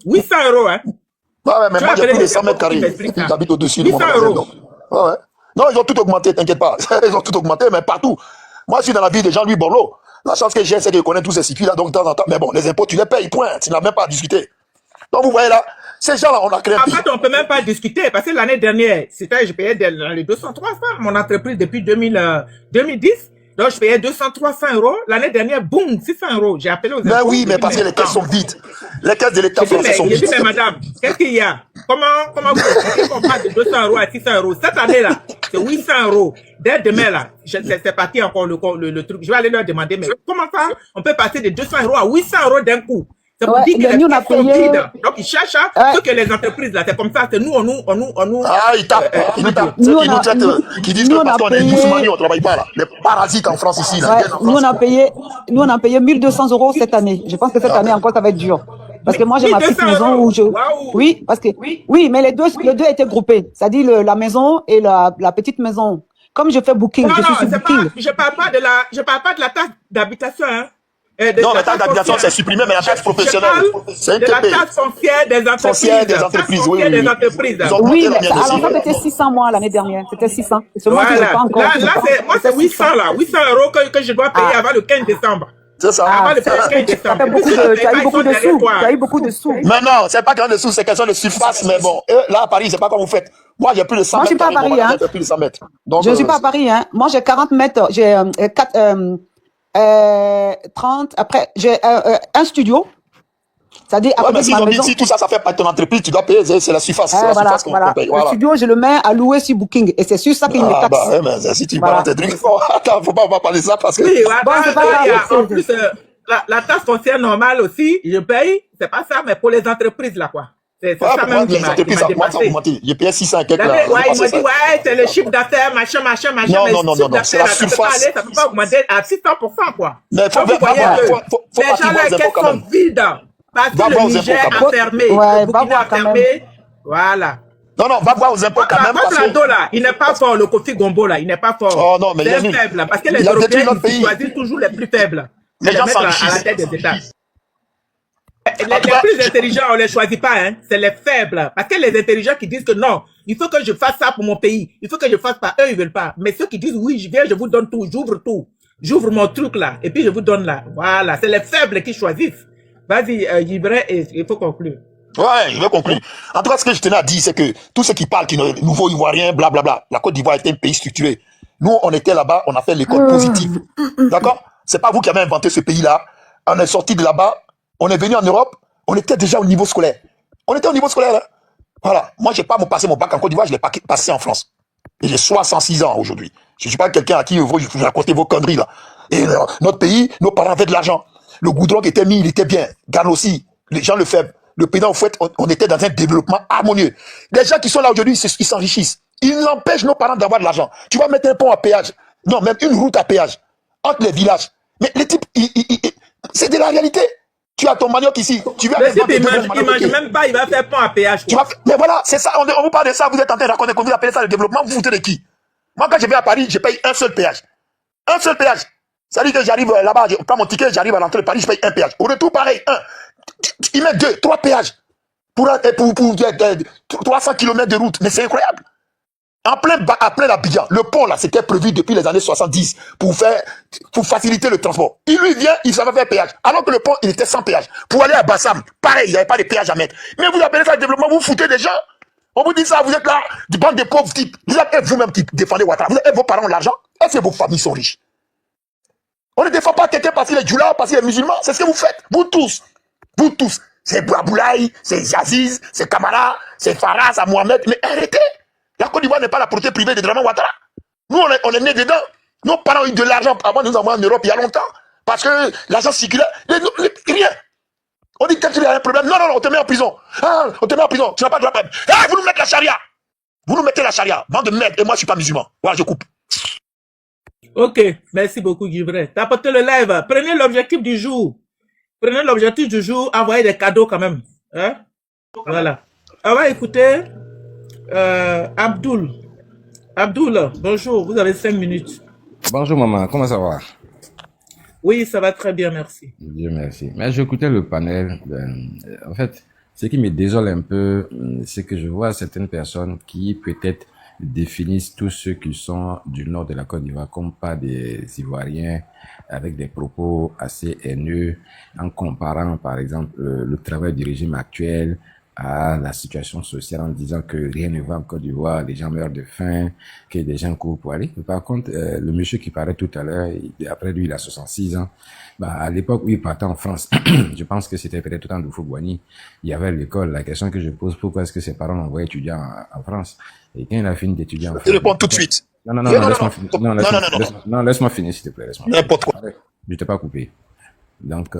800 €, hein. Ouais, mais Tu moi, vas j'ai appeler plus de les 100 mètres impôts qui carrés. t'expliquent ça. J'habite au-dessus de mon 800 magasin, €. donc. Ouais, ouais. Non, ils ont tout augmenté, t'inquiète pas. Ils ont tout augmenté, mais partout. Moi, je suis dans la ville de Jean-Louis Borloo. La chance que j'ai, c'est que je connais tous ces circuits-là, donc de temps en temps. Mais bon, les impôts, tu les payes, point. Tu n'as même pas à discuter. Donc, vous voyez là, ces gens-là, on a créé un En pays. fait, on peut même pas discuter parce que l'année dernière, je payais dans les 200, 300. Mon entreprise depuis 2010. Donc, je payais 200, 300 €. L'année dernière, boum, 600 €. J'ai appelé aux impôts. Mais oui, mais j'ai dit, parce que les caisses sont vides. Les caisses de l'État français sont j'ai dit, vides. mais madame, qu'est-ce qu'il y a? Comment vous expliquez qu'on passe de 200 € à 600 €? Cette année-là, c'est 800 €. Dès demain, là, c'est parti encore le truc. Je vais aller leur demander, mais comment ça, on peut passer de 200 € à 800 € d'un coup? C'est pour Ouais, dire que mais les nous, on a caisses sont payé. vides. Donc, ils cherchent ce que les entreprises, là, c'est comme ça. C'est nous, Ah, ils tapent, ils nous tapent. Nous, Ils on nous a, traitent, nous, qui disent nous, que on parce a qu'on est payé. Youssoumani, on travaille pas là. Les parasites en France ici, là. Ouais, Ils viennent en nous, France. on a payé 1200 € cette année. Je pense que cette année encore, ça va être dur. Parce que moi, j'ai ma petite 1200 maison où €. je. Waouh! Oui, parce que. Oui, mais les deux étaient groupés. C'est-à-dire la maison et la petite maison. Comme je fais booking, Non, je suis non, sur c'est pas, booking. je parle pas de la taxe d'habitation, hein. Non, la La taxe d'habitation, foncière. c'est supprimé, mais la taxe Je professionnelle, c'est un parle de la TP. taxe foncière des entreprises. Foncière des Taxe entreprises, oui, foncière oui, des oui. entreprises. Ils ont augmenté Oui, la mais mienne alors ça, aussi. c'était 600 mois l'année dernière. C'était 600. Et ce mois-ci, j'ai pas Voilà. encore. Là, moi, c'est C'était 800, là. 800 € que je dois payer avant le 15 décembre. C'est ça. Avant Ah, le 15 ça fait décembre. beaucoup Et puis, tu as eu ils beaucoup sont de derrière sous. toi. Tu as eu beaucoup de sous. Mais non, c'est pas question de sous, c'est question de surface, mais bon, là, à Paris, c'est pas comme vous faites. Moi, j'ai plus de 100 Moi, je suis mètres pas à carrés, mon Paris, magasin hein. fait plus de 100 mètres. Donc, Je ne suis pas à Paris, hein. Moi, j'ai 40 mètres, j'ai 30. Après, j'ai un studio. C'est-à-dire à ouais, mais côté de s'ils ma ont dit, si maison. Tout ça, ça fait pas de ton entreprise, tu dois payer, c'est la surface, c'est la Voilà, surface qu'on voilà. paye. Le Voilà. studio, je le mets à louer sur Booking. Et c'est sur ça qu'ils me Ah, taxent. bah, ouais, mais si tu Voilà. parles tes trucs, attends, faut pas parler de ça parce que. Oui, voilà. Bon, c'est pas Il y a, grave. en plus, la taxe foncière normale aussi, je paye. C'est pas ça, mais pour les entreprises, là, quoi. C'est Ouais, ça pour moi, même qui les m'a entreprises, moi, ça dépassé. vous mentir. J'ai payé 600 et quelques là. Ouais, j'ai ils passé m'ont dit, ça. ouais, c'est le chiffre d'affaires, machin. Non, Mais non, le non, chiffre non, non, c'est d'affaires, la là, ça peut pas surface. aller, ça peut pas augmenter à 600%, quoi. Mais faut Donc, vous voyez voir, que faut les pas qu'ils gens, voient là, les impôts qu'elles quand sont même. vides. Parce Va que le voir aux impôts Niger quand même. a fermé, Ouais, le va Burkina voir a quand même. fermé. Voilà. Non, non, va voir aux impôts quand même parce Votre que. Lando, là, il n'est pas fort, le Kofi Gombo, là, il n'est pas fort. Oh non, mais il C'est est un nul. faible, là, parce que les Il a détruit Européens, notre ils pays. choisissent toujours les plus faibles. Les gens mettre à la s'enrichissent. tête des États. En Les tout cas, plus intelligents, on les choisit pas, hein. C'est les faibles. Parce que les intelligents qui disent que non, il faut que je fasse ça pour mon pays. Il faut que je fasse pas. Eux, ils veulent pas. Mais ceux qui disent oui, je viens, je vous donne tout, j'ouvre tout. J'ouvre mon truc là. Et puis je vous donne là. Voilà. C'est les faibles qui choisissent. Vas-y, Ybré, il faut conclure. ouais, je vais conclure. En tout cas, ce que je tenais à dire, c'est que tous ceux qui parlent, qui ne nouveau ivoirien, blablabla, la Côte d'Ivoire était un pays structuré. Nous, on était là-bas, on a fait l'école positive. D'accord? C'est pas vous qui avez inventé ce pays-là. On est sorti de là-bas, on est venu en Europe, on était déjà au niveau scolaire. On était au niveau scolaire, là. Voilà. Moi, j'ai pas passé mon bac en Côte d'Ivoire, je l'ai passé en France. Et j'ai 66 ans aujourd'hui. Je suis pas quelqu'un à qui vous racontez vos conneries, là. Et notre pays, nos parents avaient de l'argent. Le goudron qui était mis, il était bien. Ghana aussi. Les gens le faible. Le pays, en fait, on était dans un développement harmonieux. Les gens qui sont là aujourd'hui, ils s'enrichissent. Ils empêchent nos parents d'avoir de l'argent. Tu vas mettre un pont à péage. Non, même une route à péage. Entre les villages. Mais les types, c'est de la réalité. Tu as ton manioc ici. Tu vas Le type, il manioc, mange même pas, il va faire pont à péage. tu vas, mais voilà, c'est ça, on vous parle de ça, vous êtes en train de raconter, vous appelez ça le développement, vous foutez de qui? Moi, quand je vais à Paris, je paye un seul péage. Un seul péage. Ça veut dire que j'arrive là-bas, je prends mon ticket, j'arrive à l'entrée de Paris, je paye un péage. Au retour, pareil, ils mettent 2, 3 péages pour 300 km de route. Mais c'est incroyable. En plein Abidjan, le pont là, c'était prévu depuis les années 70 pour faciliter le transport. Il lui vient, il s'en va faire péage. Alors que le pont, il était sans péage. Pour aller à Bassam, pareil, il n'y avait pas de péage à mettre. Mais vous appelez ça le développement, vous foutez des gens. On vous dit ça, vous êtes là, du bande de pauvres types. Vous êtes vous-même qui défendez Ouattara. Vous êtes vos parents ont l'argent. Est-ce que vos familles sont riches? On ne défend pas quelqu'un parce qu'il est djoula, parce qu'il est musulman. C'est ce que vous faites. Vous tous. Vous tous. C'est Bouaboulaye, c'est Yaziz, c'est Kamara, c'est Farah, c'est Mohamed. Mais arrêtez. La Côte d'Ivoire n'est pas la propriété privée de Draman Ouattara. Nous, on est nés dedans. Nos parents ont eu de l'argent avant de nous envoyer en Europe il y a longtemps. Parce que l'argent circulait. Rien. On dit que tu as un problème. Non, non, non, on te met en prison. Ah, on te met en prison. Tu n'as pas de droit de problème. Ah, vous nous mettez la charia. Vous nous mettez la charia. Bande de merde. Et moi, je ne suis pas musulman. Voilà, je coupe. Ok, merci beaucoup, Guivray. T'as apporté le live. Prenez l'objectif du jour. Prenez l'objectif du jour. Envoyez des cadeaux quand même. Hein? Voilà. On va écouter Abdul. Abdoul, bonjour, vous avez 5 minutes. Bonjour maman, comment ça va? Oui, ça va très bien, merci. Dieu merci. Mais j'écoutais le panel. En fait, ce qui me désole un peu, c'est que je vois certaines personnes qui peut-être définissent tous ceux qui sont du nord de la Côte d'Ivoire comme pas des Ivoiriens, avec des propos assez haineux, en comparant par exemple le travail du régime actuel à la situation sociale, en disant que rien ne va en Côte d'Ivoire, les gens meurent de faim, que des gens courent pour aller. Par contre, le monsieur qui parlait tout à l'heure, après lui, il a 66 ans. Bah, à l'époque où il partait en France, je pense que c'était peut-être tout en Doufou-Boigny, il y avait l'école. La question que je pose, pourquoi est-ce que ses parents l'envoyaient étudier en France? Et quand il a fini d'étudier en Je France... réponds tout de suite. Non, laisse-moi finir, s'il te plaît. N'importe quoi. Je t'ai pas coupé. Donc,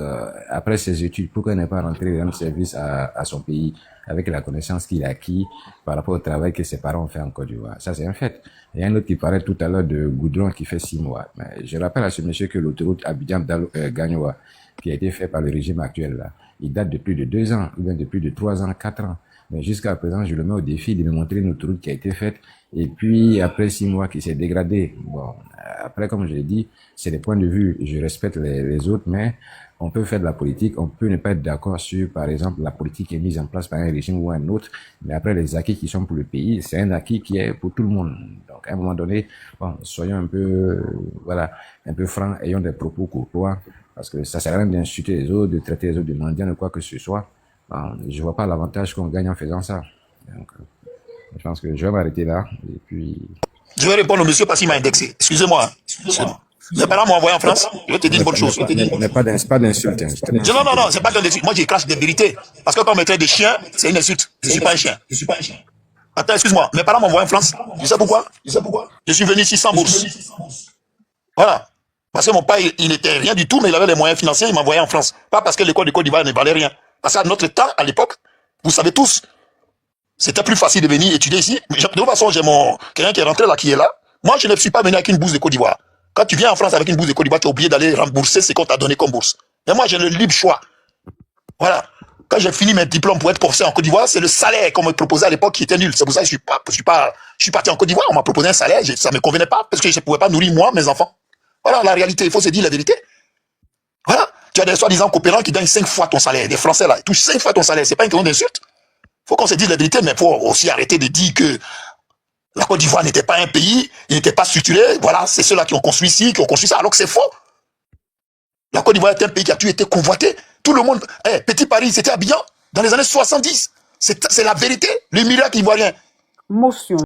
après ses études, pourquoi n'est pas rentré dans le service à son pays avec la connaissance qu'il a acquis par rapport au travail que ses parents ont fait en Côte d'Ivoire? Ça, c'est un fait. Il y a un autre qui parlait tout à l'heure de Goudron qui fait 6 mois. Mais je rappelle à ce monsieur que l'autoroute Abidjan-Gagnoa, qui a été fait par le régime actuel, là, il date de plus de 2 ans, ou bien de plus de 3 ans, 4 ans. Mais jusqu'à présent, je le mets au défi de me montrer une autoroute qui a été faite. Et puis, après 6 mois, qui s'est dégradée. Bon, après, comme je l'ai dit, c'est des points de vue. Je respecte les autres, mais on peut faire de la politique. On peut ne pas être d'accord sur, par exemple, la politique qui est mise en place par un régime ou un autre. Mais après, les acquis qui sont pour le pays, c'est un acquis qui est pour tout le monde. Donc, à un moment donné, bon, soyons un peu, voilà, un peu francs, ayons des propos courtois. Parce que ça sert à rien d'insulter les autres, de traiter les autres de mendiants ou quoi que ce soit. Bon, je vois pas l'avantage qu'on gagne en faisant ça. Donc, je pense que je vais m'arrêter là. Et puis... Je vais répondre au monsieur parce qu'il m'a indexé. Excusez-moi. Mes parents m'ont envoyé en France. Je vais te dire une bonne chose. Mais pas d'insulte. Non, c'est pas une insulte. Moi, je crache des vérités. Parce que quand on me traite de chien, c'est une insulte. Je suis pas un chien. Attends, excuse-moi. Mes parents m'ont envoyé en France. Tu sais pourquoi? Je suis venu ici sans bourse. Voilà. Parce que mon père, il n'était rien du tout, mais il avait les moyens financiers, il m'a envoyé en France. Pas parce que l'école de Côte d'Ivoire ne valait rien. Parce qu'à notre temps, à l'époque, vous savez tous, c'était plus facile de venir étudier ici. Mais de toute façon, j'ai quelqu'un qui est rentré là, qui est là. Moi, je ne suis pas venu avec une bourse de Côte d'Ivoire. Quand tu viens en France avec une bourse de Côte d'Ivoire, tu es obligé d'aller rembourser ce qu'on t'a donné comme bourse. Mais moi, j'ai le libre choix. Voilà. Quand j'ai fini mes diplômes pour être professeur en Côte d'Ivoire, c'est le salaire qu'on me proposait à l'époque qui était nul. C'est pour ça que je suis parti en Côte d'Ivoire. On m'a proposé un salaire, ça me convenait pas parce que je ne pouvais pas nourrir moi, mes enfants. Voilà la réalité. Il faut se dire la vérité. Voilà. Tu as des soi-disant coopérants qui gagnent 5 fois ton salaire. Des Français là, ils touchent 5 fois ton salaire. C'est pas une question d'insulte. Faut qu'on se dise la vérité, mais faut aussi arrêter de dire que la Côte d'Ivoire n'était pas un pays, il n'était pas structuré. Voilà, c'est ceux-là qui ont construit ici, qui ont construit ça, alors que c'est faux. La Côte d'Ivoire est un pays qui a toujours été convoité. Tout le monde, Petit Paris, c'était Abidjan dans les années 70. C'est la vérité. Le miracle ivoirien. Motion.